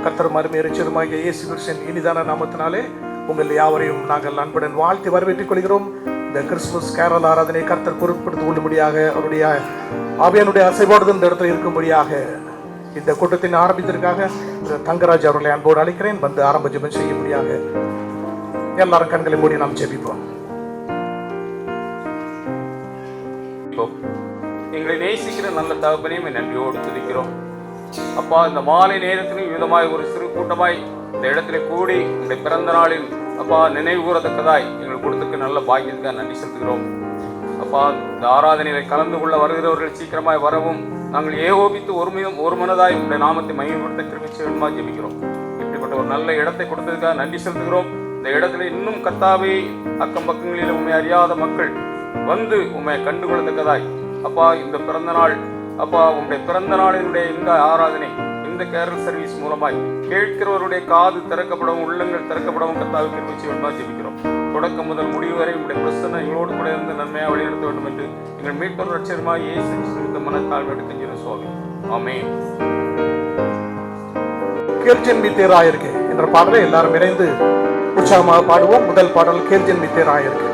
கர்த்தரும் அருமை இரட்சகருமாகிய இயேசு கிறிஸ்துவின் இனிதான நாமத்தினாலே உங்கள் யாவரையும் நாங்கள் அன்புடன் வாழ்த்தி வரவேற்றுக் கொள்கிறோம். இந்த கிறிஸ்துமஸ் கேரல் ஆராதனை கர்த்தர் பொருட்படுத்திக் கொள்ளும்படியாக அவருடைய ஆவியானுடைய அசைபாடு இந்த இடத்துல இருக்கும்படியாக இந்த கூட்டத்தின் ஆரம்பித்திற்காக தங்கராஜ் அவர்களை அன்போடு அழைக்கிறேன். வந்து ஆரம்ப ஜெபம் செய்யும்படியாக எல்லாரும் கண்களை மூடி நாம் ஜெபிப்போம். எங்களை நேசிக்கிற நல்ல தகப்பனையும் நன்றியோடு துதிக்கிறோம். அப்பா, இந்த மாலை நேரத்திலும் விதமாய் ஒரு சிறு கூட்டமாய் இந்த இடத்துல கூடி உங்களுடைய பிறந்த நாளில் அப்பா நினைவு கூறத்தக்கதாய் எங்களுக்கு கொடுத்துருக்க நல்ல பாக்கியத்துக்காக நன்றி செலுத்துகிறோம். அப்பா, இந்த ஆராதனைகளை கலந்து கொள்ள வருகிறவர்கள் சீக்கிரமாய் வரவும் நாங்கள் ஏகோபித்து ஒரு மனதாய் உங்களுடைய நாமத்தை மகிமைப்படுத்த கிருபை செய்யணுமா ஜெபிக்கிறோம். இப்படிப்பட்ட ஒரு நல்ல இடத்தை கொடுத்ததுக்காக நன்றி செலுத்துகிறோம். இந்த இடத்துல இன்னும் கர்த்தாவே அக்கம் பக்கங்களில் உண்மை அறியாத மக்கள் வந்து உண்மை கண்டுகொள்ளத்தக்கதாய் அப்பா இந்த பிறந்த நாள் அப்பா உங்களுடைய பிறந்த நாளினுடைய இந்த ஆராதனை இந்த கேரல் சர்வீஸ் மூலமாய் கேட்கிறவருடைய காது திறக்கப்படவும் உள்ளங்கள் திறக்கப்படவும் கர்த்தாவை கிருபை செய்யணுமா ஜெபிக்கிறோம். தொடக்கம் முதல் முடிவு வரை உங்களுடைய பிரசன்னம் எங்களோடு கூட இருந்து நன்மையாக வழிநடத்த வேண்டும் என்று எங்கள் மீட்பர் ரட்சகருமாய் இயேசு கிறிஸ்துவின் மனத்தாழ்வோடு கெஞ்சுகிறோம் சுவாமி. ஆமென். கேர்ஜன்மி தேராயிருக்கு என்ற பாடலை எல்லாரும் இணைந்து உற்சாகமாக பாடுவோம். முதல் பாடல் கேர்ஜன்மி தேராயிருக்கு.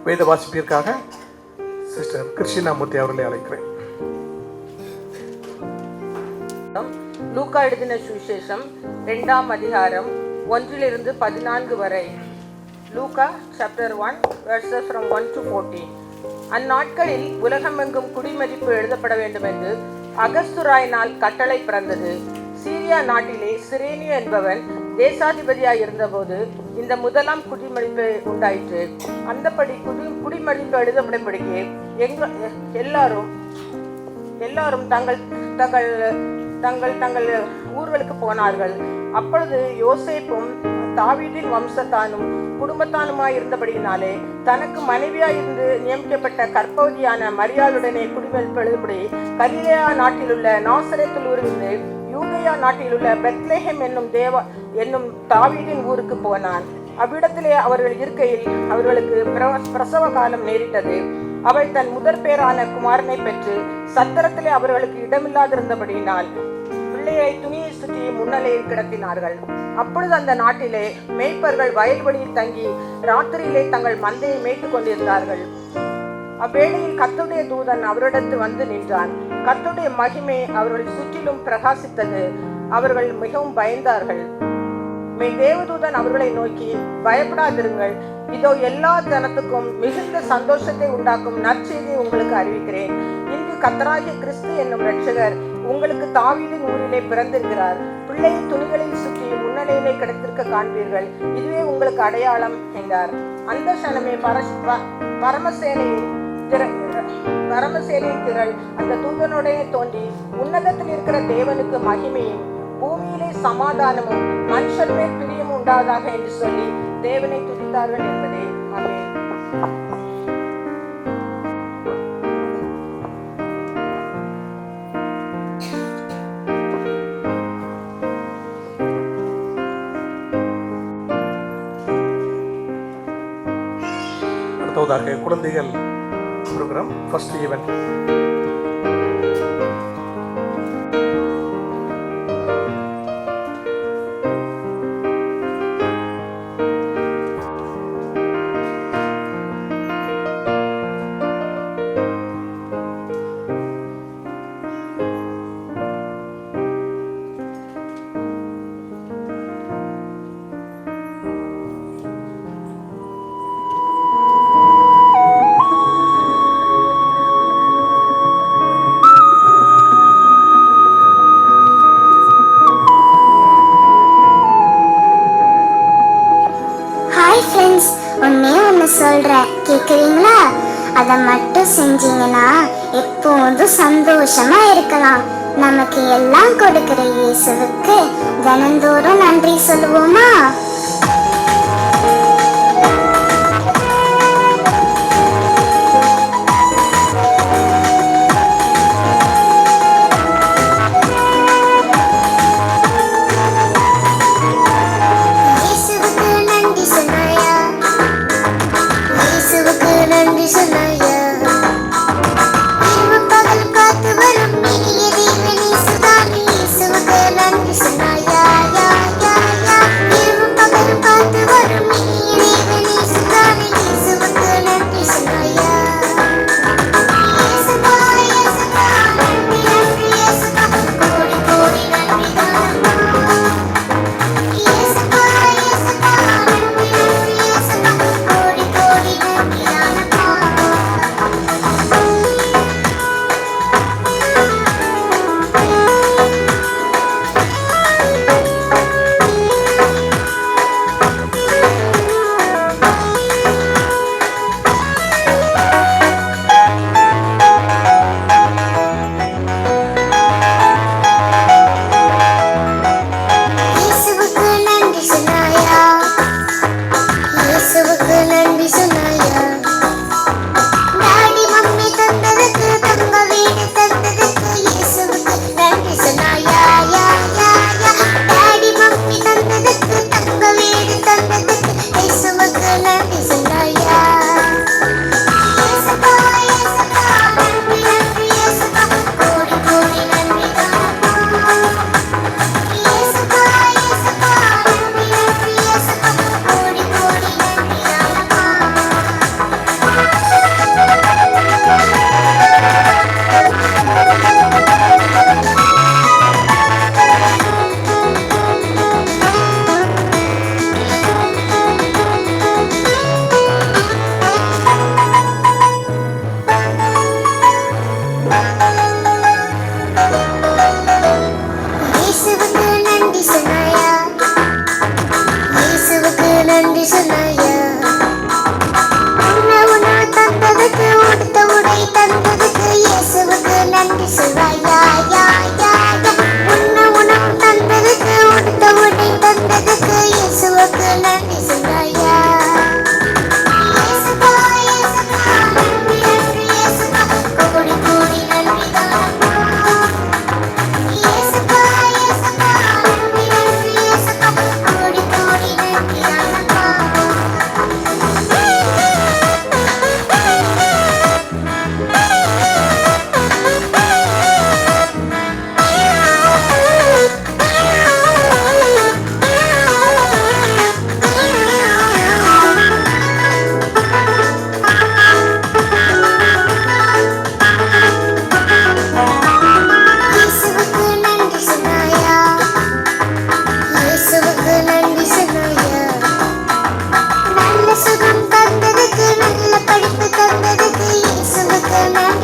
வேத வாசிப்பிற்காக சிஸ்டர் கிருஷ்ணமூர்த்தி அவர்களை அழைக்கிறேன். லூக்கா எழுதின சுவிசேஷம் 2ஆம் அதிகாரம் 1-14 வரை. லூக்கா chapter 1 verses from 1 to 14. அந்நாட்களில் உலகமெங்கும் குடிமதிப்பு எழுதப்பட வேண்டும் என்று அகஸ்துராயினால் கட்டளை பிறந்தது. சீரியா நாட்டிலே சிரேனியு என்பவன் தேசாதிபதியாய் இருந்தபோது இந்த முதலாம் குடிமதிப்பு உண்டாயிற்று. அந்தபடி குடிமதிப்பு எழுதப்படும்படியே எல்லாரும் தங்கள் தங்கள் தங்கள் தங்கள் ஊர்களுக்கு போனார்கள். அப்பொழுது யோசேப்பும் தாவீதின் வம்சத்தானும் குடும்பத்தானுமாய் இருந்தபடியினாலே தனக்கு மனைவியாயிருந்து நியமிக்கப்பட்ட கற்பவதியான மரியாளுடனே குடிமதிப்பு எழுதும்படி கலிலேயா நாட்டில் உள்ள நாசரேத்தில் இருந்து யூதேயா நாட்டில் உள்ள பெத்லெஹேம் என்னும் தாவீதின் ஊருக்கு போனான். அவ்விடத்திலே அவர்கள் இருக்கையில் அவர்களுக்கு பிரசவ காலம் நேரிட்டது. அவள் தன் முதற் பேரான குமாரனை பெற்று சத்திரத்திலே அவர்களுக்கு இடமில்லாதிருந்தபடியினால் பிள்ளையை துணியை சுற்றி முன்னலையில் கிடத்தினார்கள். அப்பொழுது அந்த நாட்டிலே மேய்ப்பர்கள் வயல்வெளியில் தங்கி ராத்திரியிலே தங்கள் மந்தையை மேய்த்து கொண்டிருந்தார்கள். அவ்வேளையில் கர்த்தருடைய தூதன் அவரிடத்து வந்து நின்றான். கர்த்தருடைய மகிமை அவர்கள் சுற்றிலும் பிரகாசித்தது. அவர்கள் மிகவும் பயந்தார்கள். தேவதூதன் அவர்களை நோக்கி, பயப்படாதிருங்கள், இதோ எல்லா ஜனத்துக்கும் மிகுந்த சந்தோஷத்தை உண்டாக்கும் நற்செய்தியை உங்களுக்கு அறிவிக்கிறேன். இன்று கர்த்தராகிய கிறிஸ்து என்னும் இரட்சகர் உங்களுக்கு தாவீதின் ஊரிலே பிறந்திருக்கிறார். பிள்ளையை துணிகளில் சுற்றி முன்னணியிலே கிடத்திருக்க காண்பீர்கள். இதுவே உங்களுக்கு அடையாளம் என்றார். அந்த சனமே பரமசேனையின் திரள் அந்த தூதனுடைய தோன்றி, உன்னதத்தில் இருக்கிற தேவனுக்கு மகிமையும் பூமியிலே சமாதானமும் மனுஷர் மேல் பிரியம் உண்டாவதாக என்று சொல்லி தேவனை துதித்தார்கள் என்பதே. ஆமென். அடுத்ததாக குழந்தைகள் ப்ரோக்ராம் ஃபர்ஸ்ட் ஈவென்ட். சொல்றேன், கேக்குறீங்களா? அதை மட்டும் செஞ்சீங்கன்னா எப்போதும் சந்தோஷமா இருக்கலாம். நமக்கு எல்லாம் கொடுக்கிற இயேசுவுக்கு தினந்தோறும் நன்றி சொல்லுவோமா?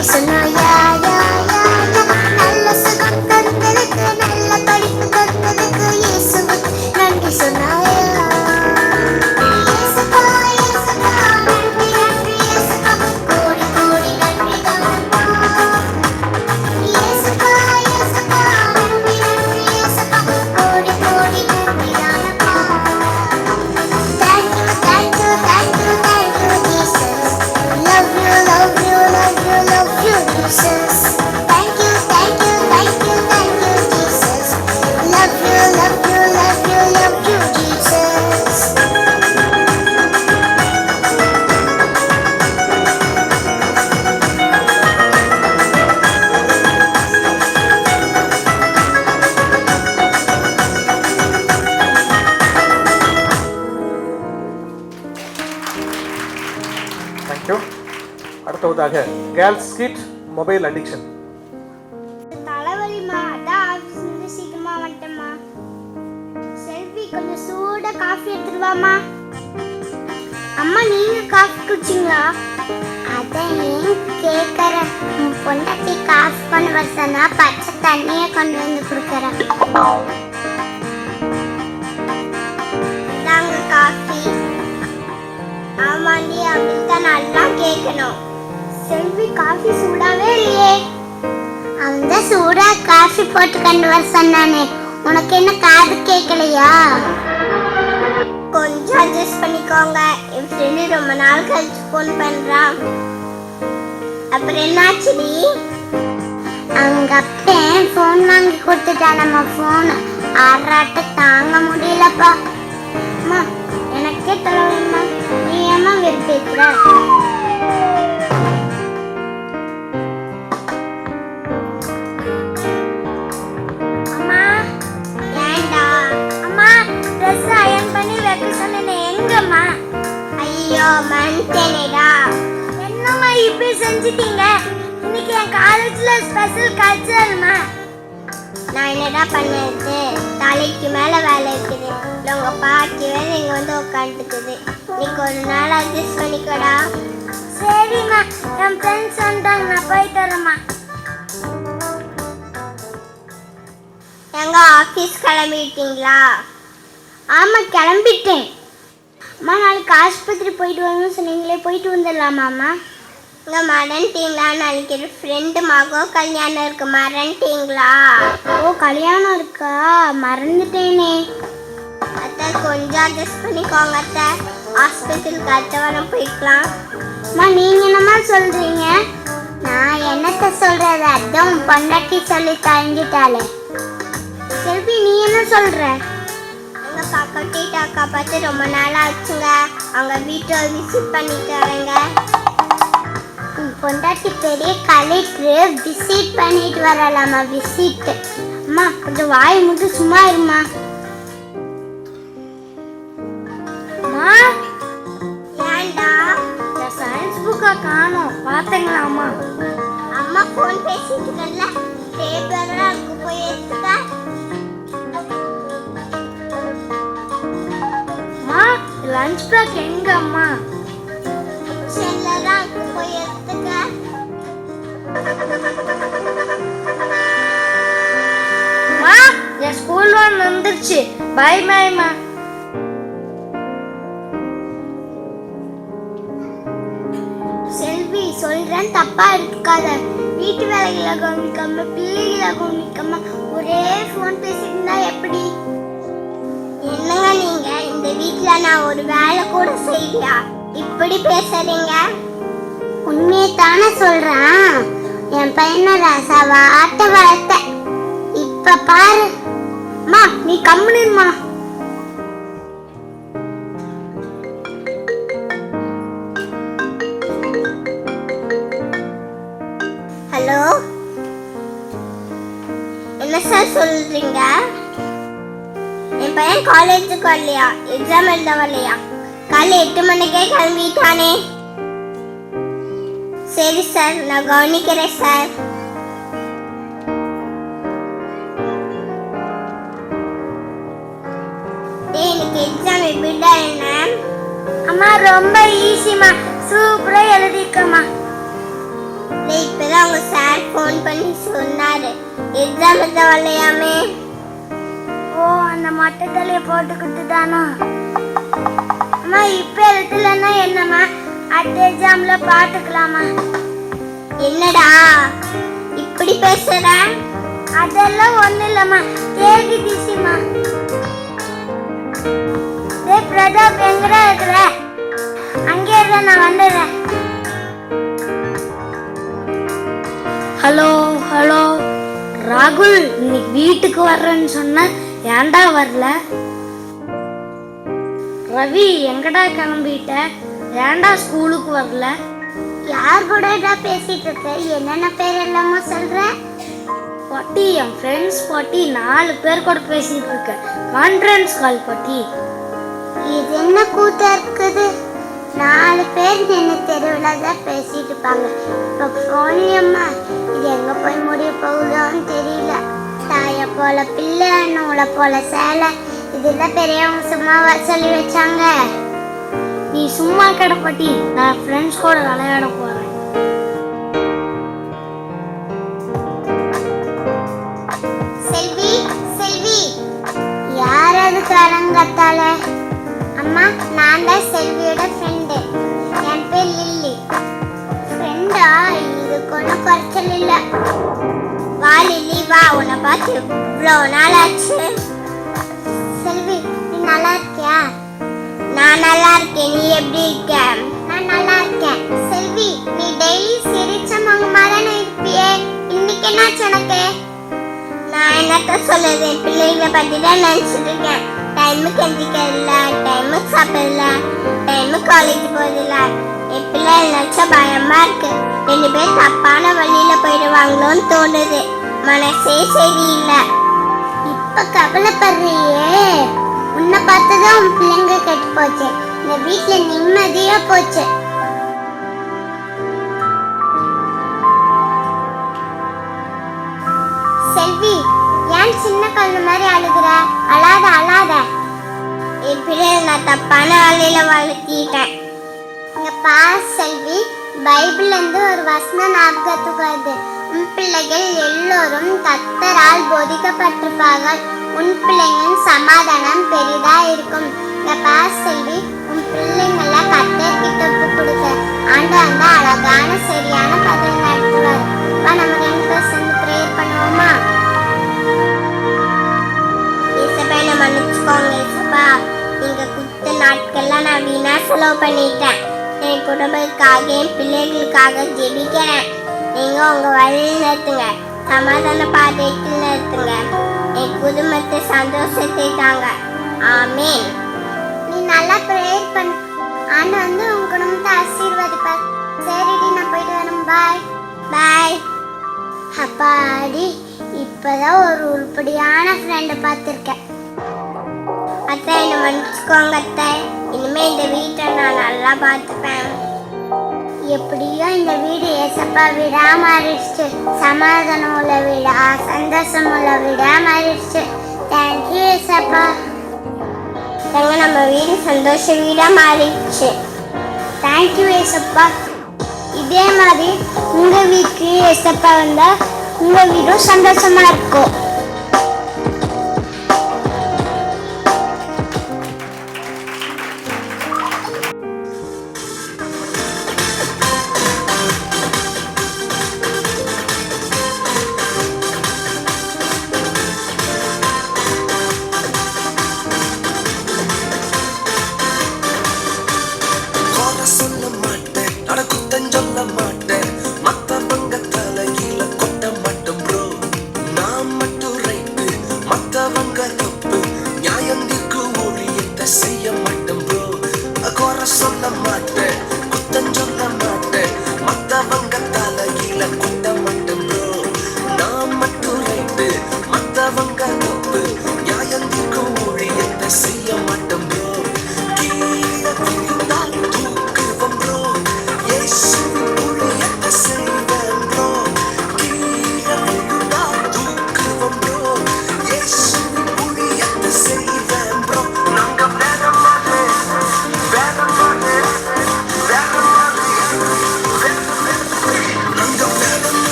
நன்றி சொன்னோம் யா யா யா யா. நல்ல சுகம் தந்ததுக்கு, நல்ல படிப்பு தந்ததுக்கு இயேசுவுக்கு நன்றி சொன்னோம் யா. இயேசுப்பா, இயேசுப்பா, நன்றி நன்றி இயேசுப்பா, கோடி கோடி நன்றி தானப்பா. இயேசுப்பா, இயேசுப்பா, நன்றி நன்றி இயேசுப்பா, கோடி கோடி நன்றி தானப்பா. Thank you, thank you, thank you, thank you, Jesus. Love you, love you, love you, love you, Jesus. Thank you, thank you, thank you, thank you, Jesus. Love you, love you, love you, love you, Jesus. Thank you. அடுத்ததாக girls kit mobile addiction. தலைவலிமா, அதான் office இருந்து சீக்கிரமா வந்துட்டேம்மா. செல்வி, கொஞ்சம் சூட coffee எடுத்துட்டு வாமா. அம்மா, நீங்க காஃபி குடிச்சிங்களா? அதான் ஏன் கேட்கற? உன் பொண்டாட்டி காஃபி கொண்டு வரசனா பச்சை தண்ணியை கொண்டு வந்து கொடுக்குறேன். இதாங்க காஃபி. ஆமாண்டி, அப்படித்தான் நல்லா கேட்கணும். செல்வி, காஃபி சூடாவே இல்லையே. அவன் தான் சூடா காஃபி போட்டு கொண்டு வர சொன்னானே, உனக்கு என்ன காது கேட்கலையா? கொஞ்சம் அட்ஜஸ்ட் பண்ணிக்கோங்க. என் ஃப்ரெண்டு ரொம்ப நாள் கழிச்சு ஃபோன் பண்றான். அப்புறம் என்னாச்சுடி? அவங்க அப்பன் ஃபோன் வாங்கி கொடுத்துட்டா. நம்ம ஃபோன் ஆறாட்ட தாங்க முடியலப்பா. அம்மா, எனக்கே தலைவலிமா. நீ ஏமா வெறுப்பேத்துற? அம்மா, ஏண்டா? அம்மா, ட்ரெஸ் அயர்ன் பண்ணி வைக்க சொன்னேனே, எங்கம்மா? ஐயோ, மன்னிட்டேனேடா. என்னம்மா இப்படி செஞ்சிட்டீங்க? இன்னைக்கு என் காலேஜ்ல ஸ்பெஷல் கல்ச்சரல்மா. நான் என்னடா பண்ணது? தலைக்கு மேல வேலை இருக்குது. உங்க பாட்டி வேலை இங்க வந்து உட்காந்துக்குது. இன்னைக்கு ஒரு நாள் அட்ஜஸ்ட் பண்ணிக்கோடா. சரிம்மா, என் ஃப்ரெண்ட்ஸ் வந்துட்டாங்க, நான் போயிட்டு வரேம்மா. எங்க ஆஃபீஸ் கிளம்பிட்டீங்களா? ஆமா, கிளம்பிட்டேன். அம்மா, நாளைக்கு ஆஸ்பத்திரி போயிட்டு வரணும்னு சொன்னீங்களே, போயிட்டு வந்துடலாமாம்மா? இங்கே மறந்துட்டீங்களா? நாளைக்கு ஒரு ஃப்ரெண்டு மகம் கல்யாணம் இருக்கு, மறந்துட்டீங்களா? ஓ, கல்யாணம் இருக்கா? மறந்துட்டேனே. அத்தை, கொஞ்சம் அட்ஜஸ்ட் பண்ணிக்கோங்க அத்தை. ஆஸ்பத்திரிக்கு அடுத்த வாரம் போய்க்கலாம். அம்மா, நீங்கள் என்னம்மா சொல்கிறீங்க? நான் என்னத்தை சொல்கிறது? அதான் பொண்டாட்டி சொல்லி தயங்கிட்டாலே. செல்வி, நீ என்ன சொல்கிற? எங்கள் பக்கத்து அக்கா பார்த்து ரொம்ப நாள் ஆச்சுங்க. அவங்க வீட்டை விசிட் பண்ணிட்டு வரேங்க. பொண்டாட்டி பெரிய கலெக்டர் விசிட் பண்ணிட்டு வரலாமா? விசிட். அம்மா, கொஞ்சம் வாய் மட்டும் சும்மா இருமா. அம்மா, ஏண்டா? சயின்ஸ் புக்கை காணோம், பார்த்தீங்களாம்மா? அம்மா ஃபோன் பேசிட்டு இருக்கல, பேப்பர்லாம் அங்கே போய் எடுத்துக்க. அம்மா, லஞ்ச் பேக் எங்க அம்மா? செல்லதான் அங்கே போய் எடுத்துக்க. அம்மா, என் ஸ்கூல் ஒன் வந்துருச்சு. பை பாய்மா. செல்வி, சொல்றேன் தப்பா எடுத்துக்காத. வீட்டு வேலைகளை கவனிக்காம, பிள்ளைகளை கவனிக்காம ஒரே ஃபோன் பேசிட்டு இருந்தா எப்படி? என்னங்க நீங்க? இந்த வீட்டுல நான் ஒரு வேலை கூட செய்யலையா? இப்படி பேசுறீங்க? உண்மையை தானே சொல்றேன். என் பையனை ராசாவா ஆட்ட வளர்த்த. இப்ப பாரு. அம்மா, நீ கம்முனுமா. ஹலோ, என்ன சார் சொல்றீங்க? என் பையன் காலேஜுக்கு வரலையா? எக்ஸாம் எழுத வரலையா? காலை 8 மணிக்கே கிளம்பிட்டானே. சரி சார், நான் கவனிக்கிறேன் சார். எனக்கு எக்ஸாம் எப்படிடா? என்ன அம்மா, ரொம்ப ஈஸிமா, சூப்பரா எழுதிக்கம்மா. இப்பதான் ஃபோன் பண்ணி சொன்னாரு எக்ஸாம் வரலையாமே. ஓ, அந்த மொட்டை தலையை போட்டுக்கிட்டு தானா? அம்மா இப்ப எழுத்துலன்னா என்னம்மா, அடுத்த எக்ஸாம்ல பாத்துக்கலாமா? என்னடா இப்படி பேசுற? அதெல்லாம் ஒண்ணு இல்லம்மா, தேடி திசிமா. பிரதாப் எங்கடா இருக்கிற? அங்கே இருக்க, நான் வந்துடுறேன். ஹலோ ஹலோ ராகுல், இன்னைக்கு வீட்டுக்கு வர்றேன்னு சொன்ன, ஏன்டா வரல? ரவி எங்கடா கிளம்பிட்ட? ஏன்டா ஸ்கூலுக்கு வரல? யார் கூட பேசிட்டு இருக்க? என்னென்ன பேர் எல்லாமோ சொல்ற? பாட்டி, என் ஃப்ரெண்ட்ஸ் பாட்டி, 4 பேர் கூட பேசிட்டு இருக்க. கான்ஃபரன்ஸ் கால் பாட்டி. இது என்ன கூத்தா இருக்குது? 4 பேர் என்ன தெருவில் தான் பேசிட்டு இருப்பாங்க. இப்போ போனியம்மா, இது எங்க போய் முடிய போகுதோன்னு தெரியல. தாய போல பிள்ளை, நூலை போல சேலை, இதெல்லாம் பெரியவங்க சும்மாவா சொல்லி வச்சாங்க? நீ சும்மா கடை பாட்டி, நான் ஃப்ரெண்ட்ஸ் கூட விளையாட போறேன். செல்வி, செல்வி, யாராவது காலங்கத்தால? அம்மா, நான் தான் செல்வியோட ஃப்ரெண்டு. என் பேர் லில்லி. ஃப்ரெண்டா? இதுக்கு ஒன்றும் குறைச்சல் இல்லை. வா லில்லி வா, உன்னை பார்த்து இவ்வளோ நாள் ஆச்சு. செல்வி, நீ நல்லா இருக்கியா? நான் நல்லா இருக்கேன். நீ எப்படி இருக்க? நான் நல்லா இருக்கேன். செல்வி, நீ டெய்லி சிரிச்ச முகமா தானே இருப்பியே, இன்னைக்கு என்னாச்சு உனக்கு? நான் என்னத்த சொல்லுது, பிள்ளைங்க பத்தி தான் நினைச்சிட்டு இருக்கேன். டைமுக்கு எந்திரிக்கல, டைமுக்கு சாப்பிடல, டைமுக்கு காலேஜ் போதில்ல. என் பிள்ளை நினைச்சா பயமா இருக்கு. 2 பேர் தப்பான வழியில போயிடுவாங்களோன்னு தோணுது. மனசே சரியில்லை. இப்ப கவலைப்படுறியே, உன்னை பார்த்துதான் உன் பிள்ளைங்க கெட்டு போச்சு. இந்த வீட்டுல நிம்மதியா போச்சு. செல்வி, ஏன் சின்ன குழந்தை மாதிரி அழுகுற? அழாத அழாத. என் பிள்ளை நான் தப்பான வழியில வளர்த்திட்டேன். இங்க பாரு செல்வி, பைபிள்ல இருந்து ஒரு வசனம் ஞாபகத்துக்கு வருது. உன் பிள்ளைகள் எல்லோரும் கர்த்தரால் போதிக்கப்பட்டிருப்பார்கள். உன் பிள்ளைங்களின் சமாதானம் பெரிதா இருக்கும். இங்க பாரு செல்வி, உன் பிள்ளைங்கள கர்த்தர் கிட்ட ஒப்பு கொடுக்க. ஆண்டவர் தான் அழகான சரியான பதில் நடத்துவார். வா, நம்ம 2 பேரும் சேர்ந்து ப்ரேயர் பண்ணுவோமா? இயேசுவை மன்னிச்சுக்கோங்க இயேசுப்பா. நீங்க கொடுத்த நாட்கள்லாம் நான் வீணா செலவு பண்ணிட்டேன். என் குடும்பத்துக்காக, என் பிள்ளைகளுக்காக ஜெபிக்கிறேன். நீங்க உங்க வழியில் நிறுத்துங்க, சமாதான பாதைக்கு நிறுத்துங்க. என் குடும்பத்தை சந்தோஷத்தை தாங்க. ஆமீன். நீ நல்லா ப்ரேயர் பண்ணு. ஆண்டவர் வந்து உன் குடும்பத்தை ஆசீர்வதிப்பார். சரிடி, நான் போயிட்டு வரேன். பாய் பாய். அப்பாடி, இப்பதான் ஒரு உருப்படியான ஃப்ரெண்டை பார்த்துருக்கேன். அத்தை, என்னை மன்னிச்சுக்கோங்க அத்தை. இனிமே இந்த வீட்டை நான் நல்லா பார்த்துப்பேன். எப்படியோ இந்த வீடு ஏசப்பா வீடா மாறிடுச்சு. சமாதானம் உள்ள வீடா, சந்தோஷம் உள்ள வீடா மாறிடுச்சு. தேங்க்யூ ஏசப்பா. நம்ம வீடு சந்தோஷ வீடா மாறிடுச்சு. தேங்க்யூ ஏசப்பா. இதே மாதிரி உங்க வீட்டுக்கு ஏசப்பா வந்தா உங்க வீடும் சந்தோஷமா இருக்கும்.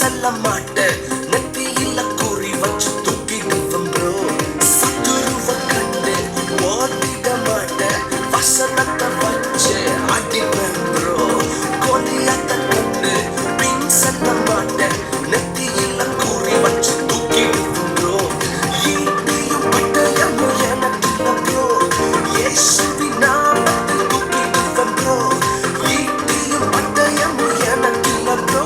செல்ல மாட்டேன் நெத்தியில குறி வச்சு தூக்கிடுவேன் ப்ரோ சத்துருவ கண்டு ஓடிட மாட்டேன் வசனத்தை வச்சு அடிப்பேன் ப்ரோ கோலியாத்த கண்டு பின் செல்ல மாட்டேன் நெத்தியில குறி வச்சு தூக்கிடுவேன் ப்ரோ ஈட்டியும் பட்டயமும் எனக்கு இல்ல ப்ரோ இயேசுவின் நாமத்தில் தூக்கிடுவேன் ப்ரோ ஈட்டியும் பட்டயமும் எனக்கு இல்ல ப்ரோ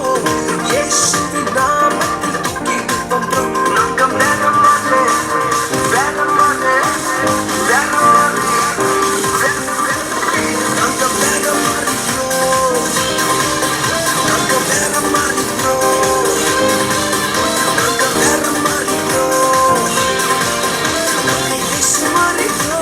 இயேசுவின் நாமத்தில் தூக்கிடுவேன் ப்ரோ நாங்க வேற மாதிரி நாங்க வேற மாதிரி ப்ரோ நாங்க வேற மாதிரி ப்ரோ நாங்க வேற மாதிரி ப்ரோ நாங்க இயேசு மாதிரி ப்ரோ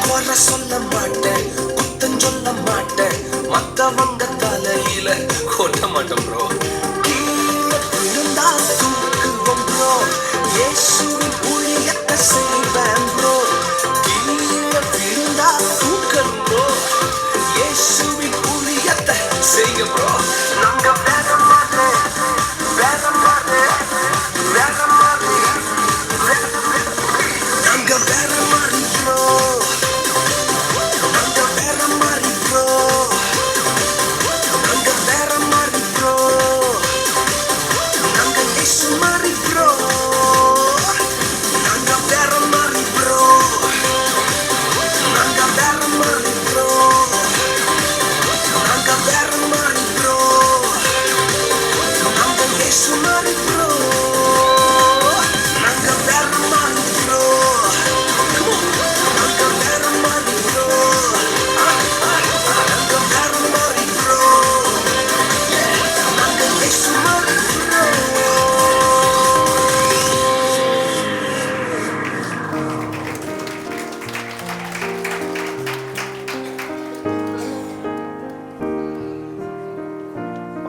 குறை சொல்ல மாட்டேன் குத்தம் சொல்ல மாட்டேன் மத்தவங்க தலையில கொட்ட மாட்டேன் ப்ரோ கீழே விழுந்தா தூக்குவோம் ப்ரோ இயேசுவின் ஊழியத்தை செய்வேன் ப்ரோ கீழே விழுந்தா தூக்கணும் ப்ரோ இயேசுவின் ஊழியத்தை செய்ய ப்ரோ நாங்க வேற மாதிரி வேற மாதிரி வேற மாதிரி நாங்க வேற மாதிரி ப்ரோ நாங்க வேற மாதிரி ப்ரோ நாங்க வேற மாதிரி ப்ரோ நாங்க இயேசு மாதிரி ப்ரோ நாங்க வேற மாதிரி ப்ரோ நாங்க வேற மாதிரி ப்ரோ நாங்க வேற மாதிரி ப்ரோ நாங்க இயேசு மாதிரி ப்ரோ நாங்க வேற மாதிரி ப்ரோ நாங்க வேற மாதிரி ப்ரோ நாங்க வேற மாதிரி ப்ரோ நாங்க இயேசு மாதிரி ப்ரோ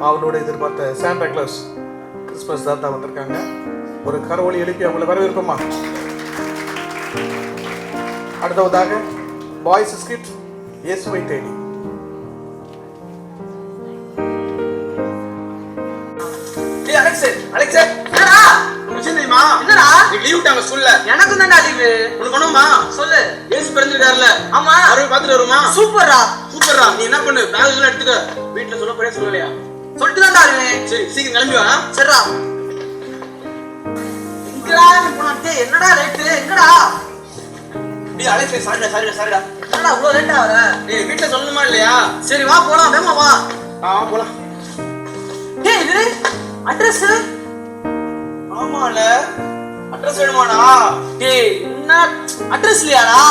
அவனோட எதிர்பார்த்த சாண்டா கிளாஸ் கிறிஸ்மஸ் தாத்தா வந்திருக்காங்க. ஒரு கரவொலி எழுப்பி அவங்களை வரவேற்போமா? அடுத்ததாக பாய்ஸ் ஸ்கிட் இயேசுவை தேடி. எனக்கும் தான்டா லீவு. உனக்கு பண்ணுமா சொல்லு. ஏசு பிறந்திருக்காருல. ஆமா. அவரை பார்த்துட்டு வருமா? சூப்பர்ரா. சூப்பர்ரா. நீ என்ன பண்ணு? பேக் எல்லாம் எடுத்துக்க. வீட்ல சொல்ல போறே சொல்லலையா? சொல்லிட்டு தான்டா வருவேன். சரி சீக்கிரம் கிளம்பி வா. சரிடா. எங்கடா நீ போனே? என்னடா லேட்? எங்கடா? டேய் அலெக்ஸ் சாரிடா. என்னடா இவ்ளோ லேட்டா வர? டேய் வீட்ல சொல்லணுமா இல்லையா? சரி வா போலாம். வேகமா வா. போலாம். டேய் இது அட்ரஸ் ஆமால. அட்ரஸ் வேணுமாடா? டேய் என்ன அட்ரஸ் இல்லையாடா?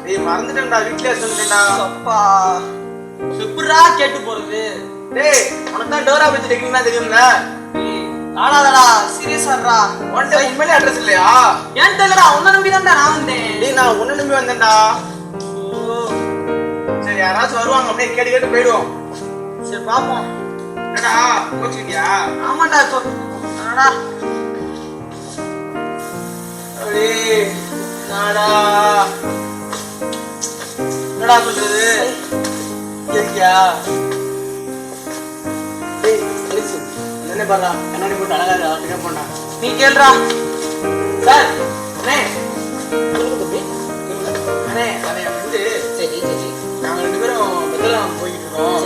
டேய் மறந்துட்டேன்டா. வீட்லயே சொல்லிட்டேன்டா. அப்பா எப்படிடா கேட்டு போறது? டேய் உனக்கு தான் டோரா பத்தி டெக்னிக்கா தெரியும்ல. டேய் ஆடாதடா சீரியஸாடா. உன்கிட்ட உண்மையிலே அட்ரஸ் இல்லையா? ஏன் தெரியலடா. உன்னை நம்பி தான்டா நான் வந்தேன். டேய் நான் உன்னை நம்பி வந்தேன்டா. சரி யாராச்சும் வருவாங்க அப்படியே கேட்டு போயிடுவோம். சரி பாப்போம். என்னடா கோச்சிட்டியா? ஆமாடா. என்னடா என்னடா சொல்றது? கேக்கியா? என்ன பாரு கண்ணாடி போட்டு அழகா போனா நீ கேள்றா. சார் அண்ணே அண்ணே அண்ணே வந்து சரி நாங்க 2 பேரும் பெத்தலாம் போய்கிட்டு இருக்கோம்.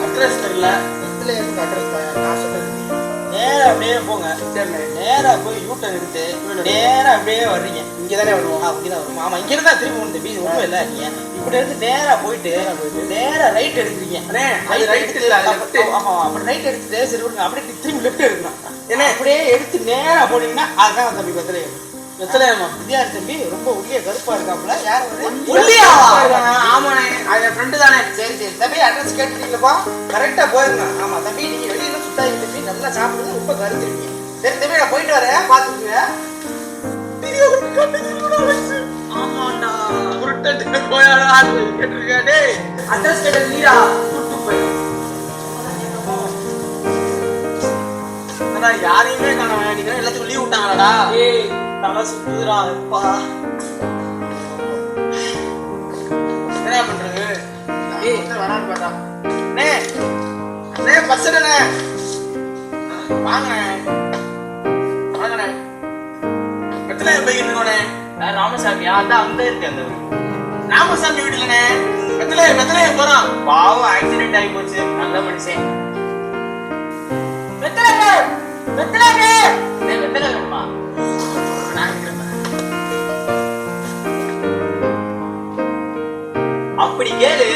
அட்ரஸ் தெரியல. அட்ரஸ் நான் சொல்றது நேரா அப்படியே போங்க. சரி நேரா போய் யூட்டன் எடுத்து நேரா அப்படியே வர்றீங்க. இங்க தானே வருவோம். அப்படிதான் வருவோம். ஆமா இங்க இருந்தா திரும்பி ஒன்று பீச் ஒன்றும் இல்லை. நீங்க இப்படி எடுத்து நேரா போயிட்டு நேரா ரைட் எடுக்கிறீங்க. அது ரைட் இல்ல லெஃப்ட். ஆமா அப்படி ரைட் எடுத்துட்டு சரி விடுங்க. அப்படியே திரும்பி லெஃப்ட் எடுக்கணும். ஏன்னா அப்படியே எடுத்து நேரா போனீங்கன்னா அதுதான் தம்பி பத்திரம். வெத்தலையாமா வித்யார்த்தி தம்பி ரொம்ப உள்ளிய கருப்பா இருக்காப்புல. யார் உள்ளியா? ஆமாண்ணே அது என் ஃப்ரெண்டு தானே. சரி சரி தம்பி அட்ரஸ் கேட்டுருக்கீங்களப்பா. கரெக்டா போயிருங்க. ஆமா தம்பி நீங்க வெளியில சுத்தாங்க தம்பி. நல்லா சாப்பிடுறது ரொம்ப கருத்துருக்கீங்க. சரி தம்பி நான் போயிட்டு வரேன். பாத்துக்குங்க. ஆமாண்டா முத்தட்டு போயாடா கேட்டிருக்கா. டேய் அட்ரஸ் கேட்டது நீடா. கூட்டு போய் அடா யாரையுமே காணோம். நீங்க எல்லாத்துக்கும் லீவ் விட்டாங்களாடா? ஏய் தலை சுத்துதுடா. அப்பா என்ன பண்றது? ஏய் வரான்னு பாட்டா. அண்ணே அண்ணே பஸ்ஸுடனே வாங்கண்ணே வாங்கண்ணே. எத்தனை போய்கிட்டு இருக்கோண்ணே? ராமசாமியா? அதான் அங்க இருக்கு அந்த ராமசாமி வீட்டுலண்ணே. வெத்தலையே போறோம். பாவம் ஆக்சிடென்ட் ஆகி போச்சு. நல்ல மனுஷன். வெத்தலை வேணுமா? அப்படி கேளு.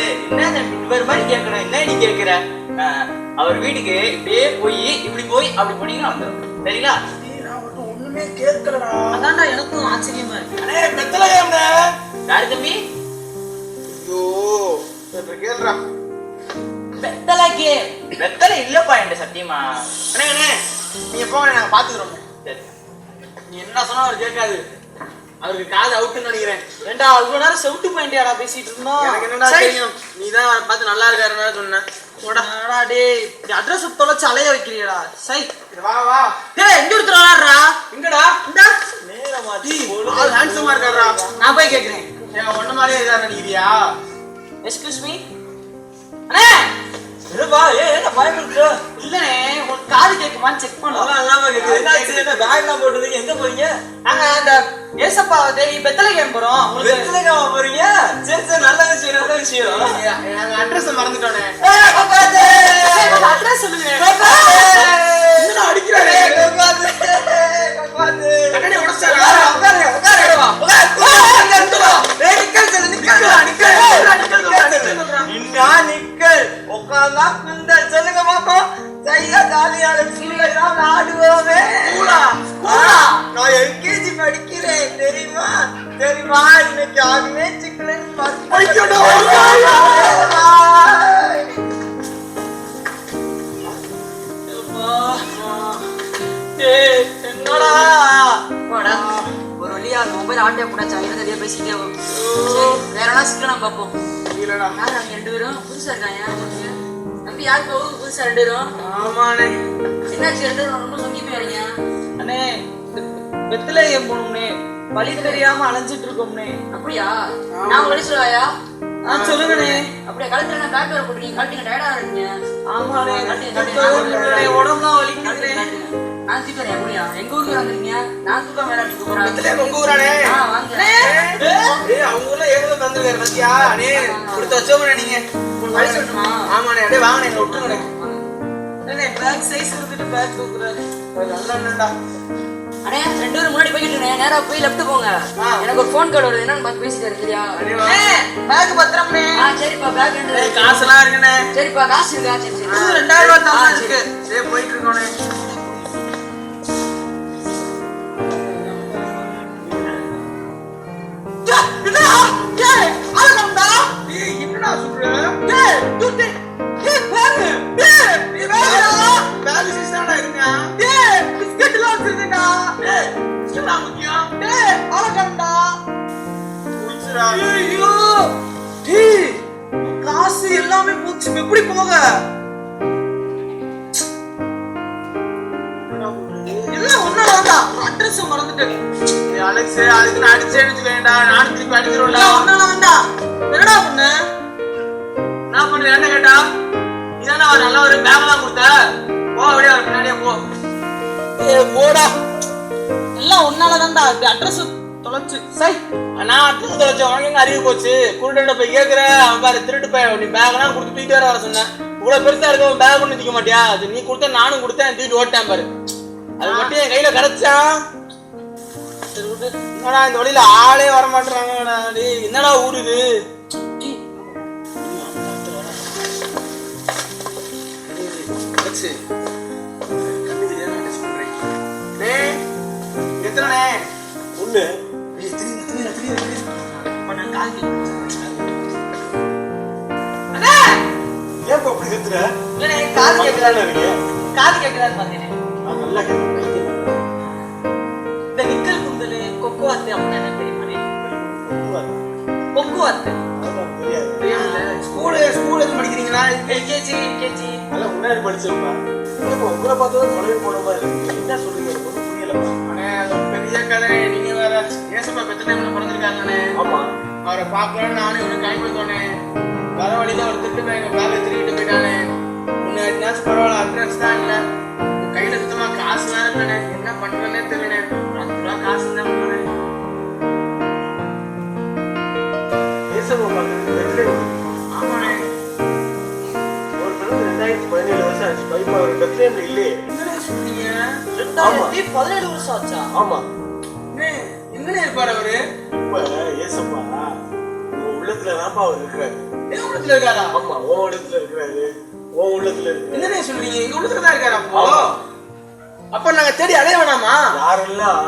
என்ன இவர் மாதிரி கேட்கணும். என்ன நீ கேட்கிற? அவர் வீட்டுக்கு இப்படியே போய் இப்படி போய் அப்படி போனீங்கன்னா வந்துடும். சரிங்களா? ஒண்ணுமே கேட்கலடா. அதான்டா எனக்கும் ஆச்சரியமா இருக்கு. அண்ணே வெத்தலை யாரு தம்பி? ஐயோ கேள்றா. வெத்தலை இல்லப்பா என்கிட்ட சத்தியமா. அண்ணே அண்ணே நீங்க போங்க, நாங்க பாத்துக்கிறோம். சரி. நீ என்ன சொன்னா அவர் கேட்காது. அவருக்கு காது அவுட்டுன்னு நினைக்கிறேன். ஏண்டா அவ்வளவு நேரம் செவுட்டு பாயிண்டியாடா பேசிட்டு இருந்தோம். எனக்கு என்னடா தெரியும், நீ தான் அவரை பார்த்து நல்லா இருக்காருன்னு சொன்னேன். போடா டேய், அட்ரஸ் தொலைச்சு அலைய வைக்கிறீடா. சை வா வா. டேய் எங்க ஒருத்தர் விளையாடுறா? எங்கடா? இந்தா நேரமாட்டி ஆள் ஹேண்ட்ஸமா இருக்காரா? நான் போய் கேக்குறேன். ஏன் ஒண்ணு மாதிரியே இருக்காரு நினைக்கிறியா? எக்ஸ்கியூஸ் மீ அண்ணே. என்னப்பா என்ன பயப்படுற? இல்லனே உன் காது கேக்குமான்னு செக் பண்ணலாம். அதான் அல்லாம கேக்குது. என்ன பேக்லாம் போட்டுறீங்க? எங்க போறீங்க? நாங்க அந்த ஏசப்பா தேவி பெத்தலகேம் போறோம். உங்களுக்கு வெத்தலைக்காவ போறீங்க? சரி சரி, நல்ல விஷயம் நல்ல விஷயம். நாங்க அட்ரஸ் மறந்துட்டோனே. அட்ரஸ் சொல்லுங்க. என்ன அடிக்கிறாரு? கண்ணாடி உடைச்சாரா? உட்காரு உட்காரு. நிக்கல் உட்கார்ந்தா குந்தல் சொல்லுங்க பாப்போம். சரியா ஜாலியான சீரியல்லாம் ஆடுவோமே. நான் எல்கேஜி படிக்கிறேன் தெரியுமா? தெரியுமா? இன்னைக்கு ஆகுமே சிக்கலன் என்னடா ஒரு வழியா மொபைல் ஆட்டே போட்டாச்சு. நிறைய பேசிட்டே வேற என்ன சிக்கலாம் பார்ப்போம். இல்லடா யார் அவங்க 2 பேரும் புதுசா இருக்காங்க? தம்பி யார் புதுசா 2 பேரும்? ஆமாண்ணே. என்னாச்சு 2 பேரும் ரொம்ப சொங்கிப்பே வரீங்க? அண்ணே வெத்தலையம் போகணும்னே, வழி தெரியாம அலைஞ்சிட்டு இருக்கோம்னே. அப்படியா? நான் வழி சொல்லுவாயா? சொல்லுங்கண்ணே. அப்படியே கழுத்துல பேக் வேற போட்டுருக்கீங்க. கழட்டிங்க, டயர்டா இருக்கீங்க. ஆமாண்ணே கழட்டிங்க. உடம்புலாம் வலிக்குதுண்ணே. நான் தூக்கிறேன். அப்படியா? எங்க ஊருக்கு வந்துருக்கீங்க? நான் தூக்கம் வேற அடிக்க போறேன். வெத்தலையம் உங்க ஊரானே? வாங்க. அவங்க ஊர்ல ஏதோ தந்துருக்காரு பத்தியா? அண்ணே கொடுத்து வச்சோம்ண்ணே நீங்க. வழி சொல்லணுமா? ஆமாண்ணே. அப்படியே வாங்கண்ணே, எங்களை விட்டுருங்கண்ணே. பேக் சைஸ் இருந்துட்டு பேக் தூக்குறாரு. நல்லா என்னடா அண்ணே 2 பேரும் முன்னாடி போய்கிட்டு இருக்கேன். நேரா போய் லெஃப்ட் போங்க. எனக்கு ஒரு ஃபோன் கால் வருது. என்னன்னு பார்த்து பேசிட்டாரு. சரியா? பேக் பத்திரம்ண்ணே. சரிப்பா. பேக் ரெண்டு காசுலாம் இருக்குண்ணே. சரிப்பா. காசு இருக்கா? சரி சரி. 2000 ரூபாய் தான் இருக்கு. சரி போயிட்டு இருக்கோண்ணே. என்னடா சொல்ற? காசு எல்லாமே போச்சு. எப்படி போக? எல்லாம் ஒன்னால அட்ரஸ் மறந்துட்டேன். அலெக்ஸ் அதுக்கு நான் அடிச்சேன்னு வேண்டாம். நானும் திருப்பி அடிச்சிருவேன்டா. ஒன்னால வேண்டாம். என்னடா பண்ண? நான் பண்றேன். என்ன கேட்டா இதான அவர் நல்ல ஒரு பேக்லாம் கொடுத்த. போ அப்படியே அவர் பின்னாடியே போ. போடா. எல்லாம் ஒன்னால தான்டா. அட்ரஸ் தொலைச்சு. சை நான் அட்ரஸ் தொலைச்சேன். உனக்கு எங்க அறிவு போச்சு? குருடன்ட்ட போய் கேட்கிறேன். அவன் பாரு திருட்டு போய் நீ பேக்லாம் கொடுத்து தூக்கிட்டு வர சொன்னேன். இவ்வளவு பெருசா இருக்க பேக் ஒண்ணு தூக்க மாட்டியா? அது நீ கொடுத்த நானும் கொடுத்தேன். தூக்கிட்டு ஓட்டேன் பாரு. அது மட்டும் என் கையில கிடைச்சான். என்னடா இந்த வழியில ஆளே வர மாட்டேறாங்கடா. என்னடா ஊருது? எத்தனை ஒண்ணு ஏன் அப்படி கத்துற? காது கேட்கலான்னு காது கேட்கலான்னு பார்த்தேன். நல்லா இந்த நிக்கல் குந்தல் கொக்கோ அத்தை அப்படின்னு என்ன தெரியுமா? போக்குவரத்து அதெல்லாம் தெரியாது. ஸ்கூலு எதுவும் படிக்கிறீங்களா? எல்கேஜி யூகேஜி அதெல்லாம் முன்னாடி படிச்சிருப்பா. இப்போ உங்களை பார்த்தா தொலைவு போன மாதிரி இருக்கு. என்ன சொல்றீங்க? எனக்கு ஒன்றும் புரியலப்பா. அண்ணே அது ஒரு பெரிய கதை. நீங்க வேற ஏசப்பா பெத்தலேம்ல பிறந்திருக்காங்கண்ணே. ஆமா, அவரை பார்க்கணும்னு நானும் இவனுக்கு கைப்பற்றோனே. வர வழியில ஒரு திட்டு எங்க பேக்கை திருக்கிட்டு போயிட்டானே. முன்னாடினாச்சும் பரவாயில்ல, அட்ரஸ் தான் இல்லை. கையில சுத்தமா காசு வேற இல்லைண்ணே. என்ன பண்றேன்னே தெரியல. 10 ரூபா காசு தான் போனேன். ஏசப்பா பார்க்கறதுக்கு பெத்லஹேம். ஆமாண்ணே. ஒரு பிறகு 2017 வருஷம் ஆச்சு. இப்போ அவர் பெத்லஹேம்ல இல்லையே. என்னண்ணே சொல்றீங்க? ஆமா. 2017 வருஷம் ஆச்சா? ஆமா, அண்ணே, எங்கண்ணே இருப்பாரு அவரு? இப்ப ஏசப்பா உங்க உள்ளத்துல தான்ப்பா அவர் இருக்கிறாரு. எங்க உள்ளத்துல இருக்காரா? ஆமா, உன் உள்ளத்துல இருக்கிறாரு. உன் உள்ளத்துல இருக்கிறாரு. என்னண்ணே சொல்றீங்க? எங்க உள்ளத்துல தான் இருக்காரா அப்போ? அப்ப நாங்க தேடி அலைய வேணாமா? யாரெல்லாம்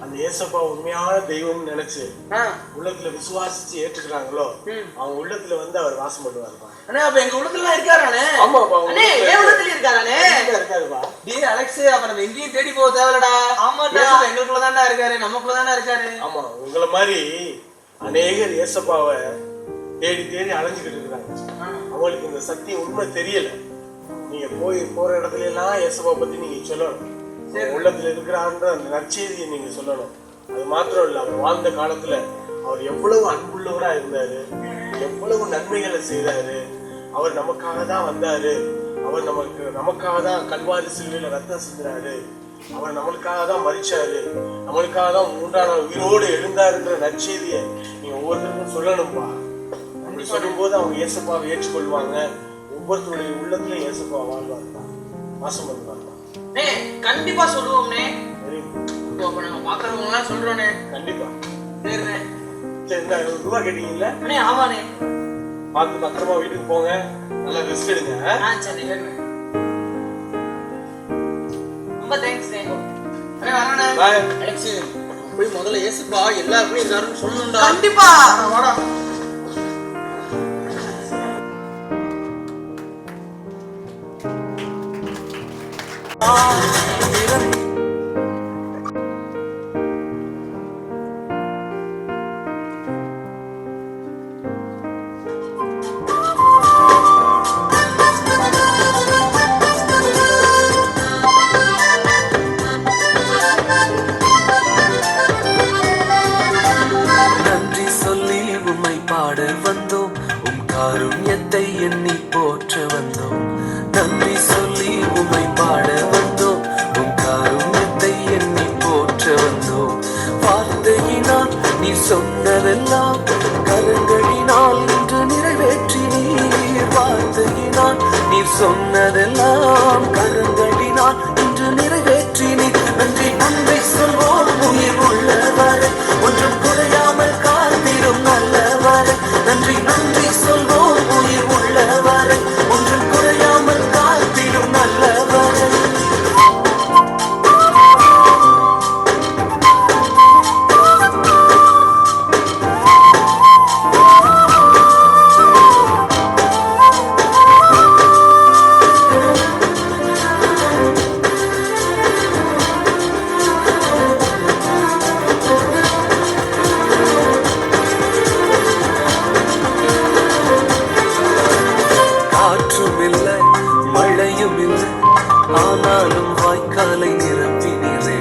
அந்த ஏசப்பா உண்மையான தெய்வம்னு நினைச்சு ஆ. உள்ளத்துல விசுவாசிச்சு ஏற்றுக்கிறாங்களோ அவங்க உள்ளத்துல வந்து அவர் வாசம் பண்ணுவாருப்பா. அண்ணே, அப்ப எங்க உள்ளத்துல இருக்காரானே? ஆமாப்பா, உங்க அண்ணே, உள்ளத்துல என் உள்ளத்துல இருக்காரானே? கண்டிப்பா இருக்காருப்பா. டேய் அலெக்ஸ், அப்ப நம்ம எங்கேயும் தேடி போக தேவையில்லடா. ஆமாடா, எங்களுக்குள்ள தான்டா இருக்காரு, நமக்குள்ள தான்டா இருக்காரு. ஆமா, உங்களை மாதிரி அநேகர் ஏசப்பாவை தேடி தேடி அலைஞ்சுக்கிட்டு இருக்கிறாங்க. அவங்களுக்கு இந்த சக்தி உண்மை தெரியல. நீங்க போற இடத்துல எல்லாம் ஏசப்பா பத்தி நீங்க சொல்லணும். உள்ளத்துல இருக்கிறான்ற அந்த நற்செய்தியை நீங்க சொல்லணும். அது மாத்திரம் இல்ல, அவர் வாழ்ந்த காலத்துல அவர் எவ்வளவு அன்புள்ளவரா இருந்தாரு, எவ்வளவு நன்மைகளை செய்தாரு. அவர் நமக்காக தான் வந்தாரு. அவர் நமக்காக தான் கல்வாரி சிலுவையில ரத்தம் சிந்தினாரு. அவர் நம்மளுக்காக தான் மரிச்சாரு. நம்மளுக்காக தான் 3ஆம் நாள் உயிரோடு எழுந்தாருன்ற நற்செய்தியை நீங்க ஒவ்வொருத்தருக்கும் சொல்லணும்பா. அப்படி சொல்லும்போது அவங்க இயேசுப்பாவை ஏற்றுக்கொள்வாங்க. ஒவ்வொருத்தருடைய உள்ளத்துல இயேசுப்பா வாழ்வாருப்பா, வாசம் பண்ணுவாருப்பா. கண்டிப்பா சொல்லுவோம்னே. Very good. அப்ப நம்ம பாக்குறவங்க எல்லாம் சொல்றோனே. கண்டிப்பா. சரிண்ணே. சரி, இந்த ரூபா கேட்டீங்கல்ல, அண்ணே ஆமாண்ணே. பார்த்து பத்திரமா வீட்டுக்கு போங்க. நல்லா ரெஸ்ட் எடுங்க. சரி சரிண்ணே. ரொம்ப தேங்க்ஸ் அண்ணே. வரேண்ணே. பாய். அலெக்ஸ், போய் முதல்ல ஏசுப்பா எல்லாருக்கும் இருக்காருன்னு சொல்லணும்டா. கண்டிப்பா. வாடா. நன்றி சொல்லி உம்மை பாட வந்தோம், உம் காருண்யத்தை எண்ணி போற்ற வந்தோம். நன்றி சொல்லி உம்மை பாட வந்தோம், உம் காருண்யத்தை எண்ணி போற்ற வந்தோம். வார்த்தையினால் நீ சொன்னதெல்லாம் கரங்களினால் இன்று நிறைவேற்றினீர். வார்த்தையினால் நீ சொன்னதெல்லாம் கரங்களினால் இன்று நிறைவேற்றினீர். நன்றி நன்றி சொல்வோம் உயிர் உள்ளவரை, ஒன்றும் குறையாமல் காத்திடும் நல்லவரை. நன்றி நன்றி சொல்வோம் உயிர் உள்ளவரை, ஒன்றும் குறையாமல் காத்திடும் நல்லவரை. காற்றும் இல்லை, மழையும் இல்லை, ஆனாலும் வாய்க்காலை நிரப்பினீரே.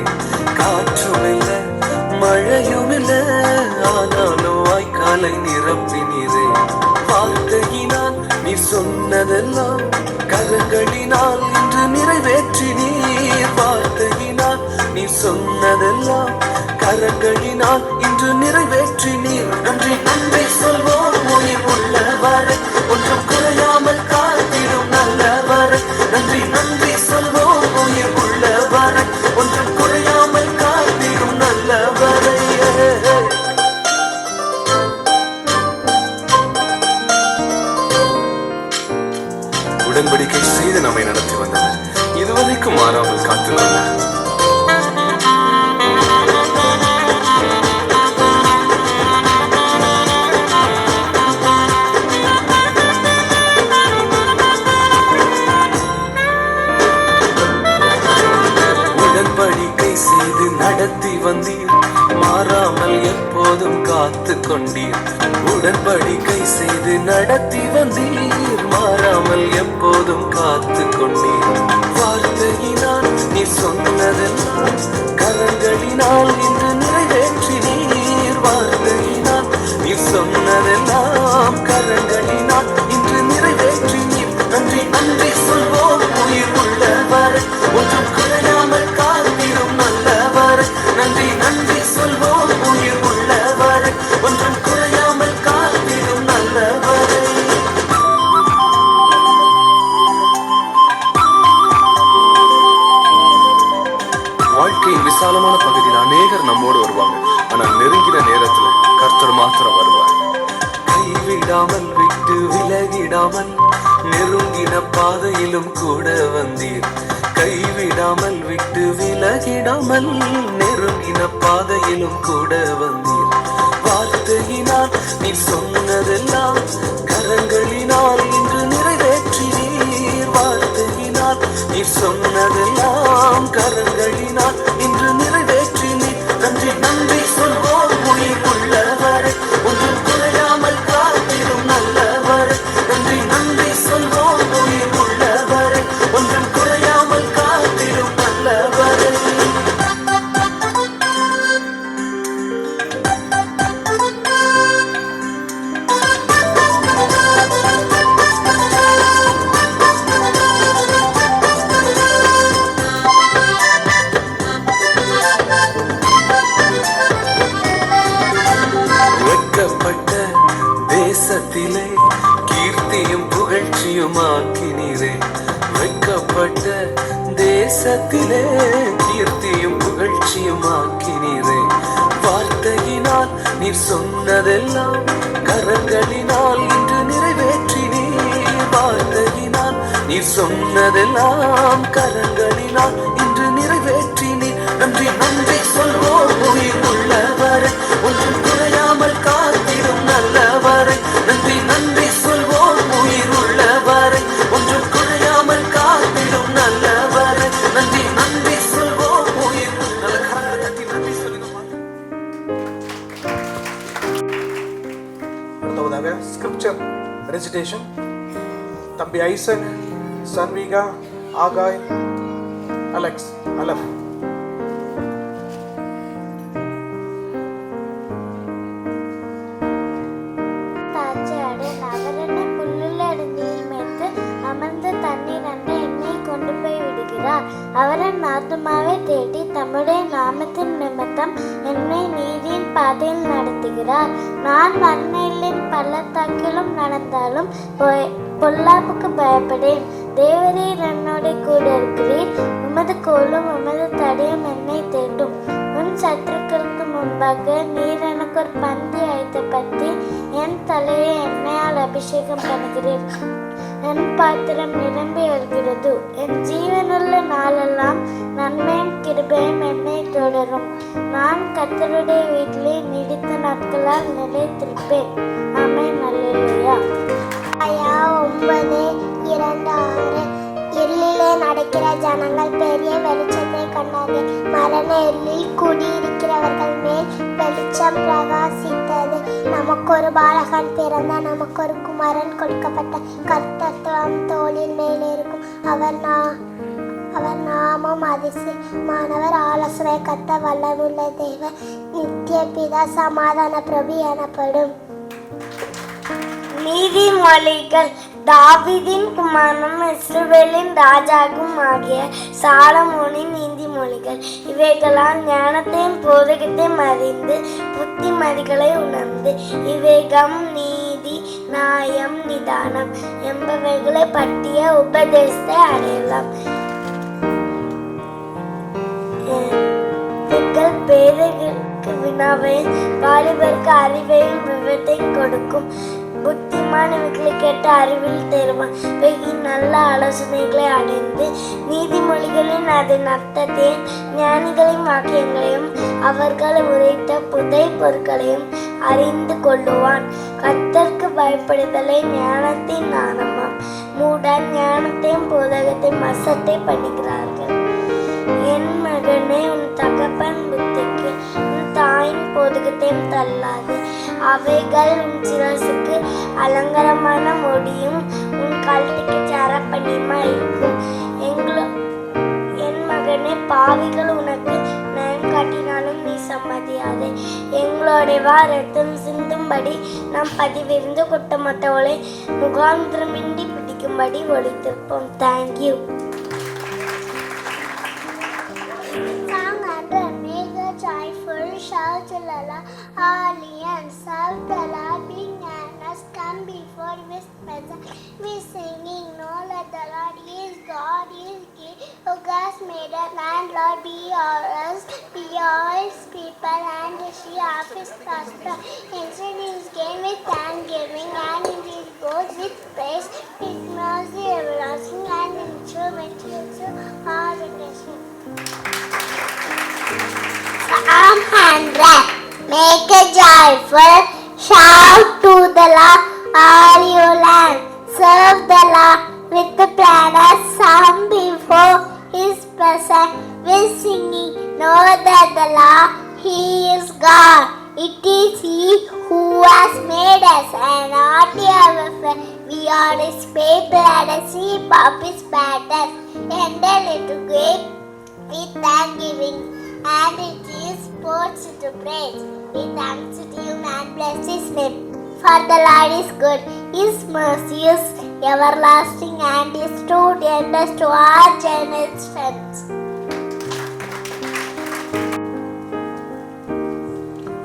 காற்றும் இல்லை, மழையும் இல்லை, ஆனாலும் வாய்க்காலை நிரப்பினீரே. வார்த்தையினால் நீ சொன்னதெல்லாம் கரங்களினால் இன்று நிறைவேற்றினீர். வார்த்தையினால் நீ சொன்னதெல்லாம் கரங்களினால் இன்று நிறைவேற்றினீர். நன்றி நன்றி சொல்வோம் உயிர் உள்ளவரை, ஒன்றும் குறையாமல் காத்திடும் நல்லவரை. நன்றி நன்றி சொல்வோம் உயிர் உள்ளவரை, ஒன்றும் குறையாமல் காத்திடும் நல்லவரை. உடன்படிக்கை செய்து நம்மை நடத்தி வந்தவர் இதுவரைக்கும் மாறாமல் காத்துக்கொண்டார். உடன்படிக்கை செய்து நடத்தி வந்தீர், மாறாமல் எப்போதும் காத்து கொண்டீர். உடன்படிக்கை செய்து நடத்தி வந்தீர், மாறாமல் எப்போதும் காத்து கொண்டீர். வார்த்தையினால் நீ சொன்னதெல்லாம் கரங்களினால் இன்று நிறைவேற்றினீர். வார்த்தையினால் நீ சொன்னதெல்லாம் கரங்களினால் இன்று நிறைவேற்றினீர். நன்றி நன்றி சொல்வோம் உயிர் உள்ளவர், ஒன்றும் குறையாமல் காத்திடும் நல்லவர். நன்றி நன்றி சொல்வோம் உயிர் உள்ளவர், ஒன்றும் குறையாமல் காத்திடும் நல்லவர். வாழ்க்கையின் விசாலமான பகுதியில் அநேகர் நம்மோடு வருவாங்க, ஆனால் நெருங்கின நேரத்துல கர்த்தர் மாத்திரம் வருவார். கைவிடாமல் விட்டு விலகிடாமல் நெருங்கின பாதையிலும் கூட வந்தீர். கைவிடாமல் விட்டு விலகிடாமல் நெருங்கின பாதையிலும் கூட வந்தீர். வார்த்தையினால் நீ சொன்னதெல்லாம் கரங்களினால் இன்று நிறைவேற்றினீர். வார்த்தையினால் நீ சொன்னதெல்லாம் கரங்களினால் இன்று நிறைவேற்றினீர். நன்றி நன்றி சொல்வோம் உயிர் உள்ளவர், ஒன்றும் குறையாமல் காத்திடும் நல்லவர். நன்றி நன்றி சொல்வோம் உயிர் உள்ளவர், ஒன்றும் குறையாமல் காத்திடும் நல்லவர். வெட்கப்பட்ட தேசத்திலே கீர்த்தியும் புகழ்ச்சியும் ஆக்கினீரே. வெட்கப்பட்ட தேசத்திலே கீர்த்தியும் புகழ்ச்சியும் ஆக்கினீரே. வார்த்தையினால் நீர் சொன்னதெல்லாம் கரங்களினால் இன்று நிறைவேற்றினீர். வார்த்தையினால் நீர் சொன்னதெல்லாம் கரங்களினால் இன்று நிறைவேற்றினீர். நன்றி நன்றி சொல்வோம் உயிர் உள்ளவர், ஒன்றும் குறையாமல் காத்திடும் நல்லவர். நன்றி நன்றி சொல்வோம் உயிர் உள்ளவர், ஒன்றும் குறையாமல் காத்திடும் நல்லவர். நன்றி நன்றி சொல்வோம் உயிர் நல்ல கரங்களை தட்டி நன்றி சொல்லுங்க. அடுத்ததாக ஸ்கிரிப்சர் ரெசிடேஷன். தம்பி ஐசக், சன்விகா, ஆகாய், அலெக்ஸ், அலஃப். அவரின் ஆத்துமாவை தேடி தம்முடைய நாமத்தின் நிமித்தம் என்னை நீதியின் பாதையில் நடத்துகிறார். நான் மண்ணிலின் பள்ளத்தாக்கிலும் நடந்தாலும் பொல்லாப்புக்கு பயப்படேன். தேவரீர் என்னோட கூட இருக்கிறீர். உமது கோலும் உமது தடியும் என்னை தேட்டும். உன் சத்துருக்களுக்கு முன்பாக நீர் எனக்கு ஒரு பந்தி ஆயத்தப்படுத்தி என் தலையை எண்ணெயால் அபிஷேகம் பண்ணுகிறீர். என் பாத்திரம் நிரம்பி வருகிறது. என் ஜீவனுள்ள நாளெல்லாம் நன்மையும் கிருபையும் என்னை தொடரும். நான் கர்த்தருடைய வீட்டிலே நீடித்த நாட்களால் நிலைத்திருப்பேன். ஆமென். அல்லேலூயா. 9:2-6. இருளிலே நடக்கிற ஜனங்கள் பெரிய வெளிச்சத்தை கண்டார்கள். மரண இருளில் குடியிருக்கிறவர்கள் மேல் வெளிச்சம் பிரகாசித்தது. நமக்கு ஒரு பாலகன் பிறந்த, நமக்கு ஒரு குமாரன் கொடுக்கப்பட்ட. கர்த்தத்துவம் தோளின் மேலே இருக்கும். அவர் நாமம் அதிசயமானவர், ஆலோசனை கர்த்தர், வல்லமுள்ள தேவன், நித்திய பிதா, சமாதான பிரபு எனப்படும். நீதிமொழிகள். தாவீதின் குமாரனும் இஸ்ரவேலின் ராஜாவும் ஆகிய சாலமோனின் நீதிமொழிகள். இவைகளால் ஞானத்தையும் போதகத்தையும் அறிந்து புத்திமதிகளை உணர்ந்து விவேகம், நீதி, நியாயம், நிதானம் என்பவைகளை பற்றிய உபதேசத்தை அடையலாம். பேருக்கு வினாவையும் வாலிபருக்கு அறிவையும் விவரத்தையும் கொடுக்கும். புத்திமான் இவைகளை கேட்டு அறிவில் தேர்வான். நல்ல ஆலோசனைகளை அடைந்து நீதிமொழிகளின் அதன் அர்த்தத்தையும் ஞானிகளின் வாக்கியங்களையும் அவர்கள் உரைத்த புதை பொருட்களையும் அறிந்து கொள்ளுவான். கர்த்தருக்கு பயப்படுதலை ஞானத்தின் ஆரம்பம். மூடன் ஞானத்தையும் போதகத்தையும் அசட்டை பண்ணுகிறார்கள். என் மகனே, உன் தகப்பன் புத்திக்கு உன் தாயின் போதகத்தையும் தள்ளாது. அவைகள் உன் சிரசுக்கு அலங்காரமான முடியும், உன் கழுத்துக்கு சரப்பணியுமா இருக்கும். என் மகனே, பாவிகள் உனக்கு நயம் காட்டினாலும் நீ சம்மதியாதே. எங்களோட ரத்தம் சிந்தும்படி நாம் பதிவிருந்து குற்றமற்றவளை முகாந்திரமின்றி பிடிக்கும்படி ஒழித்திருப்போம். Thank you. Joyful, shout aloud, holy and serve the Lord, bring and us come before His presence. We singing, know that the Lord is God, He is King, who has made a man. Lord, be ours, be His people, and she of His pastor. Enter His gate with thanksgiving, and in His courts with praise. His mercy everlasting, and in truth all the nation. Psalm 100. Make a joyful shout to the Lord, all you land. Serve the Lord with the gladness. Song before His presence with singing. Know that the Lord, He is God. It is He who has made us, and not our friend. We are His people and a sheep of His pattern. Enter into gate with thanksgiving, and it is sports to praise. We thanks to you and bless His name. For the Lord is good, His mercy is everlasting, and His truth endures to all generations.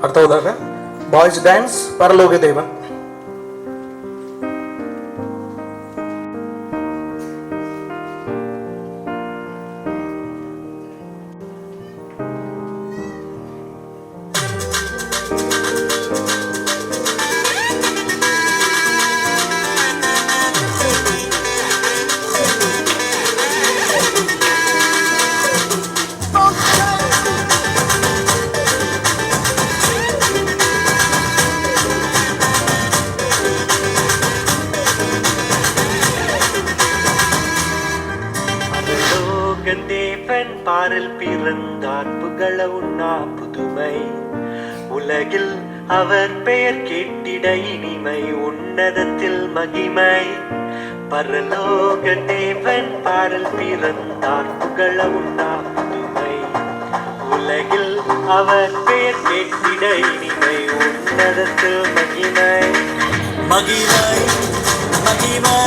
அடுத்ததாக boys dance பரலோக தேவன். பாரில் பிறந்தார் புகழ உண்ணா புதுமை, உலகில் அவர் பெயர் கேட்டிட இனிமை, உன்னதத்தில் மகிமை. பரலோக தேவன் பாரில் பிறந்தார் புகழ உண்ணா புதுமை, உலகில் அவர் பெயர் கேட்டிட இனிமை, உன்னதத்தில் மகிமை. மகிமை மகிமை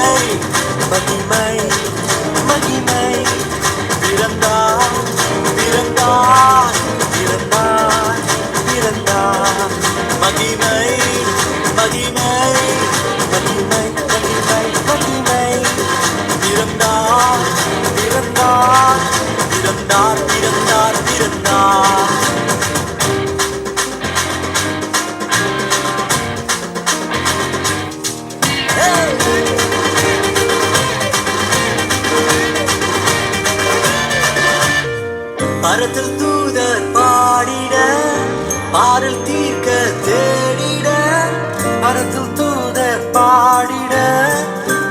மகிமை மகிமை. பிறந்தார் பிறந்தார் பிறந்தார் பிறந்தார். மகிமை மகிமை மகிமை மகிமை மகிமை. பிறந்தார் பிறந்தார் பிறந்தார் பிறந்தார் பிறந்தார். பரத்தில் தூதர் பாடிட, பாரில் தீர்க்க தேடிட. பரத்தில் தூதர் பாடிட,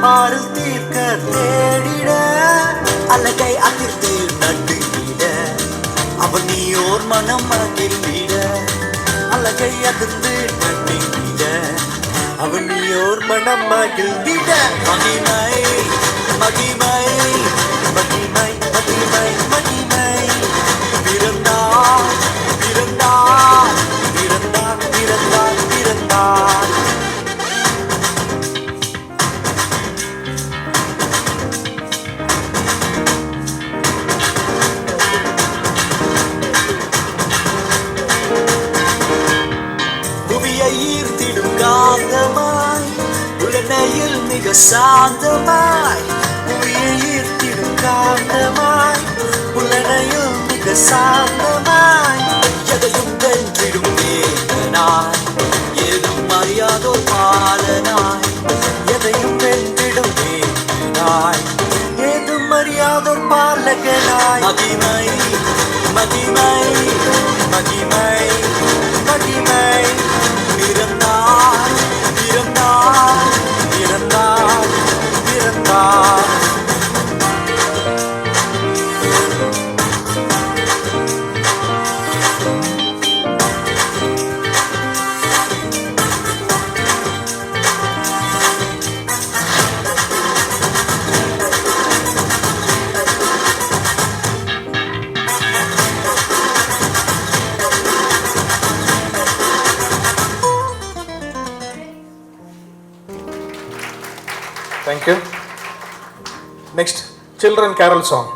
பாரில் தீர்க்க தேடிட. அலகை அதிர்த்து நடுங்கிட, அவன் நீயோர் மனம் மகிழ்ந்திட. அலகை அதிர்ந்து நடுங்கிட, அவன் நீயோர் மனம் மகிழ்ந்திட. மகிமை மகிமை மகிமை மகிமை மகிமை. பிறந்தார் பிறந்தார் பிறந்தார் பிறந்தார் பிறந்தார். புவியை ஈர்த்திடும் காந்தமாய், உலனையில் மிக சாந்தமாய். புவியை ஈர்த்திடும் காந்தமாய், உலனையில் மிக சாந்தமாய். எதையும் வென்றிடும் வேதனாய், ஏதும் அறியாதோ பாலனாய். எதையும் வென்றிடும் வேதனாய், ஏதும் அறியாதோ பாலகனாய். மகிமை மகிமை மகிமை மகிமை. பிறந்தார் பிறந்தார் பிறந்தார் பிறந்தார். Thank you. Next children carol song.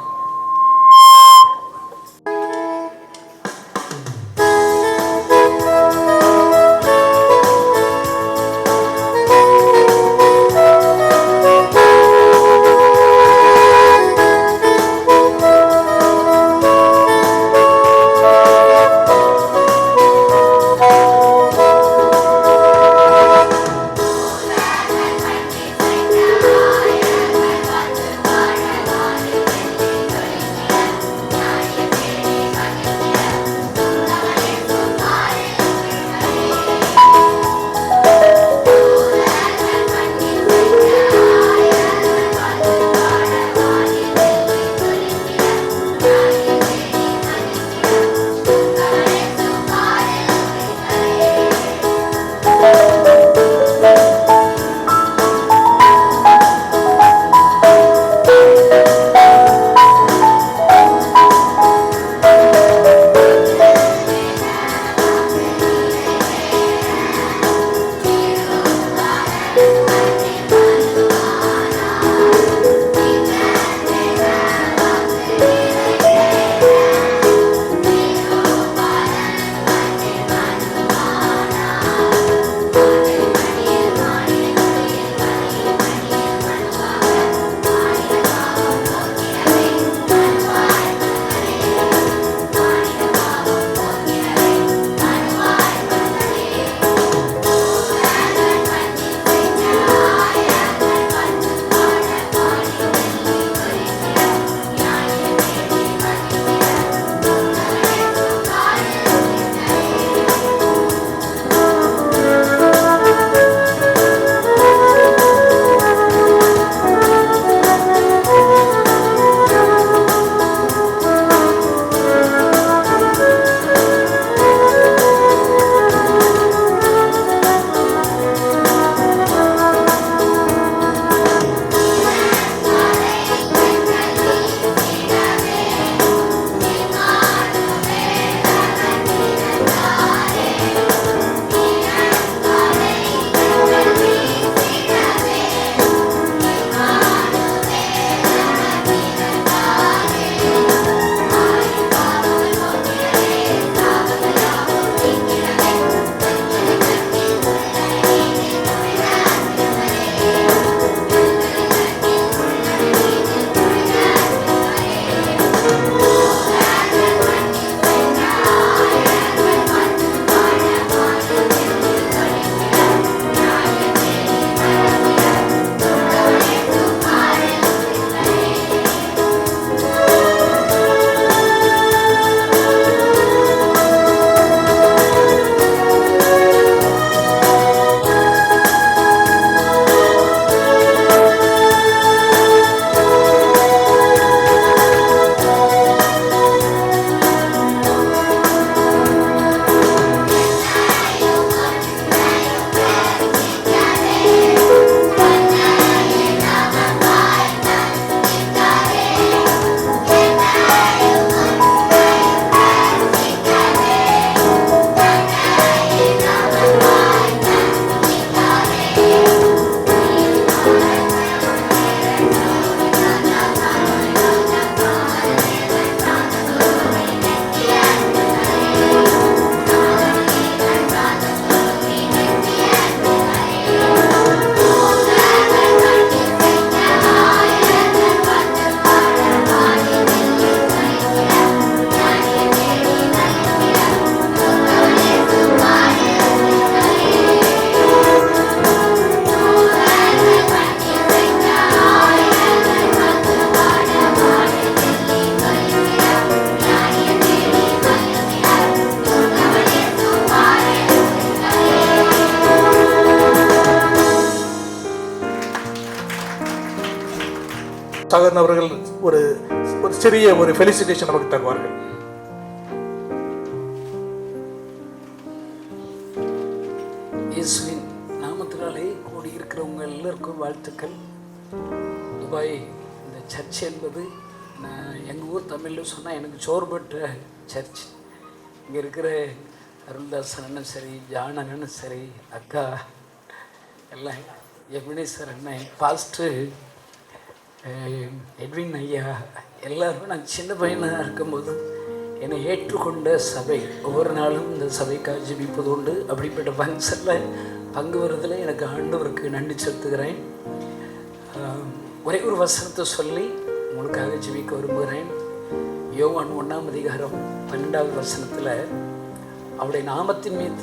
சகோதரன் அவர்கள் ஒரு சிறிய ஒரு ஃபெலிசிட்டேஷன் நமக்கு தருவார்கள். இயேசுவின் நாமத்தினாலே கூடியிருக்கிறவங்க எல்லாருக்கும் வாழ்த்துக்கள். துபாய் இந்த சர்ச் என்பது எங்கள் ஊர் தமிழில் சொன்னால் எனக்கு சோர்பற்ற சர்ச். இங்கே இருக்கிற அருள்தாசன் அண்ணன் சரி, ஜான் அண்ணனும் சரி, அக்கா எல்லாம் எபினேசர் அண்ணன், பாஸ்டர் எட்வின் ஐயா, எல்லாரும் நான் சின்ன பையனாக இருக்கும்போது என்னை ஏற்றுக்கொண்ட சபை. ஒவ்வொரு நாளும் இந்த சபைக்காக ஜெபிப்பது உண்டு. அப்படிப்பட்ட ஃபங்க்ஷனில் பங்கு வருவதில் எனக்கு ஆண்டவருக்கு நன்றி செலுத்துகிறேன். ஒரே ஒரு வசனத்தை சொல்லி உங்களுக்காக ஜெபிக்க விரும்புகிறேன். யோவான் 1:12 வசனத்தில், அவருடைய நாமத்தின் மீது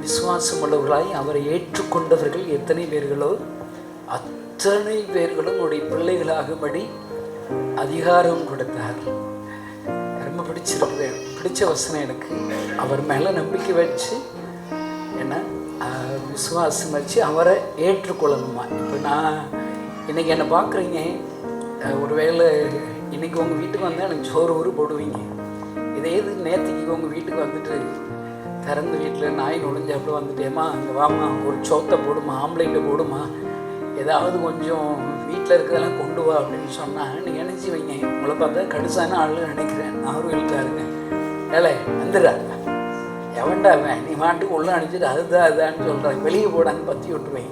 விசுவாசம் உள்ளவர்களாய் அவரை ஏற்றுக்கொண்டவர்கள் எத்தனை பேர்களோ அத்தனை பேர்களும் உடைய பிள்ளைகளாகும்படி அதிகாரம் கொடுத்தார். ரொம்ப பிடிச்ச வசனம் எனக்கு. அவர் மேலே நம்பிக்கை வச்சு என்ன விசுவாசம் வச்சு அவரை ஏற்றுக்கொள்ளணுமா. இப்போ நான் இன்றைக்கி என்னை பார்க்குறீங்க, ஒருவேளை இன்றைக்கி உங்கள் வீட்டுக்கு வந்தால் எனக்கு சோறு போடுவீங்க. இதே இது நேற்றுக்கு உங்கள் வீட்டுக்கு வந்துட்டு திறந்த வீட்டில் நாய் நுழைஞ்சாப்புல வந்துட்டேம்மா, அங்கே வாமா ஒரு சோத்தை போடுமா, ஆம்லேட்டை போடுமா, ஏதாவது கொஞ்சம் வீட்டில் இருக்கிறதெல்லாம் கொண்டு வா அப்படின்னு சொன்னால் நீங்கள் நினச்சி வைங்க, உங்களை பார்த்தா கடுசான ஆள் நினைக்கிறேன். அவரும் இருக்காருங்க, ஏலே வந்துடுறா, எவன்டாவேன் நீ மாட்டுக்கு உள்ளே அனுப்பிச்சிட்டு அதுதான்னு சொல்கிறாங்க, வெளியே போடான்னு பற்றி விட்டுருவேன்.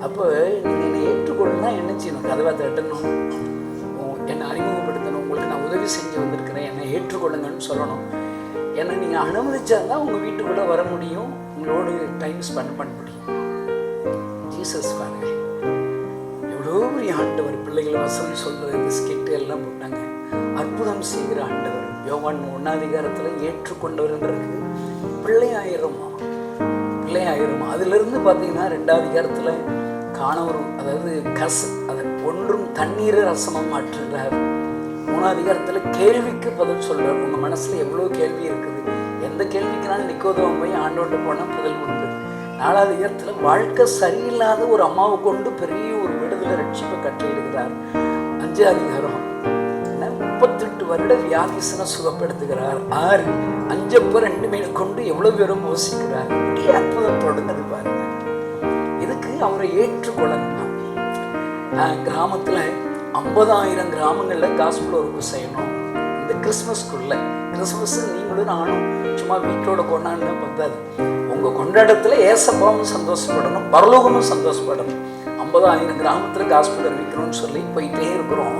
அப்போ நீங்கள் என்னை ஏற்றுக்கொள்ளணும்னா என்ன செய்யணும்? கதவை தட்டணும், என்னை அறிமுகப்படுத்தணும், உங்களுக்கு நான் உதவி செஞ்சு வந்திருக்கிறேன், என்னை ஏற்றுக்கொள்ளுங்கன்னு சொல்லணும். ஏன்னா நீங்கள் அனுமதிச்சாதான் உங்கள் வீட்டுக்குள்ளே வர முடியும், உங்களோடு டைம் ஸ்பெண்ட் பண்ண முடியும். ஜீசஸ் பாருங்க எவ்வளோ பெரிய ஆண்டவர். பிள்ளைகளை வசனம் சொல்கிறது ஸ்கிட்டு எல்லாம் போட்டாங்க. அற்புதம் செய்கிற ஆண்டவர். யோவான் 1 ஏற்றுக்கொண்டவர்ன்றதுக்கு பிள்ளையாயிரமா. அதிலிருந்து பார்த்தீங்கன்னா 2 காணவரும், அதாவது அதை ஒன்றும் தண்ணீரை ரசமாக மாற்றுகிறார். 3 கேள்விக்கு பதில் சொல்கிறார். உங்கள் மனசில் எவ்வளோ கேள்வி இருக்குது, எந்த கேள்விக்குனாலும் நிக்கோதேம் போய் ஆண்டோட்டு போனால் பதில் உண்டு. 4 வாழ்க்கை சரியில்லாத ஒரு அம்மாவை கொண்டு பெரிய ஒரு விடுதலை ரட்சிப்பை கட்டிடுகிறார். 5 38 வருட வியாதிசனை சுகப்படுத்துகிறார். 6 5 2 மீன் கொண்டு எவ்வளோ பேரும் போசிக்கிறார். இப்படியே அற்புதம் தொடங்குது பாருங்க. இதுக்கு அவரை ஏற்றுக்கொள்ளணும்னா கிராமத்தில் 50,000 கிராமங்களில் காஸ்பல் ஒர்க்கு செய்யணும். இந்த கிறிஸ்மஸ் நீங்களும் நானும் சும்மா வீட்டோட கொண்டாடினா பத்தாது. உங்கள் கொண்டாட்டத்தில் ஏசப்பாவும் சந்தோஷப்படணும், பரலோகமும் சந்தோஷப்படணும். 50,000 கிராமத்தில் காஸ்பல் அறிவிக்கணும்னு சொல்லி போயிட்டே இருக்கிறோம்.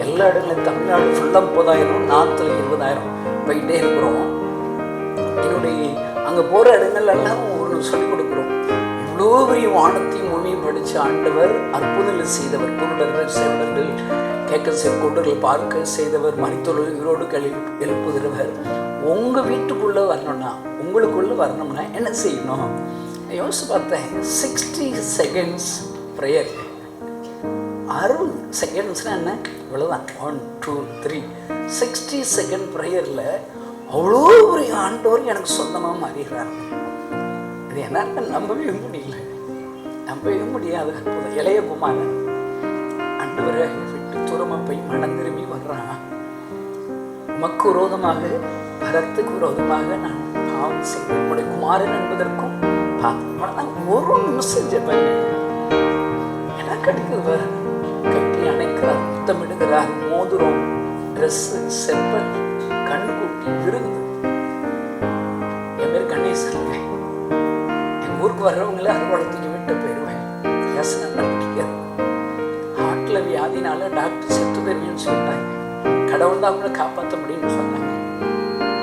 எல்லா இடங்களையும் தமிழ்நாடு ஃபுல்லாக 30,000, நார்த்தில் 20,000 போயிட்டே இருக்கிறோம். என்னுடைய அங்கே போகிற இடங்கள்லாம் ஒரு சொல்லிக் கொடுக்குறோம். இவ்வளோ பெரிய வானத்தையும் பூமியும் படித்த ஆண்டவர், அற்புதங்கள் செய்தவர், குருடர்கள் செவடர்கள் கேட்க கொண்டர்கள் பார்க்க செய்தவர், மரித்தோரோடு எழுப்புகிறவர். உங்கள் வீட்டுக்குள்ளே வரணும்னா, உங்களுக்குள்ளே வரணும்னா என்ன செய்யணும்? யோசிச்சு பார்த்தேன். 60 செகண்ட்ஸ் ப்ரேயர். 60 செகண்ட்ஸ்னால் என்ன? இவ்வளோதான். 1 2 3 60 செகண்ட் ப்ரேயரில் அவ்வளோ ஒரு ஆண்டவர் எனக்கு சொந்தமாக மாறிடுறாங்க. இது என்ன நம்பவே முடியாது. அற்புதம். இளைய குமாரன் ஆண்டவரை விட்டு தூரமாக போய் மனம் திரும்பி வர்றான். உமக்கு விரோதமாக, பரத்துக்கு விரோதமாக நான் பாவம் செய்வேன், உங்களுடைய குமாரன் என்பதற்கும் ஒரு நிமிஷம் ஜெபங்க என்ன கிடைக்குது. கட்டி அணைக்கிறார், முத்தமிடுகிறார், மோதிரம், ட்ரெஸ்ஸு, செப்பல், கண்ணுக்குட்டி விருகுது. என் பேர் கணேசன். எங்கள் ஊருக்கு வர்றவங்களே அறுவடத்துக்கு விட்டு போயிடுவேன். ஹார்ட்டில் வியாதினால டாக்டர் செத்து போயிருவேன்னு சொல்லிட்டாங்க. கடவுள் தான் அவங்கள காப்பாற்ற முடியும்னு சொன்னாங்க.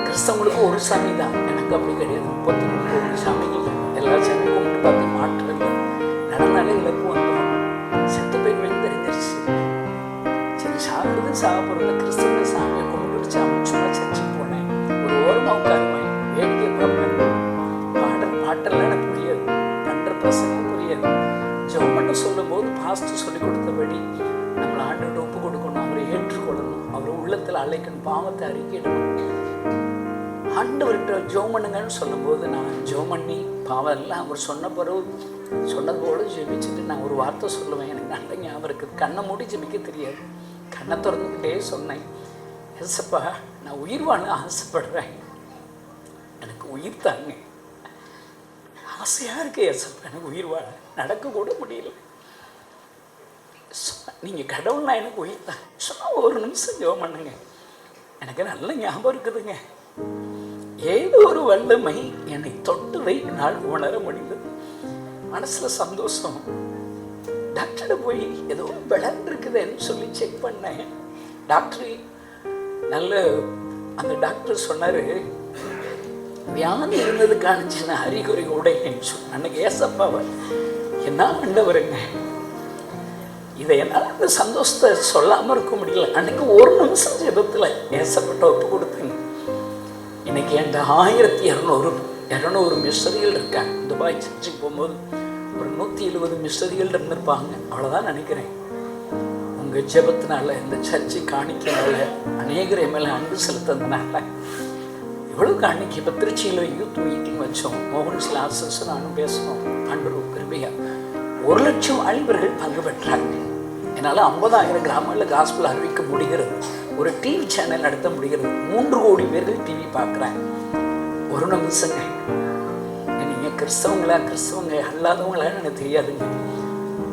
கிறிஸ்தவங்களுக்கு ஒரு சாமி தான், எனக்கு அப்படி கிடையாது. 33 சாமிகள், எல்லா சாமியும் கும்பிட்டு பார்த்து மாற்றம் இல்லை. நடந்தாலே இழப்பு வந்துடும். செத்து போயிருவேன்னு தெரிஞ்சிருச்சு. சரி, சாப்பிடுறது சாப்பிட்றது கிறிஸ்தவ சாமியை கும்பிட்டு சும்மா சர்ச்சுக்கு போனேன். ஒரு ஓரமாக உட்காருவேன், வேடிக்கை பார்ப்பேன். பாட்டெல்லாம் எனக்கு புரியாது, பண்ணுற பிரசங்கம் புரியாது. ஜெபம் பண்ண சொல்லும் போது பாஸ்டர் சொல்லிக் கொடுத்தபடி நம்மளை ஆண்டுகிட்ட ஒப்பு கொடுக்கணும், அவரை ஏற்றுக்கொள்ளணும், அவரை உள்ளத்தில் அழைக்கணும், பாவத்தை அறிக்கையிடணும். ஆண்டவர்கிட்ட ஜெபம் பண்ணுங்கன்னு சொல்லும்போது நான் ஜெபம் பண்ணி பாவம் எல்லாம் அவர் சொன்னது போல ஜெபிச்சுட்டு நான் ஒரு வார்த்தை சொல்லுவேன். எனக்கு நல்ல ஞாபகம் இருக்குது. கண்ணை மூடி ஜெபிக்க தெரியாது. கண்ணை திறந்துக்கிட்டே சொன்னேன், ஏசப்பா நான் உயிர் வாழ ஆசைப்படுறேன், எனக்கு உயிர் தாங்க. ஆசையாக இருக்கு ஏசப்பா, எனக்கு உயிர் வாழ நடக்க கூட முடியல. நீங்கள் கடவுள்னா எனக்கு உயிர் தான் சொன்னால் ஒரு நிமிஷம் ஜெபம் பண்ணுங்க. எனக்கு நல்ல ஞாபகம் இருக்குதுங்க. ஏதோ ஒரு வல்லமை என்னை தொட்டு வைக்கினால் உணர முடிந்தது. மனசில் சந்தோஷம். டாக்டர்கிட்ட போய் ஏதோ பிளட் இருக்குதுன்னு சொல்லி செக் பண்ணேன். டாக்டர் நல்ல அந்த டாக்டர் சொன்னார், வியாதி இருந்தது காணிச்சுன்னா அறிகுறி உடையன்னு சொன்ன. அன்னைக்கு ஏசப்பாவை என்ன ஆண்டவருங்க, இதை என்னால் அந்த சந்தோஷத்தை சொல்லாமல் இருக்க முடியல. அன்னைக்கு ஒரு நிமிஷம் ஜெபத்தில் ஏசப்பட்ட ஒப்பு கொடுத்தேங்க. இன்னைக்கு என்கிட்ட 1200 மிஸ்டரிகள் இருக்காங்க. துபாய் சர்ச்சுக்கு போகும்போது ஒரு 170 மிஸ்டரிகள் இருந்திருப்பாங்க, அவ்வளோதான் நினைக்கிறேன். உங்கள் ஜெபத்தினால, இந்த சர்ச்சை காணிக்கைனால, அநேகரை மேலே அன்பு செலுத்ததுனால இவ்வளோ காணிக்கை. இப்போ திருச்சியில் யூத் மீட்டிங் வச்சோம், மோகன் சில ஆசஸ் நானும் பேசணும். ஆண்டவர் கிருபையா 1,00,000 வாலிபர்கள் பங்கு பெற்றாங்க. என்னால் 50,000 கிராமங்களில் காஸ்பல் அறிவிக்க முடிகிறது. ஒரு டிவி சேனல் நடத்த முடிகிறது. 3 கோடி பேர்கள் டிவி பார்க்குறாங்க. ஒரு நிமிஷங்க, நீங்கள் கிறிஸ்தவங்க அல்லாதவங்களான்னு எனக்கு தெரியாதுங்க.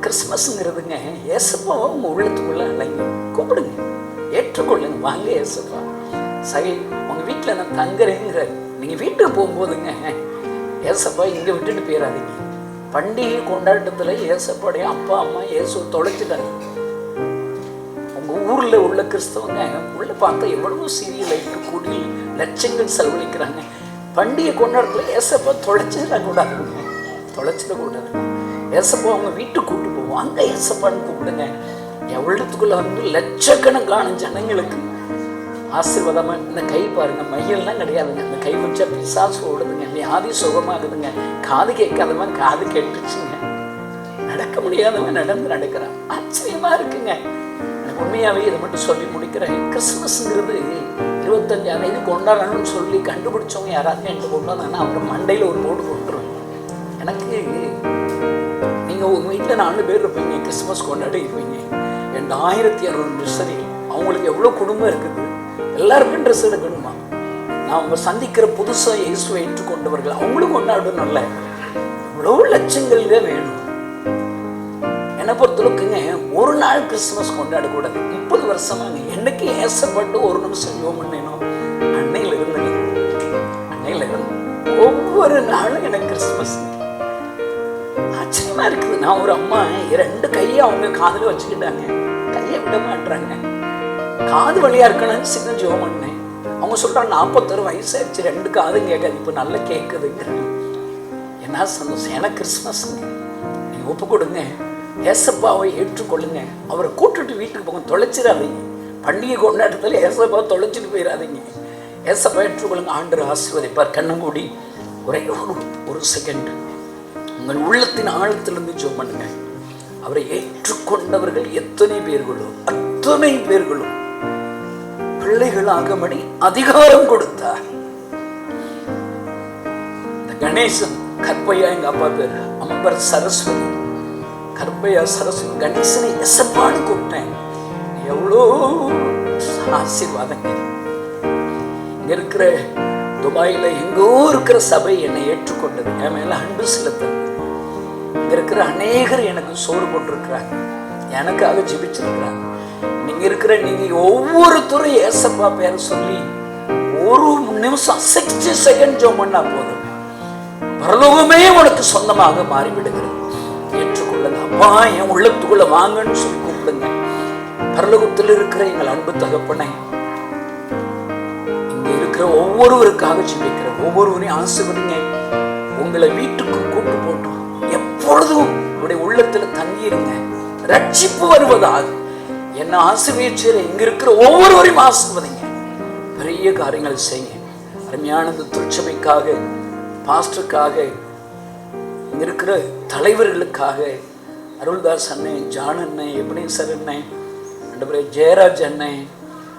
கிறிஸ்மஸ்ங்கிறதுங்க ஏசப்பாவை உங்கள் உள்ளத்துக்குள்ளே அலைங்க, கூப்பிடுங்க, ஏற்றுக்கொள்ளுங்க. வாங்க ஏசப்பா சரி, உங்கள் வீட்டில் நான் தங்குறேங்கிறாரு. நீங்கள் வீட்டுக்கு போகும்போதுங்க ஏசப்பா இங்கே விட்டுட்டு போயிடாதீங்க. பண்டிகை கொண்டாட்டத்தில் ஏசப்பாடைய அப்பா அம்மா இயேசு தொலைச்சிட்டாங்க. உங்கள் ஊரில் உள்ள கிறிஸ்தவங்க உள்ள பார்த்தா எவ்வளவோ சிறிய லைட்டு கூடி லட்சங்கள் செலவழிக்கிறாங்க. பண்டிகை கொண்டாட்டத்தில் ஏசப்பா தொலைச்சிடக்கூடாதுங்க, தொலைச்சிடக்கூடாது. ஏசப்பா அவங்க வீட்டுக்கு கூப்பிட்டு போவோம், அங்கே ஏசப்பான்னு கூப்பிடுங்க. எவ்வளோத்துக்குள்ளே வந்து லட்சக்கணக்கான ஜனங்களுக்கு ஆசீர்வாதமாக. இந்த கை பாருங்கள், மையெல்லாம் கிடையாதுங்க. அந்த கை வச்சா பிசாசு ஓடுதுங்க, வியாதி சுகமாகுதுங்க. காது கேட்காதவன் காது கேட்டுச்சுங்க, நடக்க முடியாதவன் நடக்கிறான். ஆச்சரியமாக இருக்குங்க. எனக்கு உண்மையாகவே இதை மட்டும் சொல்லி முடிக்கிறேன். கிறிஸ்மஸ்ங்கிறது 25ஆம் தேதி கொண்டாடணும்னு சொல்லி கண்டுபிடிச்சவங்க யாராவது என்கிட்ட கொண்டு வந்தாங்கன்னா அப்புறம் மண்டையில் ஒரு போட்டு போட்டுருவேன். எனக்கு நீங்கள் உங்கள் வீட்டில் 4 பேர் இருப்பீங்க, கிறிஸ்மஸ் கொண்டாடி இருப்பீங்க. என் 1600 மிஸ்ஸரி, அவங்களுக்கு எவ்வளோ குடும்பம் இருக்குது, எல்லாருக்கும் ட்ரெஸ் எடுக்கணுமா? நான் அவங்க சந்திக்கிற புதுசாக இயேசுவை ஏற்றுக்கொண்டவர்கள் அவங்களும் கொண்டாடணும்ல. இவ்வளோ லட்சங்கள்ல வேணும். என்னை பொறுத்தளவுக்குங்க ஒரு நாள் கிறிஸ்மஸ் கொண்டாடக்கூடாது. 30 வருஷமாங்க என்னைக்கு ஏசப்பட்டு ஒரு நிமிஷம் ஜெபம் பண்ணேனோ அன்னையில இருந்து ஒவ்வொரு நாளும் எனக்கு கிறிஸ்மஸ். ஆச்சரியமா இருக்குது. நான் ஒரு அம்மா 2 கையை அவங்க காதில் வச்சுக்கிட்டாங்க, கையை விட மாட்டாங்க. காது வழியா இருக்கணும்னு சின்ன ஜெபம் பண்ணேன். அவங்க சொல்றாங்க 41 வயசாச்சு, 2 காதும் கேட்காது, இப்போ நல்லா கேட்குதுங்கிறாங்க. என்ன சந்தோஷம். எனக்கு கிறிஸ்மஸ்ங்க. நீங்க ஒப்பு கொடுங்க, ஏசப்பாவை ஏற்றுக்கொள்ளுங்க, அவரை கூட்டுட்டு வீட்டுக்கு போங்க, தொலைச்சிடாதீங்க. பண்டிகை கொண்டாட்டத்தில் ஏசப்பா தொலைச்சிட்டு போயிடாதீங்க. ஏசப்பா ஏற்றுக்கொள்ளுங்க, ஆண்டவர் ஆசீர்வதிப்பார். கண்ணங்கூடி ஒரு செகண்ட் உங்கள் உள்ளத்தின் ஆழத்திலிருந்து ஜெபம் பண்ணுங்க. அவரை ஏற்றுக்கொண்டவர்கள் எத்தனை பேர்களும் அத்தனை பேர்களும் பிள்ளைகளாகபடி அதிகாரம் கொடுத்தார். இந்த கணேசன் கற்பையா, எங்க அப்பா பேர் அம்பர் சரஸ்வதி, கற்பையா சரஸ்வதி, கணேசனை எசப்பான்னு கூப்பிட்டேன். எவ்வளோ ஆசீர்வாதங்க. இங்க இருக்கிற துபாயில எங்கோ இருக்கிற சபை என்னை ஏற்றுக்கொண்டது, என் மேல அன்பு செலுத்தது. இங்க இருக்கிற அநேகர் எனக்கு சோறு போட்டிருக்கிறாங்க, எனக்காக ஜெபிச்சிருக்கிறாங்க. நீங்க இருக்கிற நீங்க ஒவ்வொருத்தரும் ஏசப்பா பேர சொல்லி ஒரு நிமிஷம் 60 செகண்ட் ஜெபம் பண்ணா போதும், பரலோகமே உனக்கு சொந்தமாக மாறிவிடுகிறது. ஏற்றுக்கொள்ளுங்க. அப்பா என் உள்ளத்துக்குள்ள வாங்கன்னு சொல்லி கூப்பிடுங்க. பரலோகத்தில் இருக்கிற எங்கள் அன்பு தகப்பனை, இங்க இருக்கிற ஒவ்வொருவருக்காக ஜெபிக்கிற ஒவ்வொருவரையும் ஆசீர்வதிங்க. உங்களை வீட்டுக்கு கூட்டு போட்டோம், எப்பொழுதும் உங்களுடைய உள்ளத்துல தங்கியிருங்க. ரட்சிப்பு வருவதாக என்ன ஆசீர்வதிச்சு இங்க இருக்கிற ஒவ்வொருவரையும் ஆசீர்வதிங்க. பெரிய காரியங்கள் செய்யுங்க. அருமையான இந்த திருச்சபைக்காக, பாஸ்டருக்காக, இங்க இருக்கிற தலைவர்களுக்காக, அருள்தாஸ் அண்ணன், ஜான் அண்ணன், எபனேசர் அண்ணன், ஆண்டவரே ஜெயராஜ் அண்ணன்,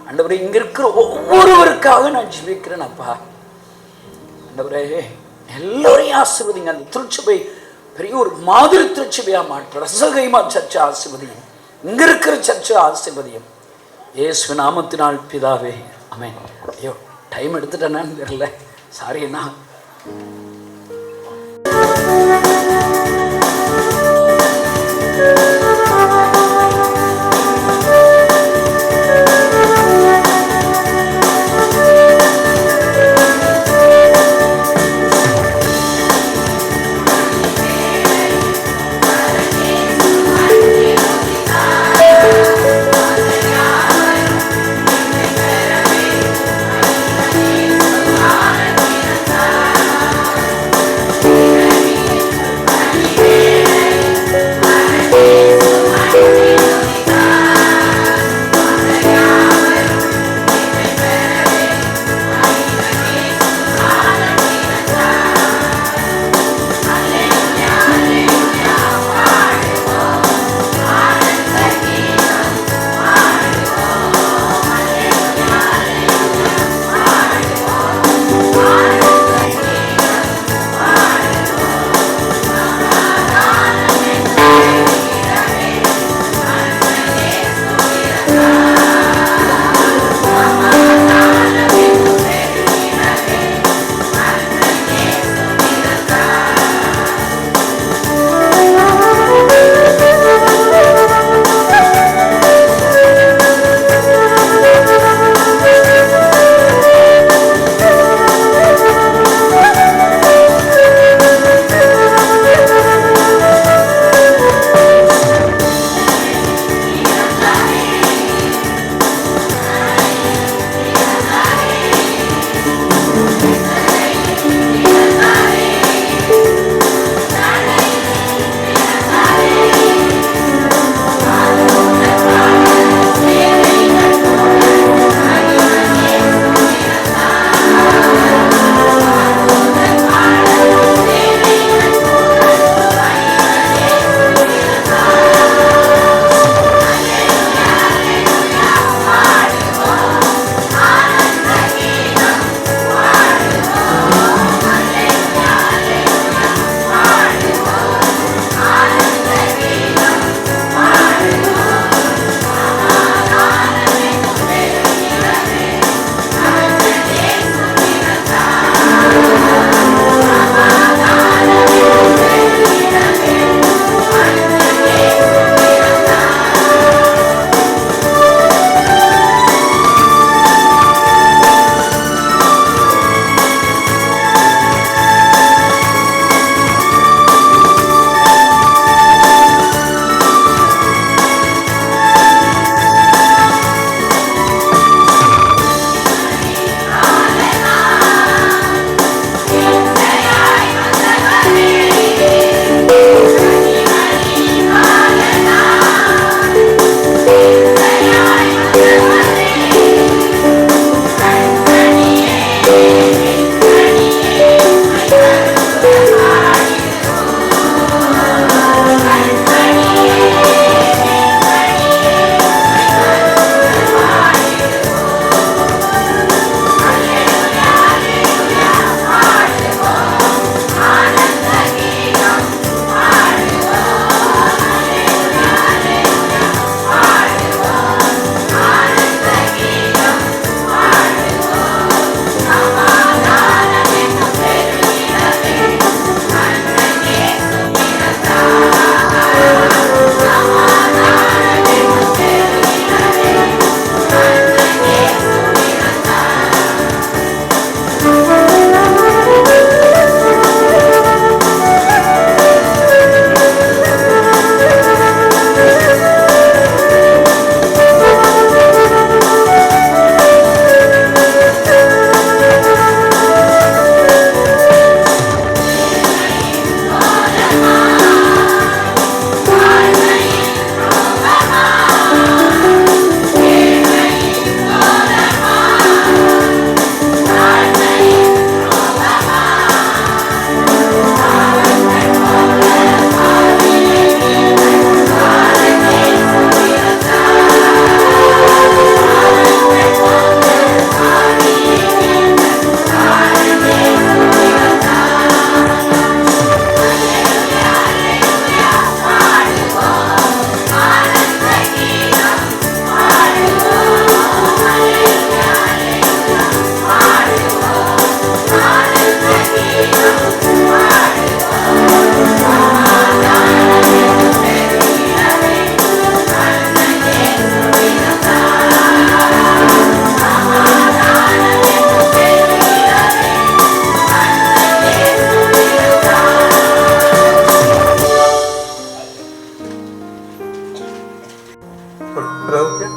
ஆண்டவரே இங்க இருக்கிற ஒவ்வொருவருக்காக நான் ஜெபிக்கிறேன். அப்பா ஆண்டவரே எல்லோரையும் ஆசீர்வதிங்க. அந்த திருச்சபை பெரிய ஒரு மாதிரி திருச்சபையா மாற்ற ரசகைமா சர்ச்சை ஆசீர்வதியும், இங்க இருக்கிற சர்ச்சை ஆசீர்வதியும். இயேசு நாமத்தினால் பிதாவே, ஆமென். ஐயோ டைம் எடுத்துட்டேனான்னு தெரியல, சாரி அண்ணா. ஓகே.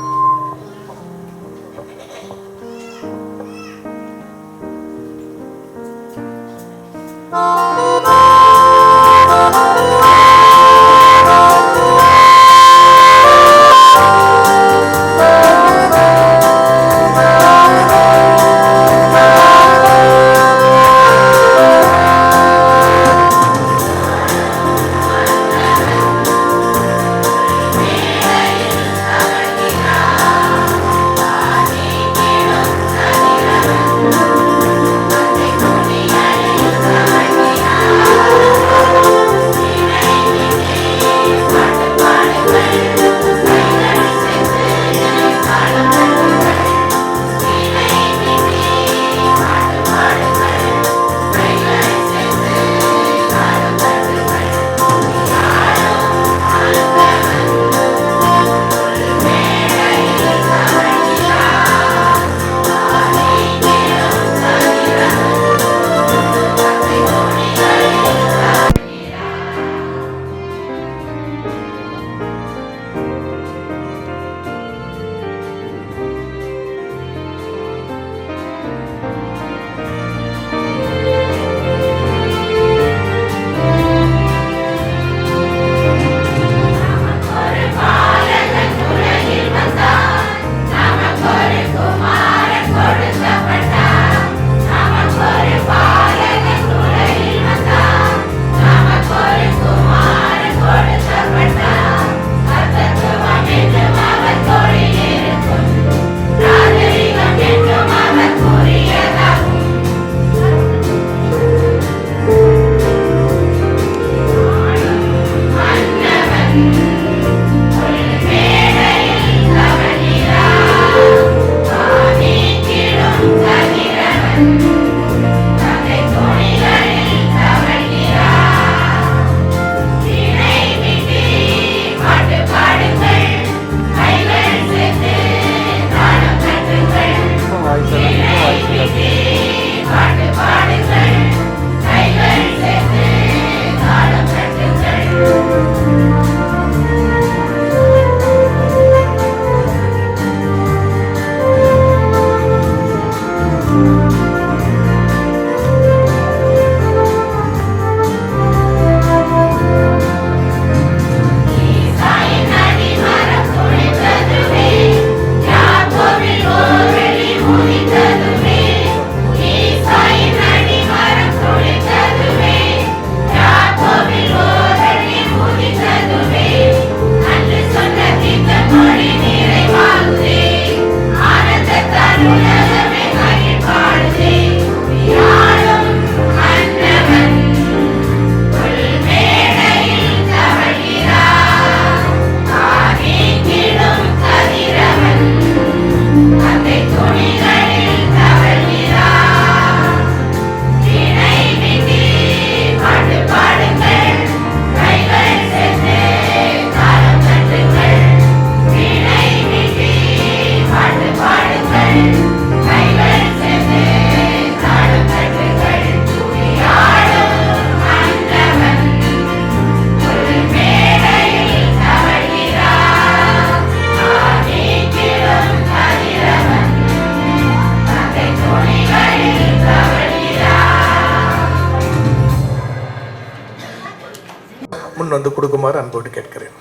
முன் வந்து கொடுக்குமாறு அன்போடு கேட்கிறேன்.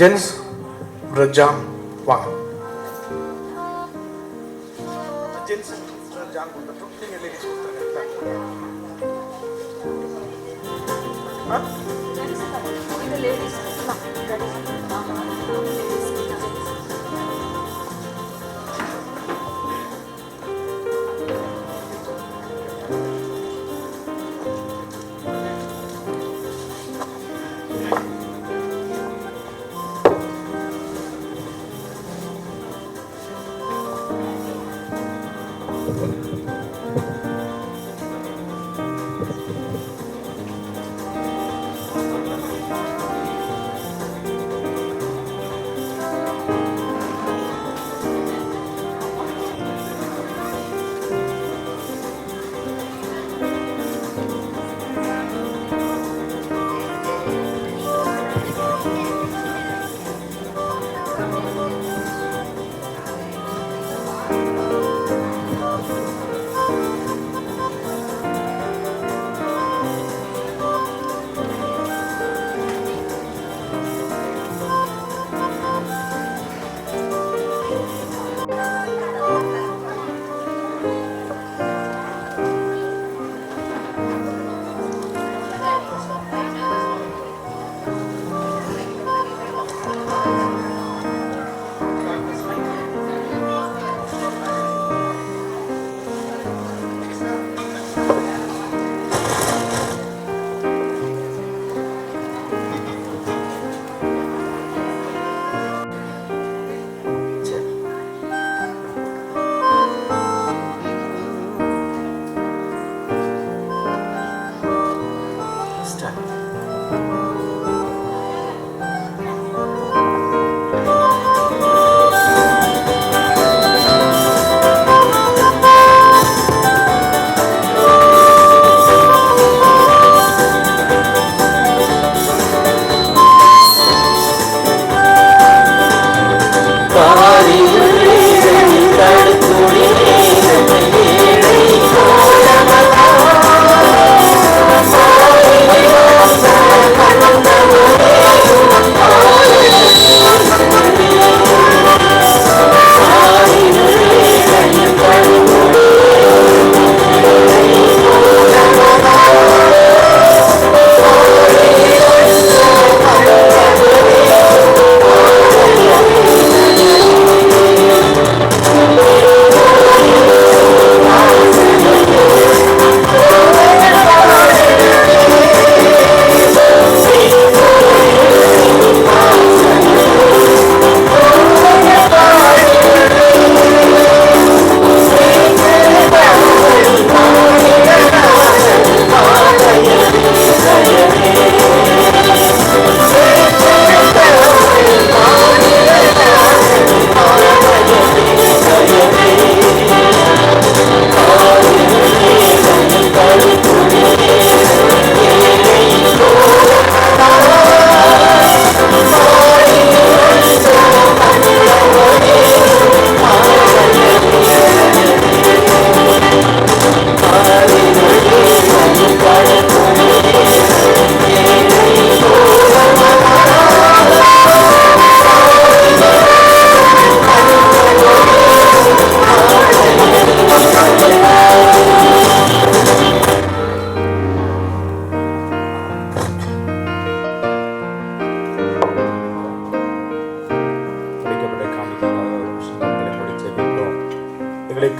ஜென்ஸ் ஜான் வாங்க. ஜென்ஸ் ஜான் கொடுத்துட்டோம். நீங்க லேடிஸ் கொடுத்துருங்க.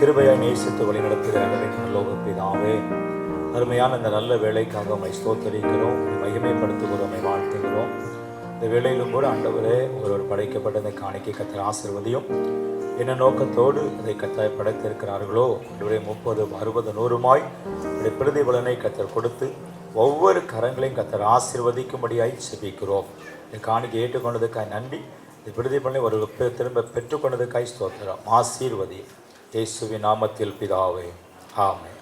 கிருபையாய் நேசித்து வழிநடத்துகிற நல்ல பிதாவே, அருமையான இந்த நல்ல வேலைக்காக உம்மை ஸ்தோத்திரிக்கிறோம், மகிமைப்படுத்துகிறோம், உம்மை வாழ்த்துகிறோம். இந்த வேளையிலும் கூட ஆண்டவரே, ஒருவர் படைக்கப்பட்ட இந்த காணிக்கை கர்த்தர் ஆசீர்வதியும். என்ன நோக்கத்தோடு இதை கர்த்தர் படைத்திருக்கிறார்களோ, ஆண்டவரே 30, 60, 100 இந்த பிரதிபலனை கர்த்தர் கொடுத்து ஒவ்வொரு கரங்களையும் கர்த்தர் ஆசீர்வதிக்கும்படியாய் செபிக்கிறோம். இந்த காணிக்கை ஏற்றுக்கொண்டதுக்காய் நன்றி. இந்த பிரதிபலனை ஒரு திரும்ப பெற்றுக்கொண்டதுக்காய் ஸ்தோத்திரம். ஆசீர்வதி இயேசுவின் நாமத்தில் பிதாவே, ஆமென்.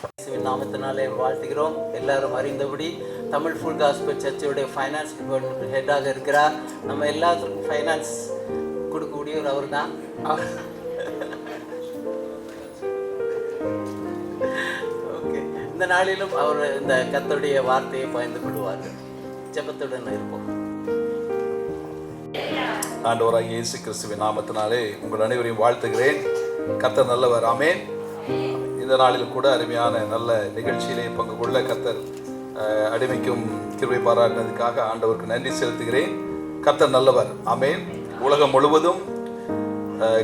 இயேசுவின் நாமத்தினாலே வாழ்த்துகிறோம். எல்லாரும் அறிந்தபடி தமிழ் ஃபுல் காஸ்பல் சர்ச்சோடைய ஃபைனான்ஸ் டிபார்ட்மெண்ட் ஹெட்டாக இருக்கிறார். நம்ம எல்லாத்துக்கும் ஃபைனான்ஸ் கொடுக்கக்கூடியவர் அவர் தான். ஓகே, இந்த நாளிலும் அவர் இந்த கர்த்தருடைய வார்த்தையை பகிர்ந்து கொள்வார்கள். ஜெபத்துடன் இருப்போம். ஆண்டவராகிய இயேசு கிறிஸ்துவின் நாமத்தினாலே உங்கள் அனைவரையும் வாழ்த்துகிறேன். கர்த்தர் நல்லவர். ஆமென். இந்த நாளில் கூட அருமையான நல்ல நிகழ்ச்சியிலே பங்கு கொள்ள கர்த்தர் அடிமைக்கும் கிருபை பாராட்டினதுக்காக ஆண்டவருக்கு நன்றி செலுத்துகிறேன். கர்த்தர் நல்லவர். ஆமென். உலகம் முழுவதும்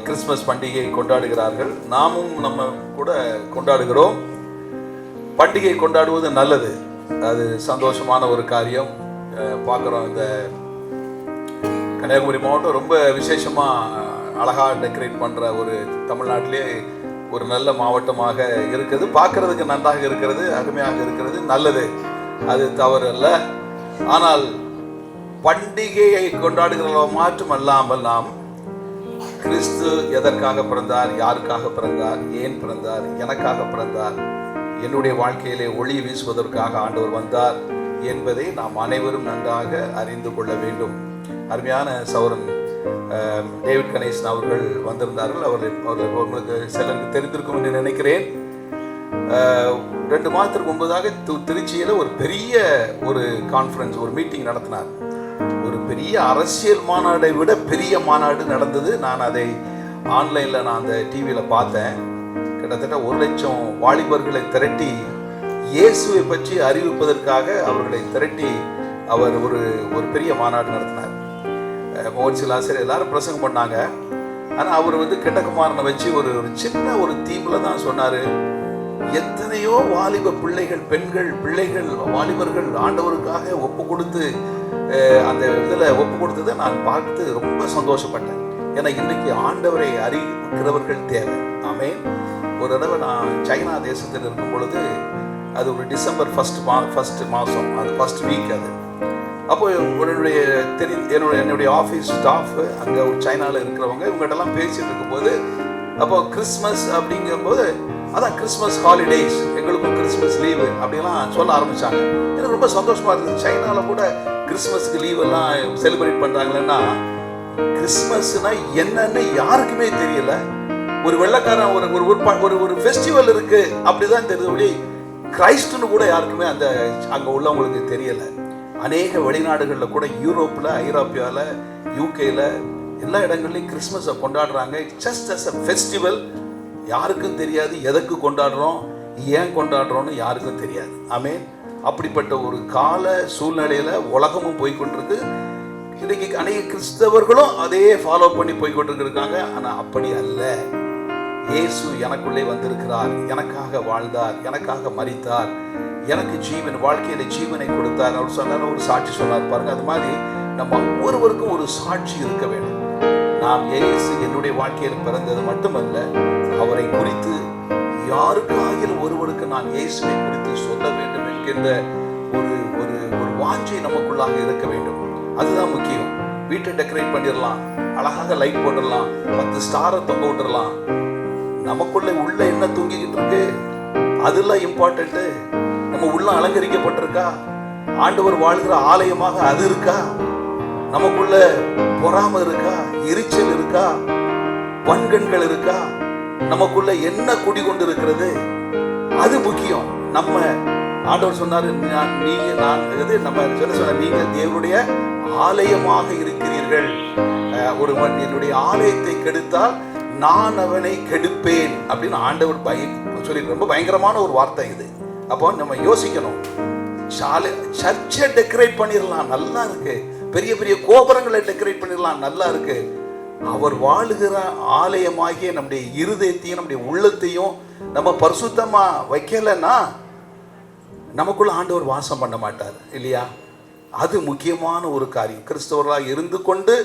கிறிஸ்மஸ் பண்டிகையை கொண்டாடுகிறார்கள். நாமும் நம்ம கூட கொண்டாடுகிறோம். பண்டிகை கொண்டாடுவது நல்லது, அது சந்தோஷமான ஒரு காரியம். பார்க்குறோம், இந்த கன்னியாகுமரி மாவட்டம் ரொம்ப விசேஷமாக அழகாக டெக்கரேட் பண்ணுற ஒரு தமிழ்நாட்டிலே ஒரு நல்ல மாவட்டமாக இருக்குது. பார்க்குறதுக்கு நன்றாக இருக்கிறது, அருமையாக இருக்கிறது, நல்லது, அது தவறு அல்ல. ஆனால் பண்டிகையை கொண்டாடுகிற மாற்றம் அல்லாமல் நாம் கிறிஸ்து எதற்காக பிறந்தார், யாருக்காக பிறந்தார், ஏன் பிறந்தார், எனக்காக பிறந்தார், என்னுடைய வாழ்க்கையிலே ஒளி வீசுவதற்காக ஆண்டவர் வந்தார் என்பதை நாம் அனைவரும் நன்றாக அறிந்து கொள்ள வேண்டும். அருமையான சௌரன் டேவிட் கணேசன் அவர்கள் வந்திருந்தார்கள். அவர்கள் உங்களுக்கு சிலருக்கு தெரிந்திருக்கும் என்று நினைக்கிறேன். 2 மாதத்திற்கு முன்பதாக திருச்சியில் ஒரு பெரிய ஒரு கான்ஃபரன்ஸ், ஒரு மீட்டிங் நடத்தினார். ஒரு பெரிய அரசியல் மாநாடை விட பெரிய மாநாடு நடந்தது. நான் அதை ஆன்லைனில் நான் அந்த டிவியில் பார்த்தேன். கிட்டத்தட்ட 1,00,000 வாலிபர்களை திரட்டி இயேசுவை பற்றி அறிவிப்பதற்காக அவர்களை திரட்டி அவர் ஒரு பெரிய மாநாடு நடத்தினார். மோகன் சிலாசர் எல்லாரும் பிரசங்கம் பண்ணாங்க. ஆனால் அவர் கிட்டகுமாரனை வச்சு ஒரு சின்ன ஒரு தீமில் தான் சொன்னார். எத்தனையோ வாலிப பிள்ளைகள், பெண்கள், பிள்ளைகள், வாலிபர்கள் ஆண்டவருக்காக ஒப்பு கொடுத்து அந்த இதில் ஒப்பு கொடுத்ததை நான் பார்த்து ரொம்ப சந்தோஷப்பட்டேன். ஏன்னா இன்றைக்கு ஆண்டவரை அறிவிக்கிறவர்கள் தேவை. ஆமென். ஒரு தடவை நான் சைனா தேசத்தில் இருக்கும் பொழுது, அது ஒரு டிசம்பர் ஃபர்ஸ்ட் மாதம், அது ஃபர்ஸ்ட் வீக் அது. அப்போ என்னுடைய ஆஃபீஸ் ஸ்டாஃபு அங்கே ஒரு சைனாவில் இருக்கிறவங்க இவங்ககிட்டலாம் பேசிகிட்டு இருக்கும்போது, அப்போ கிறிஸ்மஸ் அப்படிங்கும்போது அதான் கிறிஸ்மஸ் ஹாலிடேஸ், எங்களுக்கும் கிறிஸ்மஸ் லீவு அப்படிலாம் சொல்ல ஆரம்பித்தாங்க. எனக்கு ரொம்ப சந்தோஷமாக இருந்தது. சைனாவில் கூட கிறிஸ்மஸுக்கு லீவெல்லாம் செலிப்ரேட் பண்ணுறாங்களேன்னா, கிறிஸ்மஸ்னா என்னன்னு யாருக்குமே தெரியல. ஒரு வெள்ளைக்காரன் ஒரு ஃபெஸ்டிவல் இருக்கு அப்படிதான் தெரியுது, கிரைஸ்ட்னு கூட யாருக்குமே அங்கே உள்ளவங்களுக்கு தெரியல. அநேக வெளிநாடுகளில் கூட, யூரோப்பில், ஐரோப்பியாவில், யூகேல எல்லா இடங்கள்லையும் கிறிஸ்மஸை கொண்டாடுறாங்க. Just as a festival. யாருக்கும் தெரியாது எதற்கு கொண்டாடுறோம், ஏன் கொண்டாடுறோன்னு யாருக்கும் தெரியாது. ஆமென். அப்படிப்பட்ட ஒரு கால சூழ்நிலையில் உலகமும் போய்கொண்டிருக்கு. இன்றைக்கு அநேக கிறிஸ்தவர்களும் அதையே ஃபாலோ பண்ணி போய்கொண்டிருக்காங்க. ஆனால் அப்படி அல்ல. இயேசு எனக்குள்ளே வந்திருக்கிறார், எனக்காக வாழ்ந்தார், எனக்காக மரித்தார், எனக்கு ஜீவன், வாழ்க்கையில ஜீவனை கொடுத்தார். அவர் சொன்னார், ஒரு சாட்சி சொன்னார் பாருங்க. அது மாதிரி நம்ம ஒவ்வொருவருக்கும் ஒரு சாட்சி இருக்க வேண்டும். நாம் இயேசு என்னுடைய வாழ்க்கையில் பிறந்தது மட்டுமல்ல, அவரை குறித்து யாருக்காக ஒருவருக்கு நான் இயேசுவை குறித்து சொல்ல வேண்டும் என்கின்ற ஒரு ஒரு ஒரு வாஞ்சை நமக்குள்ளாக இருக்க வேண்டும். அதுதான் முக்கியம். வீட்டை டெக்கரேட் பண்ணிடலாம், அழகாக லைட் போட்டுடலாம், 10 ஸ்டாரை தொங்க விட்டுடலாம். நமக்குள்ள உள்ள என்ன தூங்கிக்கிட்டு இருக்கு, அதெல்லாம் இம்பார்ட்டன்ட். நம்ம உள்ள அலங்கரிக்கப்பட்டிருக்கா, ஆண்டவர் வாழ்கிற ஆலயமாக அது இருக்கா, நமக்குள்ள பொறாமை இருக்கா, எரிச்சல் இருக்கா, வன்கண்கள் இருக்கா, நமக்குள்ள என்ன குடிகொண்டு இருக்கிறது, அது முக்கியம். நம்ம ஆண்டவர் சொன்னாரு, நீங்கள் தேவனுடைய ஆலயமாக இருக்கிறீர்கள். ஒருவன் என்னுடைய ஆலயத்தை கெடுத்தால் நான் அவனை கெடுப்பேன் அப்படின்னு ஆண்டவர் சொல்லி, ரொம்ப பயங்கரமான ஒரு வார்த்தை இது. அப்போ நம்ம யோசிக்கணும். சர்ச்சை டெக்கரேட் பண்ணிடலாம், நல்லா இருக்கு. பெரிய பெரிய கோபுரங்களை டெக்கரேட் பண்ணிடலாம், நல்லா இருக்கு. அவர் வாழுகிற ஆலயமாகிய நம்முடைய இருதயத்தையும் நம்முடைய உள்ளத்தையும் நம்ம பரிசுத்தமா வைக்கலன்னா நமக்குள்ள ஆண்டவர் வாசம் பண்ண மாட்டார் இல்லையா? அது முக்கியமான ஒரு காரியம். கிறிஸ்தவர்களாக இருந்து கொண்டு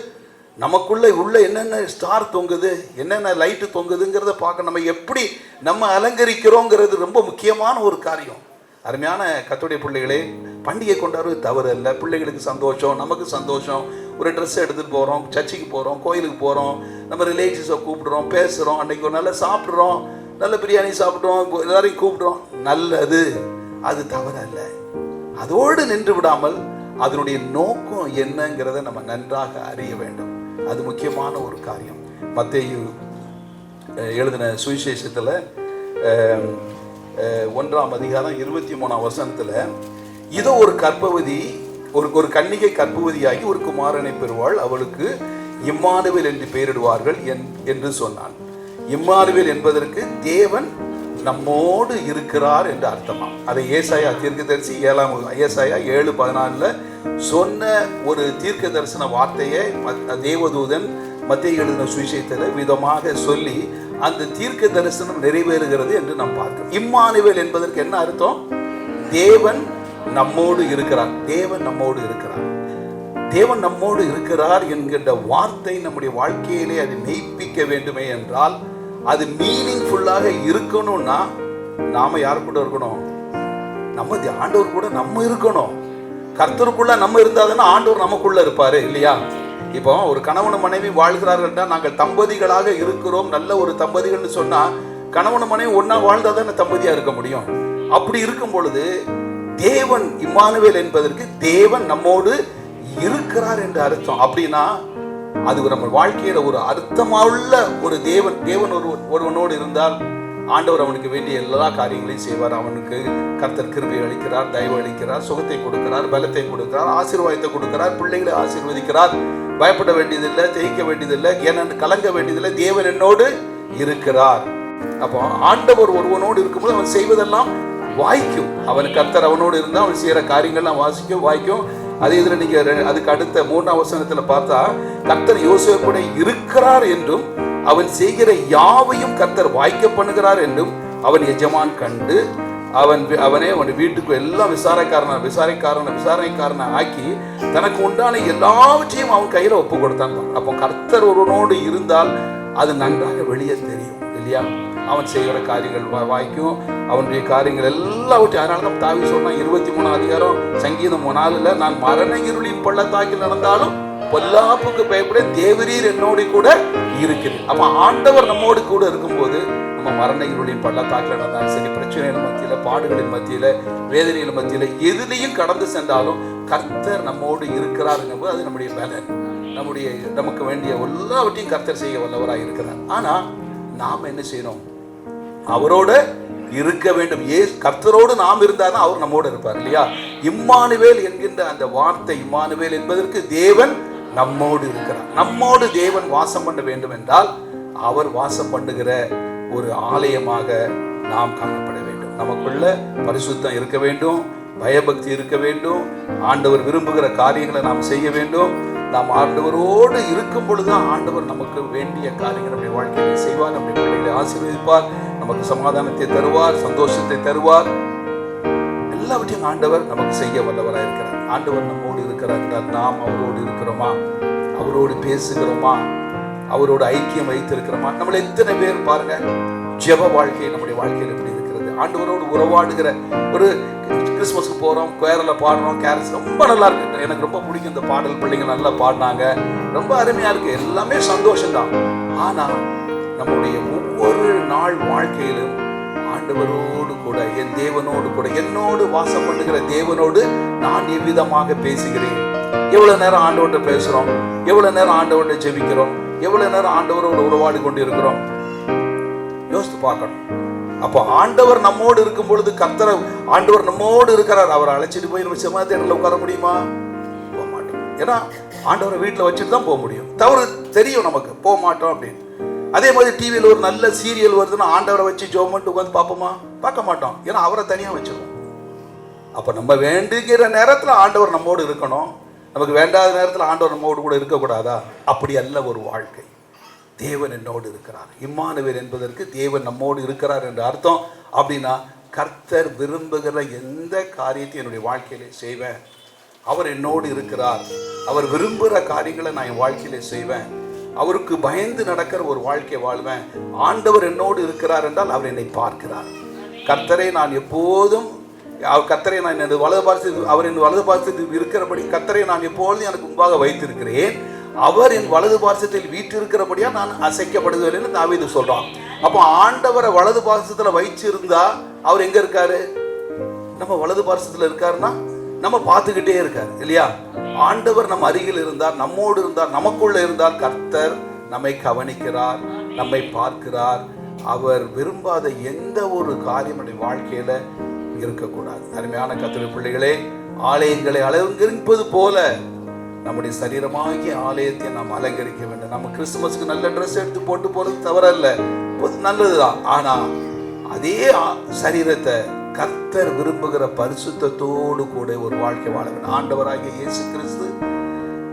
நமக்குள்ள உள்ள என்னென்ன ஸ்டார் தொங்குது, என்னென்ன லைட்டு தொங்குதுங்கிறத பார்க்க, நம்ம எப்படி நம்ம அலங்கரிக்கிறோங்கிறது ரொம்ப முக்கியமான ஒரு காரியம். அருமையான கர்த்தருடைய பிள்ளைகளே, பண்டிகை கொண்டாடுறது தவறு இல்லை. பிள்ளைகளுக்கு சந்தோஷம், நமக்கு சந்தோஷம். ஒரு ட்ரெஸ் எடுத்துகிட்டு போகிறோம், சர்ச்சுக்கு போகிறோம், கோயிலுக்கு போகிறோம், நம்ம ரிலேட்டிவ்ஸை கூப்பிடுறோம், பேசுகிறோம், அன்றைக்கி ஒரு நல்லா சாப்பிட்றோம், நல்ல பிரியாணி சாப்பிட்றோம், எல்லாரையும் கூப்பிடுறோம், நல்லது, அது தவறு அல்ல. அதோடு நின்று விடாமல் அதனுடைய நோக்கம் என்னங்கிறத நம்ம நன்றாக அறிய வேண்டும். அது முக்கியமான ஒரு காரியம். மத்தேயு எழுதின சுவிசேஷத்தில் 1ஆம் அதிகாரம் 23ஆம் வசனத்தில், இதோ ஒரு கர்ப்பவதி, ஒரு கன்னிகை கர்ப்பவதியாகி ஒரு குமாரனை பெறுவாள், அவளுக்கு இம்மானுவேல் என்று பெயரிடுவார்கள் என்று சொன்னான். இம்மானுவேல் என்பதற்கு தேவன் நம்மோடு இருக்கிறார் என்று அர்த்தமாம். அதை ஏசாயா தீர்க்கதரிசி 7:14 சொன்ன ஒரு தீர்க்க தரிசன வார்த்தையை தேவதூதன் மத்தேயு எழுதின சுவிசேஷத்தில் விதமாக சொல்லி அந்த தீர்க்க தரிசனம் நிறைவேறுகிறது என்று நாம் பார்க்கிறோம். இம்மானுவேல் என்பதற்கு என்ன அர்த்தம்? தேவன் நம்மோடு இருக்கிறார். தேவன் நம்மோடு இருக்கிறார். தேவன் நம்மோடு இருக்கிறார் என்கின்ற வார்த்தை நம்முடைய வாழ்க்கையிலே அது மெய்ப்பிக்க வேண்டுமே என்றால், அது மீனிங்ஃபுல்லாக இருக்கணும்னா நாம யார் கூட இருக்கணும்? நம்ம ஆண்டவர் கூட நம்ம இருக்கணும். கர்த்தருக்குள்ள நம்ம இருந்தாதுன்னா ஆண்டவர் நமக்குள்ள இருப்பாரு இல்லையா? இப்போ ஒரு கணவன் மனைவி வாழ்கிறார்கள்னா, நாங்கள் தம்பதிகளாக இருக்கிறோம், நல்ல ஒரு தம்பதிகள்னு சொன்னா, கணவன் மனைவி ஒன்னா வாழ்ந்தாதான் தம்பதியா இருக்க முடியும். அப்படி இருக்கும் பொழுது தேவன் இம்மானுவேல் என்பதற்கு தேவன் நம்மோடு இருக்கிறார் என்று அர்த்தம். அப்படின்னா அது நம்ம வாழ்க்கையில ஒரு அர்த்தமுள்ள ஒரு தேவன் ஒருவனோடு இருந்தால் ஆண்டவர் அவனுக்கு வேண்டிய எல்லா காரியங்களையும் செய்வார். அவனுக்கு கர்த்தர் கிருபை அளிக்கிறார், தயவு அளிக்கிறார், சுகத்தை கொடுக்கிறார், பலத்தை கொடுக்கிறார், ஆசீர்வாதத்தை கொடுக்கிறார், பிள்ளைகளை ஆசீர்வதிக்கிறார். பயப்பட வேண்டியதில்லை, ஜெயிக்க வேண்டியதில்லை, ஏன்னு கலங்க வேண்டியதில்லை. தேவன் என்னோடு இருக்கிறார். அப்போ ஆண்டவர் ஒருவனோடு இருக்கும்போது அவன் செய்வதெல்லாம் வாய்க்கும். அவன் கர்த்தர் அவனோடு இருந்தால் அவன் செய்கிற காரியங்கள்லாம் வாசிக்கும், வாய்க்கும். அதே இதில் நீங்கள் அதுக்கு அடுத்த 3ஆம் வசனத்தில் பார்த்தா, கர்த்தர் யோசேப்பு கூட இருக்கிறார் என்றும் அவன் செய்கிற யாவையும் கர்த்தர் வாய்க்க பண்ணுகிறார் என்றும் அவன் எஜமான் கண்டு அவன் வீட்டுக்கு எல்லாம் விசாரணைக்காரனை ஆக்கி தனக்கு உண்டான எல்லாவற்றையும் அவன் கையில் ஒப்பு கொடுத்தான். அப்போ கர்த்தர் ஒருவனோடு இருந்தால் அது நன்றாக வெளியே தெரியும் இல்லையா? அவன் செய்கிற காரியங்கள் வாய்க்கும். அவனுடைய காரியங்கள் எல்லாவற்றையும். அதனால தான் தாவீது சொன்னான் 23 அதிகாரம் சங்கீதம் 4, நான் மரண இருளின் பள்ளத்தாக்கில் நடந்தாலும் பொல்லாப்புக்கு பயப்பட தேவரீர் என்னோடு கூட இருக்குது. அப்ப ஆண்டவர் நம்மோடு கூட இருக்கும்போது நம்ம மரண இருளின் பள்ளத்தாக்கில் நடந்தாலும் சரி, பிரச்சனைகள் மத்தியில, பாடுகளின் மத்தியில, வேதனைகள் மத்தியில, எதுலையும் கடந்து சென்றாலும் கர்த்தர் நம்மோடு இருக்கிறாருங்கும்போது அது நம்முடைய பலன். நமக்கு வேண்டிய எல்லாவற்றையும் கர்த்தர் செய்ய வல்லவராக இருக்கிறார். ஆனா நாம் என்ன செய்யணும்? அவரோட இருக்க வேண்டும். கர்த்தரோடு நாம் இருந்தாதான் அவர் நம்மோடு இருப்பார் இல்லையா? இம்மானுவேல் என்கின்ற அந்த வார்த்தை, இம்மானுவேல் என்பதற்கு தேவன் நம்மோடு இருக்கிறார். நம்மோடு தேவன் வாசம் பண்ண வேண்டும் என்றால் அவர் வாசம் பண்ணுகிற ஒரு ஆலயமாக நாம் காணப்பட வேண்டும். நமக்குள்ள பரிசுத்தம் இருக்க வேண்டும், பயபக்தி இருக்க வேண்டும், ஆண்டவர் விரும்புகிற காரியங்களை நாம் செய்ய வேண்டும். நாம் ஆண்டவரோடு இருக்கும் பொழுதுதான் ஆண்டவர் நமக்கு வேண்டிய காரியங்கள் நம்முடைய வாழ்க்கையை செய்வார், நம்முடைய பிள்ளைகளை ஆசீர்வதிப்பார், நமக்கு சமாதானத்தை தருவார், சந்தோஷத்தை தருவார். எல்லாவற்றையும் ஆண்டவர் நமக்கு செய்ய வல்லவராக இருக்கிறார். ஆண்டவர் நம்மோடு இருக்கிறார் என்றால் நாம் அவரோடு இருக்கிறோமா? அவரோடு பேசுகிறோமா? அவரோடு ஐக்கியம் வைத்திருக்கிறோமா? நம்மள எத்தனை பேர் பாருங்க ஜெப வாழ்க்கை நம்முடைய வாழ்க்கையில் எப்படி இருக்கிறது? ஆண்டவரோடு உறவாடுகிற ஒரு கிறிஸ்மஸ்க்கு போகிறோம், கேரள பாடுறோம், கேரஸ் ரொம்ப நல்லா இருக்கு. எனக்கு ரொம்ப பிடிக்கும் இந்த பாடல். பிள்ளைங்க நல்லா பாடினாங்க, ரொம்ப அருமையாக இருக்கு, எல்லாமே சந்தோஷம்தான். ஆனால் நம்முடைய ஒவ்வொரு நாள் வாழ்க்கையிலும் ஆண்டவரோடு கூட, என் தேவனோடு கூட, என்னோடு வாசம் பண்ணுகிற தேவனோடு நான் எவ்விதமாக பேசுகிறேன்? எவ்வளவு நேரம் ஆண்டவர்கிட்ட பேசுகிறோம்? எவ்வளவு நேரம் ஆண்டவர்கிட்ட ஜெபிக்கிறோம்? எவ்வளவு நேரம் ஆண்டவரோடு உறவாடி கொண்டு இருக்கிறோம்? யோசித்து பார்க்கணும். அப்போ ஆண்டவர் நம்மோடு இருக்கும் பொழுது, கர்த்தர் ஆண்டவர் நம்மோடு இருக்கிறார். அவரை அழைச்சிட்டு போய் நம்ம செமாத்தியத்தில் உட்கார முடியுமா? போக மாட்டோம். ஏன்னா ஆண்டவரை வீட்டில் வச்சுட்டு தான் போக முடியும். தவறு தெரியும் நமக்கு, போக மாட்டோம் அப்படின்னு. அதே மாதிரி டிவியில் ஒரு நல்ல சீரியல் வருதுன்னா ஆண்டவரை வச்சு ஜோமெண்ட் உட்காந்து பார்ப்போமா? பார்க்க மாட்டோம். ஏன்னா அவரை தனியாக வச்சுருவோம். அப்போ நம்ம வேண்டுகிற நேரத்தில் ஆண்டவர் நம்மோடு இருக்கணும், நமக்கு வேண்டாத நேரத்தில் ஆண்டவர் நம்மோடு கூட இருக்கக்கூடாதா? அப்படி அல்ல ஒரு வாழ்க்கை. தேவன் என்னோடு இருக்கிறார். இம்மானுவேல் என்பதற்கு தேவன் நம்மோடு இருக்கிறார் என்ற அர்த்தம். அப்படின்னா கர்த்தர் விரும்புகிற எந்த காரியத்தை என்னுடைய வாழ்க்கையிலே செய்வேன். அவர் என்னோடு இருக்கிறார், அவர் விரும்புகிற காரியங்களை நான் என் வாழ்க்கையிலே செய்வேன், அவருக்கு பயந்து நடக்கிற ஒரு வாழ்க்கை வாழ்வேன். ஆண்டவர் என்னோடு இருக்கிறார் என்றால் அவர் என்னை பார்க்கிறார். கர்த்தரை நான் எப்போதும், கர்த்தரை நான் என்னோட வலது பார்த்து, அவர் என் வலது பார்த்து இருக்கிறபடி கர்த்தரை நான் எப்போதும் எனக்கு முன்பாக வைத்திருக்கிறேன். அவர் என் வலது பார்சத்தில் வீற்றிருக்கிறபடியா நான் அசைக்கப்படுவதில்லைன்னு தாவீது சொல்றான். அப்போ ஆண்டவரை வலது பார்சத்துல வச்சிருந்தா அவர் எங்க இருக்காரு? நம்ம வலது பார்சத்துல இருக்காருன்னா நம்ம பார்த்துக்கிட்டே இருக்காரு இல்லையா? ஆண்டவர் நம்ம அருகில் இருந்தார், நம்மோடு இருந்தார், நமக்குள்ள இருந்தார். கர்த்தர் நம்மை கவனிக்கிறார், நம்மை பார்க்கிறார். அவர் விரும்பாத எந்த ஒரு காரியம் வாழ்க்கையில இருக்கக்கூடாது. அருமையான கர்த்தருடைய பிள்ளைகளே, ஆலயங்களை அலங்கரிப்பது போல நம்முடைய சரீரமாகிய ஆலயத்தை நாம் அலங்கரிக்க வேண்டும். நம்ம கிறிஸ்துமஸ்க்கு நல்ல ட்ரெஸ் எடுத்து போட்டு போறது தவறல்ல, நல்லதுதான். ஆனா அதே சரீரத்தை கர்த்தர் விரும்புகிற பரிசுத்தத்தோடு கூட ஒரு வாழ்க்கை வாழ வேண்டும். ஆண்டவராகிய இயேசு கிறிஸ்து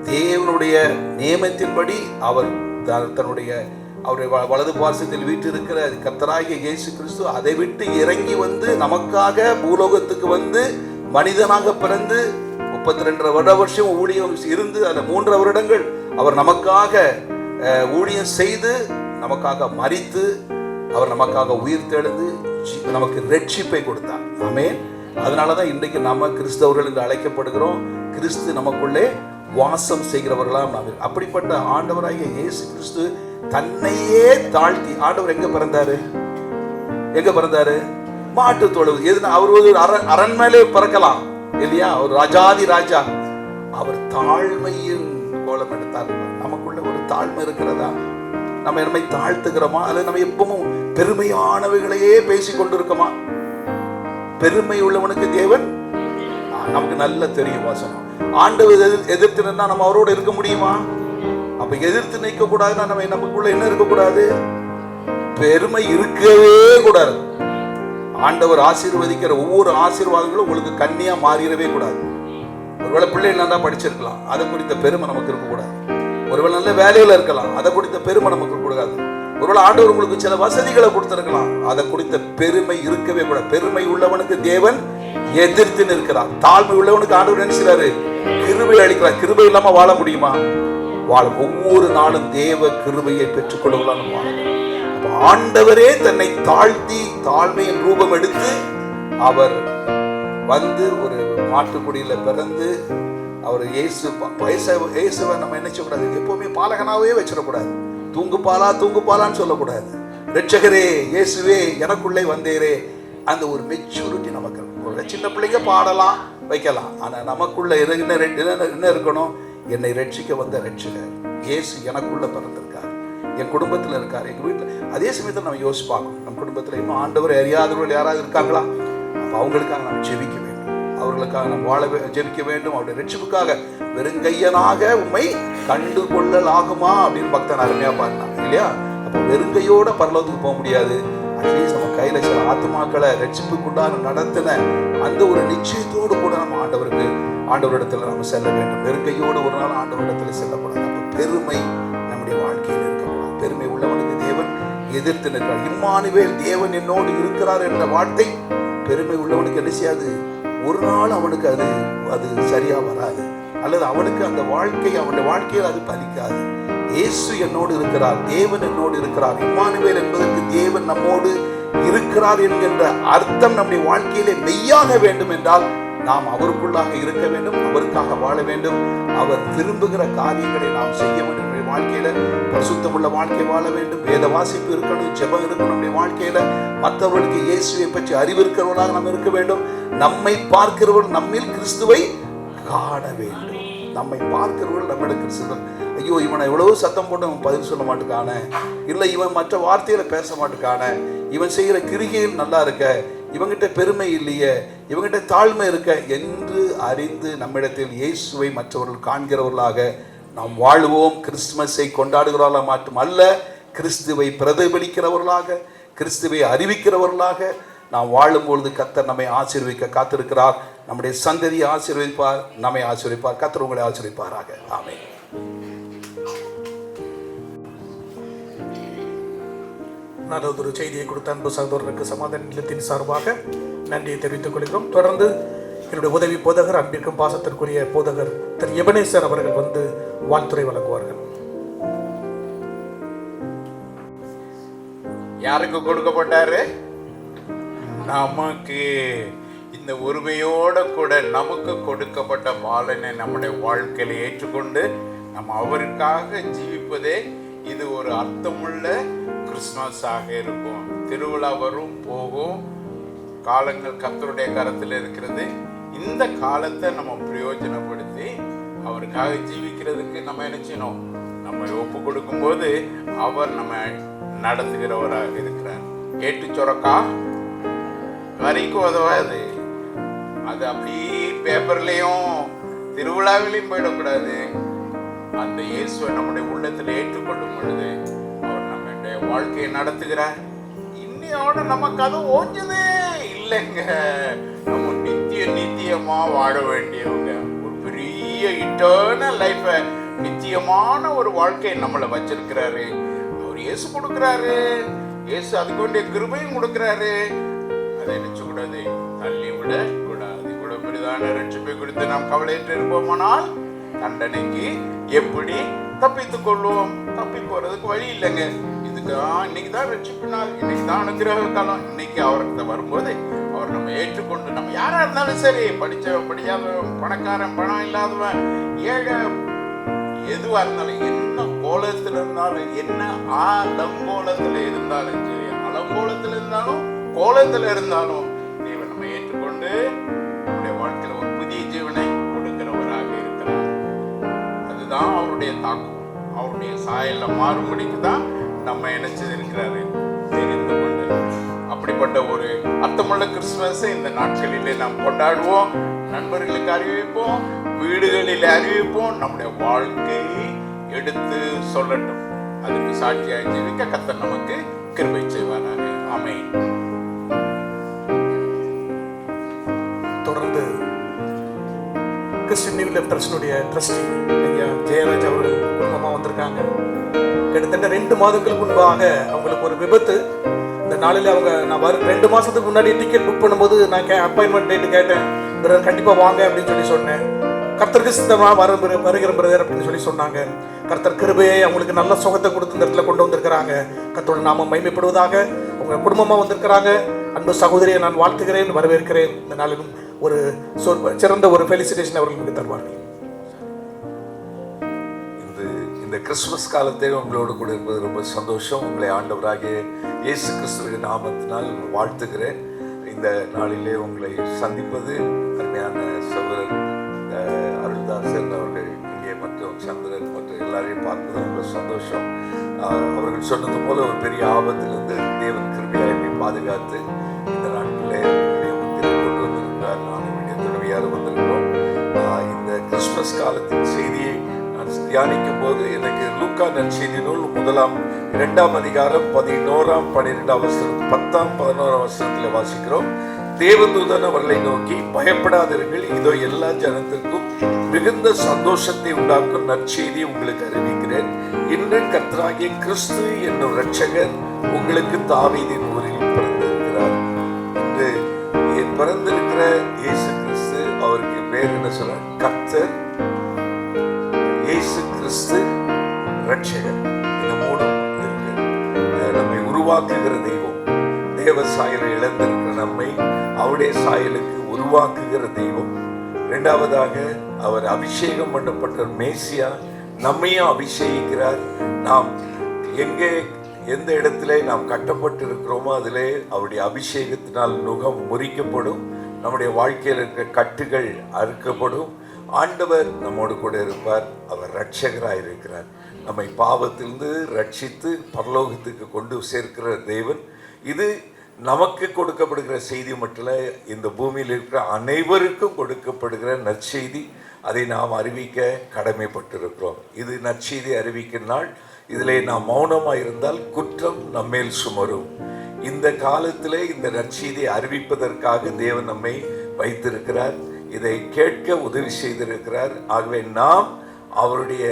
தேவனுடைய நியமத்தின்படி அவர் தன்னுடைய அவருடைய வலது பார்சத்தில் வீற்றிருக்கிற கர்த்தராகிய இயேசு கிறிஸ்து அதை விட்டு இறங்கி வந்து நமக்காக பூலோகத்துக்கு வந்து மனிதனாக பிறந்து 32 வருஷம் ஊழியம் இருந்து அந்த 3 வருடங்கள் அவர் நமக்காக ஊழியம் செய்து நமக்காக மரித்து அவர் நமக்காக உயிர் தெழுந்து நமக்கு ரட்சிப்பை கொடுத்தார். ஆமென். அதனாலதான் இன்றைக்கு நம்ம கிறிஸ்தவர்கள் என்று அழைக்கப்படுகிறோம். கிறிஸ்து நமக்குள்ளே வாசம் செய்கிறவர்களாம் நாம். அப்படிப்பட்ட ஆண்டவராகிய இயேசு கிறிஸ்து தன்னையே தாழ்த்தி, ஆண்டவர் எங்க பிறந்தாரு? எங்க பிறந்தாரு? மாட்டு தொழுவு. எதுனா அவர் ஒரு அரண்மனையிலே பிறக்கலாம் இல்லையா? ஒரு ராஜாதி ராஜா. அவர் தாழ்மையின் கோலம் எடுத்தார். நமக்குள்ள ஒரு தாழ்மை இருக்கிறதா? நம்ம நம்மை தாழ்த்துக்கிறோமா? அல்லது நம்ம எப்பவும் பெருமையானவைகளையே பேசி கொண்டிருக்கோமா? பெருமை உள்ளவனுக்கு தேவன் நமக்கு நல்ல தெரியும் வாசனம். ஆண்டவர் எதிர்த்து நின்னா நம்ம அவரோடு இருக்க முடியுமா? அப்ப எதிர்த்து நிற்க கூடாதுன்னா நம்ம நமக்குள்ள என்ன இருக்கக்கூடாது? பெருமை இருக்கவே கூடாது. ஆண்டவர் ஆசீர்வதிக்கிற ஒவ்வொரு ஆசீர்வாதங்களும் உங்களுக்கு கண்ணியா மாறிடவே கூடாது. ஒருவேளை பிள்ளைகள் நல்லா படிச்சிருக்கலாம், அதை குறித்த பெருமை நமக்கு இருக்கக்கூடாது. ஒருவேளை நல்ல வேலையில இருக்கலாம், அதை குறித்த பெருமை நமக்கு இருக்கக்கூடாது. ஒருவேளை ஆண்டவர் உங்களுக்கு சில வசதிகளை கொடுத்திருக்கலாம், அதை குறித்த பெருமை இருக்கவே கூடாது. பெருமை உள்ளவனுக்கு தேவன் எதிர்த்து நிற்கிறார். தாழ்மை உள்ளவனுக்கு ஆண்டவர் நினைக்கிறாரு, கிருபை அளிக்கிறார். கிருபை இல்லாம வாழ முடியுமா? வாழ ஒவ்வொரு நாளும் தேவ கிருபையை பெற்றுக்கொள்ளலாம் வாழ. ஆண்டவரே தன்னை தாழ்த்தி தாழ்மையின் ரூபம் எடுத்து அவர் வந்து ஒரு மாட்டுக்குடியில பிறந்து அவர் இயேசுவை நம்ம என்ன செய்யக்கூடாது, எப்பவுமே பாலகனாவே வச்சிடக்கூடாது. தூங்குப்பாலான்னு சொல்லக்கூடாது. ரட்சகரே இயேசுவே எனக்குள்ளே வந்தேரே, அந்த ஒரு மெச்சூரிட்டி நமக்கு. ஒரு சின்ன பிள்ளைங்க பாடலாம் வைக்கலாம், ஆனா நமக்குள்ள என்ன இருக்கணும், என்னை ரட்சிக்க வந்த ரட்சகர் இயேசு எனக்குள்ள பிறந்திருக்கார், என் குடும்பத்தில் இருக்கார், எங்க வீட்டில். அதே சமயத்தில் நம்ம யோசிச்சு பார்க்கணும், நம்ம குடும்பத்தில் இன்னும் ஆண்டவர் அறியாதவர்கள் யாராவது இருக்காங்களா? அப்போ அவங்களுக்காக நம்ம ஜெபிக்க வேண்டும், அவர்களுக்காக நம்ம வாழ ஜெபிக்க வேண்டும். அவருடைய ரட்சிப்புக்காக வெறுங்கையனாக உண்மை கண்டு கொள்ளலாகுமா அப்படின்னு பக்தன் அருமையா பாருனாங்க இல்லையா? அப்போ வெறுங்கையோட பரலோகத்துக்கு போக முடியாது. அட்லீஸ்ட் நம்ம கையில சில ஆத்மாக்களை ரட்சிப்புக்குண்டான நடத்தின அந்த ஒரு நிச்சயத்தோடு கூட நம்ம ஆண்டவரிடத்துல நம்ம செல்ல வேண்டும். வெறுங்கையோடு ஒரு நாள் ஆண்டவரிடத்துல செல்லக்கூடாது. அப்போ பெருமை நம்முடைய வாழ்க்கையில் இருக்கக்கூடாது. பெருமை உள்ளவனுக்கு தேவன் எதிர்த்து நிற்கிறார். இம்மானுவேல் தேவன் என்னோடு இருக்கிறார் என்ற வார்த்தை பெருமை உள்ளவனுக்கு என்ன செய்யாது, ஒரு நாள் அவனுக்கு அது சரியா வராது, அல்லது அவனுக்கு அந்த அவனுடைய வாழ்க்கையில் அது பலிக்காது. இயேசு என்னோடு இருக்கிறார், தேவன் என்னோடு இருக்கிறார், இம்மானுவேல் என்பதற்கு தேவன் நம்மோடு இருக்கிறார் என்கின்ற அர்த்தம் நம்முடைய வாழ்க்கையிலே மெய்யாக வேண்டும் என்றால் நாம் அவருக்குள்ளாக இருக்க வேண்டும், அவருக்காக வாழ வேண்டும், அவர் விரும்புகிற காரியங்களை நாம் செய்ய வேண்டும். நம்முடைய வாழ்க்கையில பரிசுத்தமுள்ள வாழ்க்கை வாழ வேண்டும், வேத வாசிப்பு இருக்கணும், ஜெபம் இருக்கணும். நம்முடைய வாழ்க்கையில மற்றவர்களுக்கு இயேசுவை பற்றி அறிவு இருக்கிறவர்களாக நாம் இருக்க வேண்டும். நம்மை பார்க்கிறவர்கள் நம்மில் கிறிஸ்துவை காண வேண்டும். நம்மை பார்க்கிறவர்கள் நம்மிடம் கிறிஸ்துவன், ஐயோ இவனை எவ்வளவு சத்தம் போட்டு அவன் பதில் சொல்ல மாட்டுக்கான, இல்லை இவன் மற்ற வார்த்தையில பேச மாட்டுக்கான, இவன் செய்கிற கிரிகையில் நல்லா இருக்க, இவங்கிட்ட பெருமை இல்லையே, இவங்கிட்ட தாழ்மை இருக்க என்று அறிந்து நம்மிடத்தில் இயேசுவை மற்றவர்கள் காண்கிறவர்களாக நாம் வாழ்வோம். கிறிஸ்துமஸை கொண்டாடுகிறவர்களாக மட்டும் அல்ல, கிறிஸ்துவை பிரதிபலிக்கிறவர்களாக, கிறிஸ்துவை அறிவிக்கிறவர்களாக நாம் வாழும்பொழுது கர்த்தர் நம்மை ஆசீர்வதிக்க காத்திருக்கிறார். நம்முடைய சந்ததியை ஆசீர்வதிப்பார், நம்மை ஆசீர்வதிப்பார். கர்த்தர் உங்களை ஆசீர்வதிப்பாராக. ஆமென். நல்லதொரு செய்தியை கொடுத்த அன்பு சகோதரருக்கு சமாதான நிலையத்தின் சார்பாக நன்றியை தெரிவித்துக் கொள்கிறோம். தொடர்ந்து என்னுடைய உதவி போதகர், அன்பிற்கும் பாசத்திற்குரிய போதகர் திரு எபனேசர் அவர்கள் வந்து வாழ்த்துரை வழங்குவார்கள். யாருக்கு கொடுக்கப்பட்டாரு? நமக்கு. இந்த உரிமையோட கூட நமக்கு கொடுக்கப்பட்ட பாலனை நம்முடைய வாழ்க்கையில ஏற்றுக்கொண்டு நம்ம அவருக்காக ஜீவிப்பதே இது ஒரு அர்த்தமுள்ள கிறிஸ்துமஸாக இருக்கும். திருவிழா வரும் போகும், காலங்கள் கர்த்தருடைய கரத்தில் இருக்கிறது. இந்த காலத்தை நம்ம பிரயோஜனப்படுத்தி அவருக்காக ஜீவிக்கிறதுக்கு நம்ம என்ன செய்யணும், நம்ம ஒப்பு கொடுக்கும் போது அவர் நம்ம நடத்துகிறவராக இருக்கிறார். ஏட்டு சொரக்கா வரைக்கும் உதவாது, அது அப்படியே பேப்பர்லயும் திருவிழாவிலையும் போயிடக்கூடாது. அந்த இயேசுவை நம்முடைய உள்ளத்தில் ஏற்றுக்கொள்ளும் பொழுது அவர் நம்முடைய வாழ்க்கையை நடத்துகிறார். இன்னையோட நமக்கு அது ஓஞ்சதே இல்லைங்க. நம்ம நித்தியமா வாழ வேண்டியவங்க. ஒரு பெரிய இட்டர்னல் லைஃபை, நித்தியமான ஒரு வாழ்க்கையை நம்மளை வச்சிருக்கிறாரு. அவர் இயேசு கொடுக்கிறாரு, இயேசு அதுக்கு வேண்டிய கிருபையும் கொடுக்கிறாரு. அதை நினைச்சு கூடாது, தள்ளி விட கூடாது. இவ்வளவு பெரிதான ரட்சிப்பை குறித்து நாம் கவலையிட்டு இருப்போமானால் தண்டனைக்கு எப்படி தப்பித்துக் கொள்வோம்? தப்பி போறதுக்கு வழி இல்லைங்க. இதுக்குதான் இன்னைக்கு தான் ரட்சிப்பு நாள், இன்னைக்கு தான் அனுக்கிரக காலம். இன்னைக்கு அவர்கிட்ட வரும்போது அவர் நம்ம ஏற்றுக்கொண்டு, நம்ம யாரா இருந்தாலும் சரி, படிச்சவன் படிக்காதவன், பணக்காரன் பணம் இல்லாதவன், ஏழை, எதுவா இருந்தாலும், என்ன கோலத்தில் இருந்தாலும், என்ன அலங்கோலத்தில் இருந்தாலும் சரி, அலங்கோலத்தில் இருந்தாலும் கோலத்தில் இருந்தாலும் தேவன் நம்ம ஏற்றுக்கொண்டு நம்முடைய வாழ்க்கையில ஒரு புதிய ஜீவனை கொடுக்கிறவராக இருக்கிறார். அதுதான் அவருடைய தாக்கம். அவருடைய சாயல்ல மாறும்படிக்கு தான் நம்ம நினைச்சது இருக்கிறாரு, தெரிந்து கொண்டு. அப்படிப்பட்ட ஒரு அர்த்தமுள்ள கிறிஸ்துமஸை இந்த நாட்களிலே நாம் கொண்டாடுவோம். நண்பர்களுக்கு அறிவிப்போம், வீடுகளில் அறிவிப்போம். நம்முடைய வாழ்க்கையை எடுத்து சொல்லட்டும். அதுக்கு சாட்சியாக ஜீவிக்க கர்த்தர் நமக்கு கிருபை செய்வாராக. ஆமென். தொடர்ந்து கிறிஸ்டியன் நியூ லைஃப் ட்ரஸ்டினுடைய ட்ரஸ்டி ஐயா ஜெயராஜ் அவர்கள் குடும்பமாக வந்திருக்காங்க. கிட்டத்தட்ட 2 மாதங்களுக்கு முன்பாக அவங்களுக்கு ஒரு விபத்து. இந்த நாளில் அவங்க நான் 2 மாதத்துக்கு முன்னாடி டிக்கெட் புக் பண்ணும்போது நான் அப்பாயின்மெண்ட் டேட்டு கேட்டேன், பிரதர் கண்டிப்பாக வாங்க அப்படின்னு சொன்னேன். கர்த்தருக்கு சித்தமா வருகிற பிரதர் அப்படின்னு சொல்லி சொன்னாங்க. கர்த்தர் கிருபையை அவங்களுக்கு நல்ல சுகத்தை கொடுத்து இந்த இடத்துல கொண்டு வந்திருக்கிறாங்க. கர்த்தரோட நாமம் மகிமைப்படுவதாக. அவங்க குடும்பமா வந்திருக்கிறாங்க. அன்பு சகோதரியை நான் வாழ்த்துகிறேன், வரவேற்கிறேன். இந்த நாளிலும் ஒரு சிறந்த ஒரு ஃபெலிசிடேஷன் அவர்களுக்கு தருவார்கள். இந்த கிறிஸ்துமஸ் காலத்தை உங்களோடு கூட இருப்பது ரொம்ப சந்தோஷம். உங்களை ஆண்டவராகிய இயேசு கிறிஸ்துவின் நாமத்தினால் வாழ்த்துகிறேன். இந்த நாளிலே உங்களை சந்திப்பது அருமையான சகோதரர் அருள்தாசன் அவர்கள் இங்கே மற்றும் சந்திரன் மற்றும் எல்லாரையும் பார்ப்பது ரொம்ப சந்தோஷம். அவர்கள் சொன்னது போல ஒரு பெரிய ஆபத்திலிருந்து தேவன் கிருபையாக என்னை பாதுகாத்து இந்த நாட்களிலே கொண்டு வந்திருக்கிறார். நான் என்னுடைய துணைவியார் வந்திருக்கிறோம். இந்த கிறிஸ்துமஸ் காலத்தின் செய்தியை தியானிக்கும் போது எனக்கு லூக்கா நற்செய்தி நூல் 2ஆம் அதிகாரம் 11ஆம் 12ஆம் வசனம் 10ஆம் 11ஆம் வசனத்தில் வாசிக்கிறோம். தேவதூதன் அவர்களை நோக்கி, பயப்படாதீர்கள், இதோ எல்லா ஜனத்திற்கும் மிகுந்த சந்தோஷத்தை உண்டாக்கும் நற்செய்தி உங்களுக்கு அறிவிக்கிறேன். இன்று கர்த்தராகிய கிறிஸ்து என்னும் இரட்சகர் உங்களுக்கு தாவீதின் ஊரில் பிறந்திருக்கிறார். இன்று பிறந்திருக்கிற இயேசு கிறிஸ்து, அவருக்கு பேர் என்ன சொல்றார்? கர்த்தர் இயேசு கிறிஸ்து இரட்சகர். இந்த மூணும் இருக்கு. நம்மை உருவாக்குகிற தெய்வம், தேவ சாயலை இழந்திருக்கிற நம்மை அவருடைய சாயலுக்கு உருவாக்குகிற தெய்வம். இரண்டாவதாக அவர் அபிஷேகம் பண்ணப்பட்ட மேசியா, நம்மையும் அபிஷேகிக்கிறார். நாம் எந்த இடத்திலே நாம் கட்டப்பட்டு இருக்கிறோமோ அதிலே அவருடைய அபிஷேகத்தினால் நுகம் முறிக்கப்படும். நம்முடைய வாழ்க்கையில் இருக்கிற கட்டுகள் அறுக்கப்படும். ஆண்டவர் நம்மோடு கூட இருப்பார். அவர் இரட்சகராக இருக்கிறார். நம்மை பாவத்திலிருந்து ரட்சித்து பரலோகத்துக்கு கொண்டு சேர்க்கிற தேவன். இது நமக்கு கொடுக்கப்படுகிற செய்தி மட்டும், இந்த பூமியில் இருக்கிற அனைவருக்கும் கொடுக்கப்படுகிற நற்செய்தி. அதை நாம் அறிவிக்க கடமைப்பட்டிருக்கிறோம். இது நற்செய்தி அறிவிக்கிற நாள். இதிலே நாம் மௌனமாக இருந்தால் குற்றம் நம்மேல் சுமரும். இந்த காலத்திலே இந்த நற்செய்தியை அறிவிப்பதற்காக தேவன் நம்மை வைத்திருக்கிறார். இதை கேட்க உதவி செய்திருக்கிறார். ஆகவே நாம் அவருடைய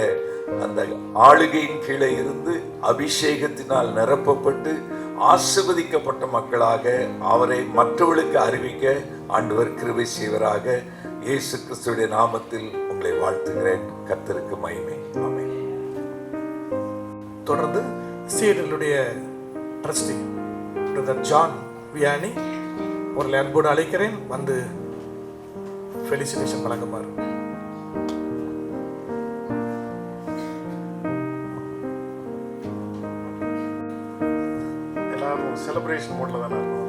அந்த ஆளுகையின் கீழே இருந்து அபிஷேகத்தினால் நிரப்பப்பட்டு ஆசீர்வதிக்கப்பட்ட மக்களாக அவரை மற்றவர்களுக்கு அறிவிக்க ஆண்டவர் கிருபை செய்வராக. இயேசு கிறிஸ்துவின் நாமத்தில் உங்களை வாழ்த்துகிறேன். கர்த்தருக்கு மகிமை. ஆமென். தொடர்ந்து சீடர்களுடைய ட்ரஸ்டி பிரதர் ஜான் வியானி ஒரு அன்போடு அழைக்கிறேன், வந்து ஃபெலிசிடேஷன் வழங்குமாறு. எல்லாரும் செலிப்ரேஷன் மோட்ல தானே இருக்கும்.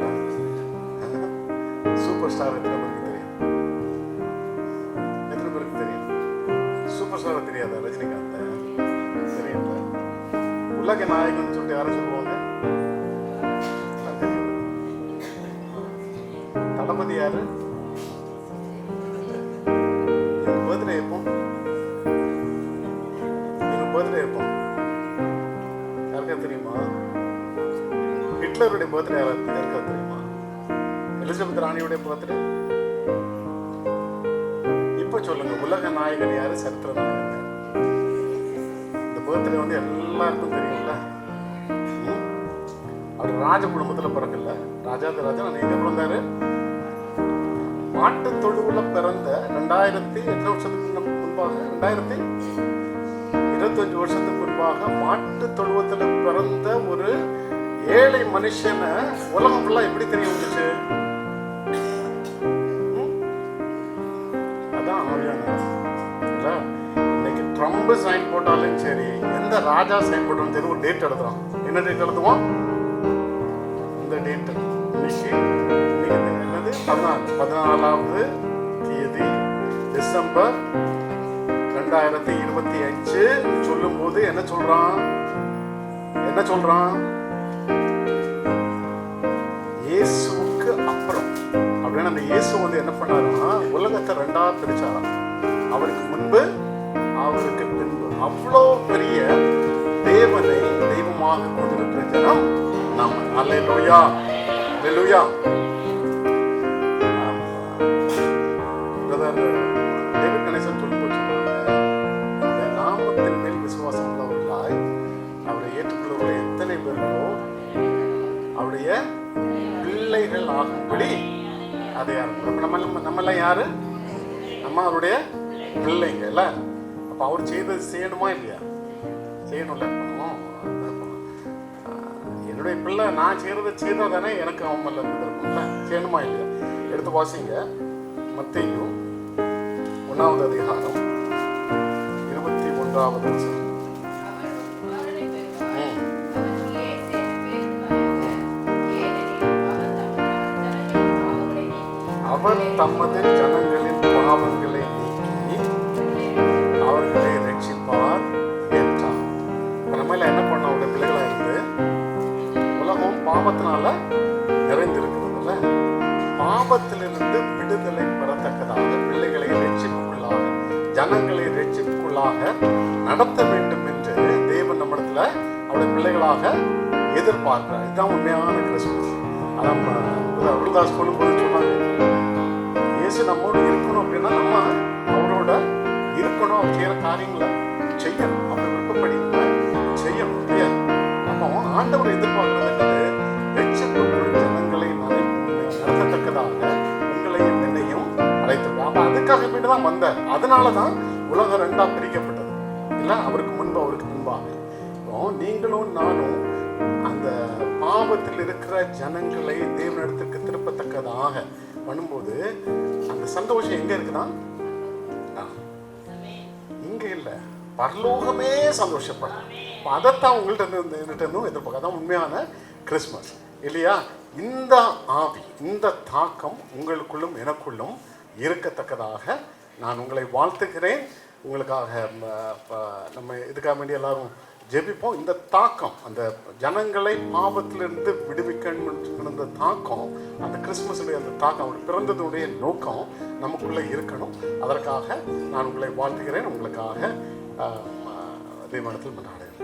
சூப்பர் ஸ்டார் எத்தனை பேருக்கு தெரியும்? எத்தனை பேருக்கு தெரியும்? சூப்பர் ஸ்டாரை தெரியாதா? ரஜினிகாந்த் தெரியல. உலக நாயகன் சொல்லிட்டு யாரும் சொல்லுவாங்க? தளபதி யாரு? பர்த்டே எப்போ? பர்த்டே எப்போ யாருக்கா தெரியுமா? ஹிட்லருடைய பர்த்டே யாருக்கா தெரியுமா? எலிசபெத் ராணியுடைய பர்த்டே இப்ப சொல்லுங்க. உலக நாயகன் யாரு? சரித்திர நாயகன். இந்த பர்த்டே வந்து எல்லாருக்கும் தெரியும்ல. அவர் ராஜ குடும்பத்துல பிறக்கல. ராஜாதி ராஜா எங்க பிறந்தாரு? மாட்டு தொழுவுல பிறந்த 2000 வருஷத்துக்கு முன்பாக, 2025 வருஷத்துக்கு முன்பாக மாட்டு தொழுவத்துல பிறந்த ஒரு ஏழை மனுஷனை உலகம் ஃபுல்லா எப்படி தெரிய வந்துச்சு? அதான் இன்னைக்கு ட்ரம்ப் சைன் போட்டாலும் சரி, எந்த ராஜா சைன் போட்டாலும் சரி, ஒரு டேட் எழுதுறான். என்ன டேட் எழுதுவோம்? இந்த டேட் என்னது? 14வது தேதி டிசம்பர் 2025 சொல்லும் போது என்ன சொல்றான்? இயேசுக்கு அப்புறம் அப்படின்னு. அந்த இயேசு வந்து என்ன பண்ணாருன்னா உலகத்தை 2ஆ பிரிச்சாராம். அவருக்கு முன்பு, அவருக்கு பின்பு. அவ்வளோ பெரிய தேவனை தெய்வமாக கொண்டிருக்கிற ஜனம் நம்ம. அல்லேலூயா, அல்லேலூயா. டேவிட் கணேசன் சொல்லி போச்சுருக்காங்க, இந்த நாமத்தின் மேல் விசுவாசம் உள்ளவர்களாய் அவரை ஏற்றுக்கொள்ளவர்கள் எத்தனை பேர்களோ அவருடைய பிள்ளைகள் ஆகும்படி அதை யாரும். நம்மெல்லாம் யாரு? நம்ம அவருடைய பிள்ளைங்க இல்லை. அப்போ அவர் செய்தது செய்யணுமா இல்லையா? செய்யணும்ல. என்னுடைய பிள்ளை நான் செய்கிறத செய்தால் தானே எனக்கு அவன் மேலே இருக்கும்ல, செய்யணுமா இல்லையா? எடுத்து வாசிங்க மத்தேயு 1ஆம் அதிகாரம் 21ஆவது வசனம். அவர் தமது ஜனங்களின் பாவங்களை நீக்கி அவர்களை ரட்சிப்பார் என்றார். நம்ம என்ன பண்ண அவருடைய பிள்ளைகளா இருந்து உலகம் பாவத்தினால நிறைந்திருக்கிறதுல பாவத்திலிருந்து விடுதலை பெறத்தக்கதாக பிள்ளைகளை ரட்சிப்புக்குள்ளாக ஜனங்களை ரட்சிப்புக்குள்ளாக நடத்த வேண்டும் என்று தேவன் நம்மிடத்துல அவருடைய பிள்ளைகளாக எதிர்பார்க்கிறார். இதுதான் உண்மையான கிறிஸ்துமஸ். அதான் அருள்தாஸ் சொல்லும்போது சொன்னாங்க, இயேசு நம்மோடு இருக்கணும் அப்படின்னா நம்ம அவரோட இருக்கணும். அவர் செய்யற காரியங்களை செய்யணும், அவர் விருப்பப்படி செய்யணும் இல்லையா? அப்போ ஆண்டவர் எதிர்பார்க்கிறது என்னது? ரட்சிப்புக்குள் ஜனங்களை நடத்தத்தக்கதாக உங்களையும் என்னையும் அழைத்திருக்கார். அப்ப அதுக்காக வேண்டி தான் வந்தார். அதனாலதான் உலகம் ரெண்டா பிரிக்கப்பட்டது இல்ல, அவருக்கு முன்பு அவருக்கு முன்பாக. நீங்களும் நானும் அந்த பாவத்தில் இருக்கிற ஜனங்களை தேவனிடத்திற்கு திருப்பத்தக்கதாக பண்ணும்போது அந்த சந்தோஷம் எங்க இருக்குன்னா இங்க இல்ல, பரலோகமே சந்தோஷப்படும். அதைத்தான் உங்கள்கிட்ட எதிர்பார்க்க. அதான் உண்மையான கிறிஸ்மஸ் இல்லையா? இந்த ஆவி, இந்த தாக்கம் உங்களுக்குள்ளும் எனக்குள்ளும் இருக்கத்தக்கதாக நான் உங்களை வாழ்த்துக்கிறேன். உங்களுக்காக நம்ம இதுக்காக வேண்டிய எல்லாரும் ஜெபிப்போம். இந்த தாக்கம், அந்த ஜனங்களை பாவத்திலிருந்து விடுவிக்கணும், அந்த தாக்கம், அந்த கிறிஸ்துமஸுடைய அந்த தாக்கம், அவர் பிறந்ததுடைய நோக்கம் நமக்குள்ளே இருக்கணும். அதற்காக நான் உங்களை வாழ்த்துகிறேன். உங்களுக்காக தேவனிடத்தில் மன்றாடுகிறேன்.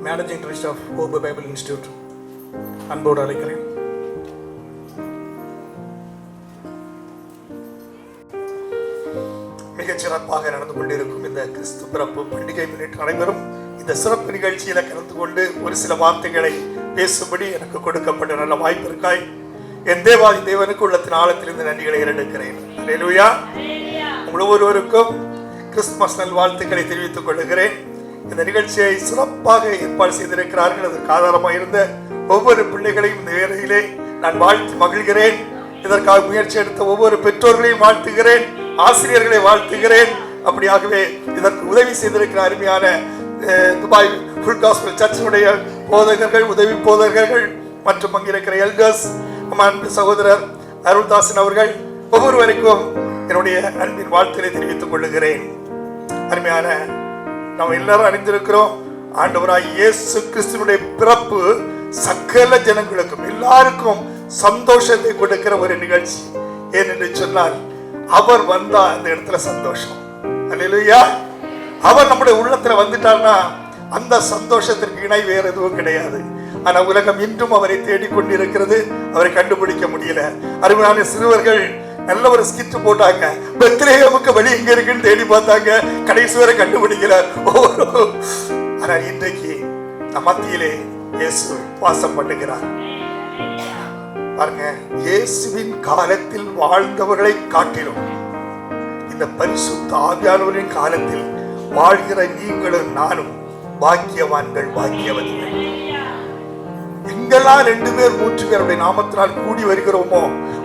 Managing trust of Hope Bible Institute அன்போடு அழைக்கிறேன். மிகச் சிறப்பாக நடந்து கொண்டிருக்கும் இந்த கிறிஸ்து பிறப்பு பண்டிகை முன்னிட்டு அனைவரும் இந்த சிறப்பு நிகழ்ச்சியில கலந்து கொண்டு ஒரு சில வார்த்தைகளை பேசும்படி எனக்கு கொடுக்கப்பட்ட நல்ல வாய்ப்பு இருக்காய். என் தேவாதி தேவனுக்கு உள்ளத்தின் ஆழத்திலிருந்து நன்றிகளை எடுக்கிறேன். அல்லேலூயா. உங்கள் ஒவ்வொருவருக்கும் கிறிஸ்துமஸ் நல் வாழ்த்துக்களை தெரிவித்துக் கொள்கிறேன். இந்த நிகழ்ச்சியை சிறப்பாக ஏற்பாடு செய்திருக்கிறார்கள். அதற்கு ஆதாரமாக இருந்த ஒவ்வொரு பிள்ளைகளையும் இந்த வேளையிலே நான் வாழ்த்து மகிழ்கிறேன். இதற்காக முயற்சி எடுத்த ஒவ்வொரு பெற்றோர்களையும் வாழ்த்துகிறேன், ஆசிரியர்களை வாழ்த்துகிறேன். அப்படியாகவே இதற்கு உதவி செய்திருக்கிற அருமையான துபாய் ஃபுல் காஸ்பல் சர்ச்சினுடைய போதகர்கள், உதவி போதகர்கள் மற்றும் அங்கிருக்கிற எல்டர்ஸ், அன்பு சகோதரர் அருள்தாசன் அவர்கள் ஒவ்வொருவருக்கும் என்னுடைய அன்பின் வாழ்த்துக்களை தெரிவித்துக் கொள்ளுகிறேன். அருமையான நாம் எல்லாரும் அறிந்திருக்கிறோம், ஆண்டவராய் இயேசு கிறிஸ்துவினுடைய பிறப்பு சகல ஜனங்களுக்கும் எல்லாருக்கும் சந்தோஷத்தை கொடுக்கிற ஒரு நிகழ்ச்சி. ஏனென்று சொன்னால் அவர் வந்தா அந்த இடத்துல சந்தோஷம். அல்லேலூயா. அவர் நம்முடைய உள்ளத்துல வந்துட்டார்னா அந்த சந்தோஷத்திற்கு இணை வேற எதுவும் கிடையாது. ஆனா உலகம் இன்றும் அவரை தேடிக்கொண்டிருக்கிறது, அவரை கண்டுபிடிக்க முடியல. அருமையான சிறுவர்கள் நல்ல ஒரு ஸ்கிட் போட்டாங்க, பெத்லகேமுக்கு வழி எங்க இருக்குன்னு தேடி பார்த்தாங்க, கடைசி வரை கண்டுபிடிக்கல. ஆனால் இன்றைக்கு மத்தியிலே இயேசு வாசம் பண்ணுகிறார். பாருங்க, இயேசுவின் காலத்தில் வாழ்ந்தவர்களை காட்டிலும் இந்த பரிசுத்த ஆவியானவரின் காலத்தில் வாழ்கிற நீங்களும் நானும் பாக்கியவான்கள், பாக்கியவதிகள். எங்கெல்லாம் 2 பேர் 3 பேருடைய நாமத்தினால் கூடி வருகிறோமோ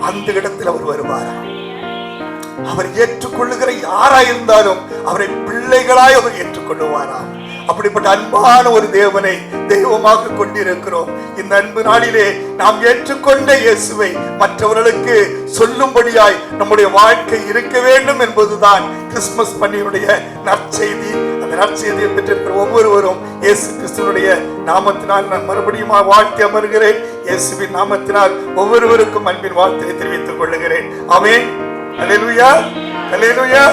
அந்த இடத்தில் அவர் வருவார். அவர் ஏற்றுக்கொள்ளுகிற யாராயிருந்தாலும் அவரை பிள்ளைகளாய் அவர் ஏற்றுக்கொள்ளுவாராம். அப்படிப்பட்ட அன்பான ஒரு தேவனை தெய்வமாக கொண்டிருக்கிறோம். இந்த அன்பு நாளிலே நாம் ஏற்றுக்கொண்ட இயேசுவை மற்றவர்களுக்கு சொல்லும்படியாய் நம்முடைய வாழ்க்கை இருக்க வேண்டும் என்பதுதான் கிறிஸ்துமஸ் பண்டிகையுடைய நற்செய்தி. அந்த நற்செய்தியை பெற்றிருக்கிற ஒவ்வொருவரும் இயேசு கிறிஸ்துவனுடைய நாமத்தினால் நான் மறுபடியும் வாழ்த்தி அமர்கிறேன். இயேசுவின் நாமத்தினால் ஒவ்வொருவருக்கும் அன்பின் வாழ்த்தை தெரிவித்துக் கொள்ளுகிறேன். ஆமென். அல்லேலூயா, அல்லேலூயா.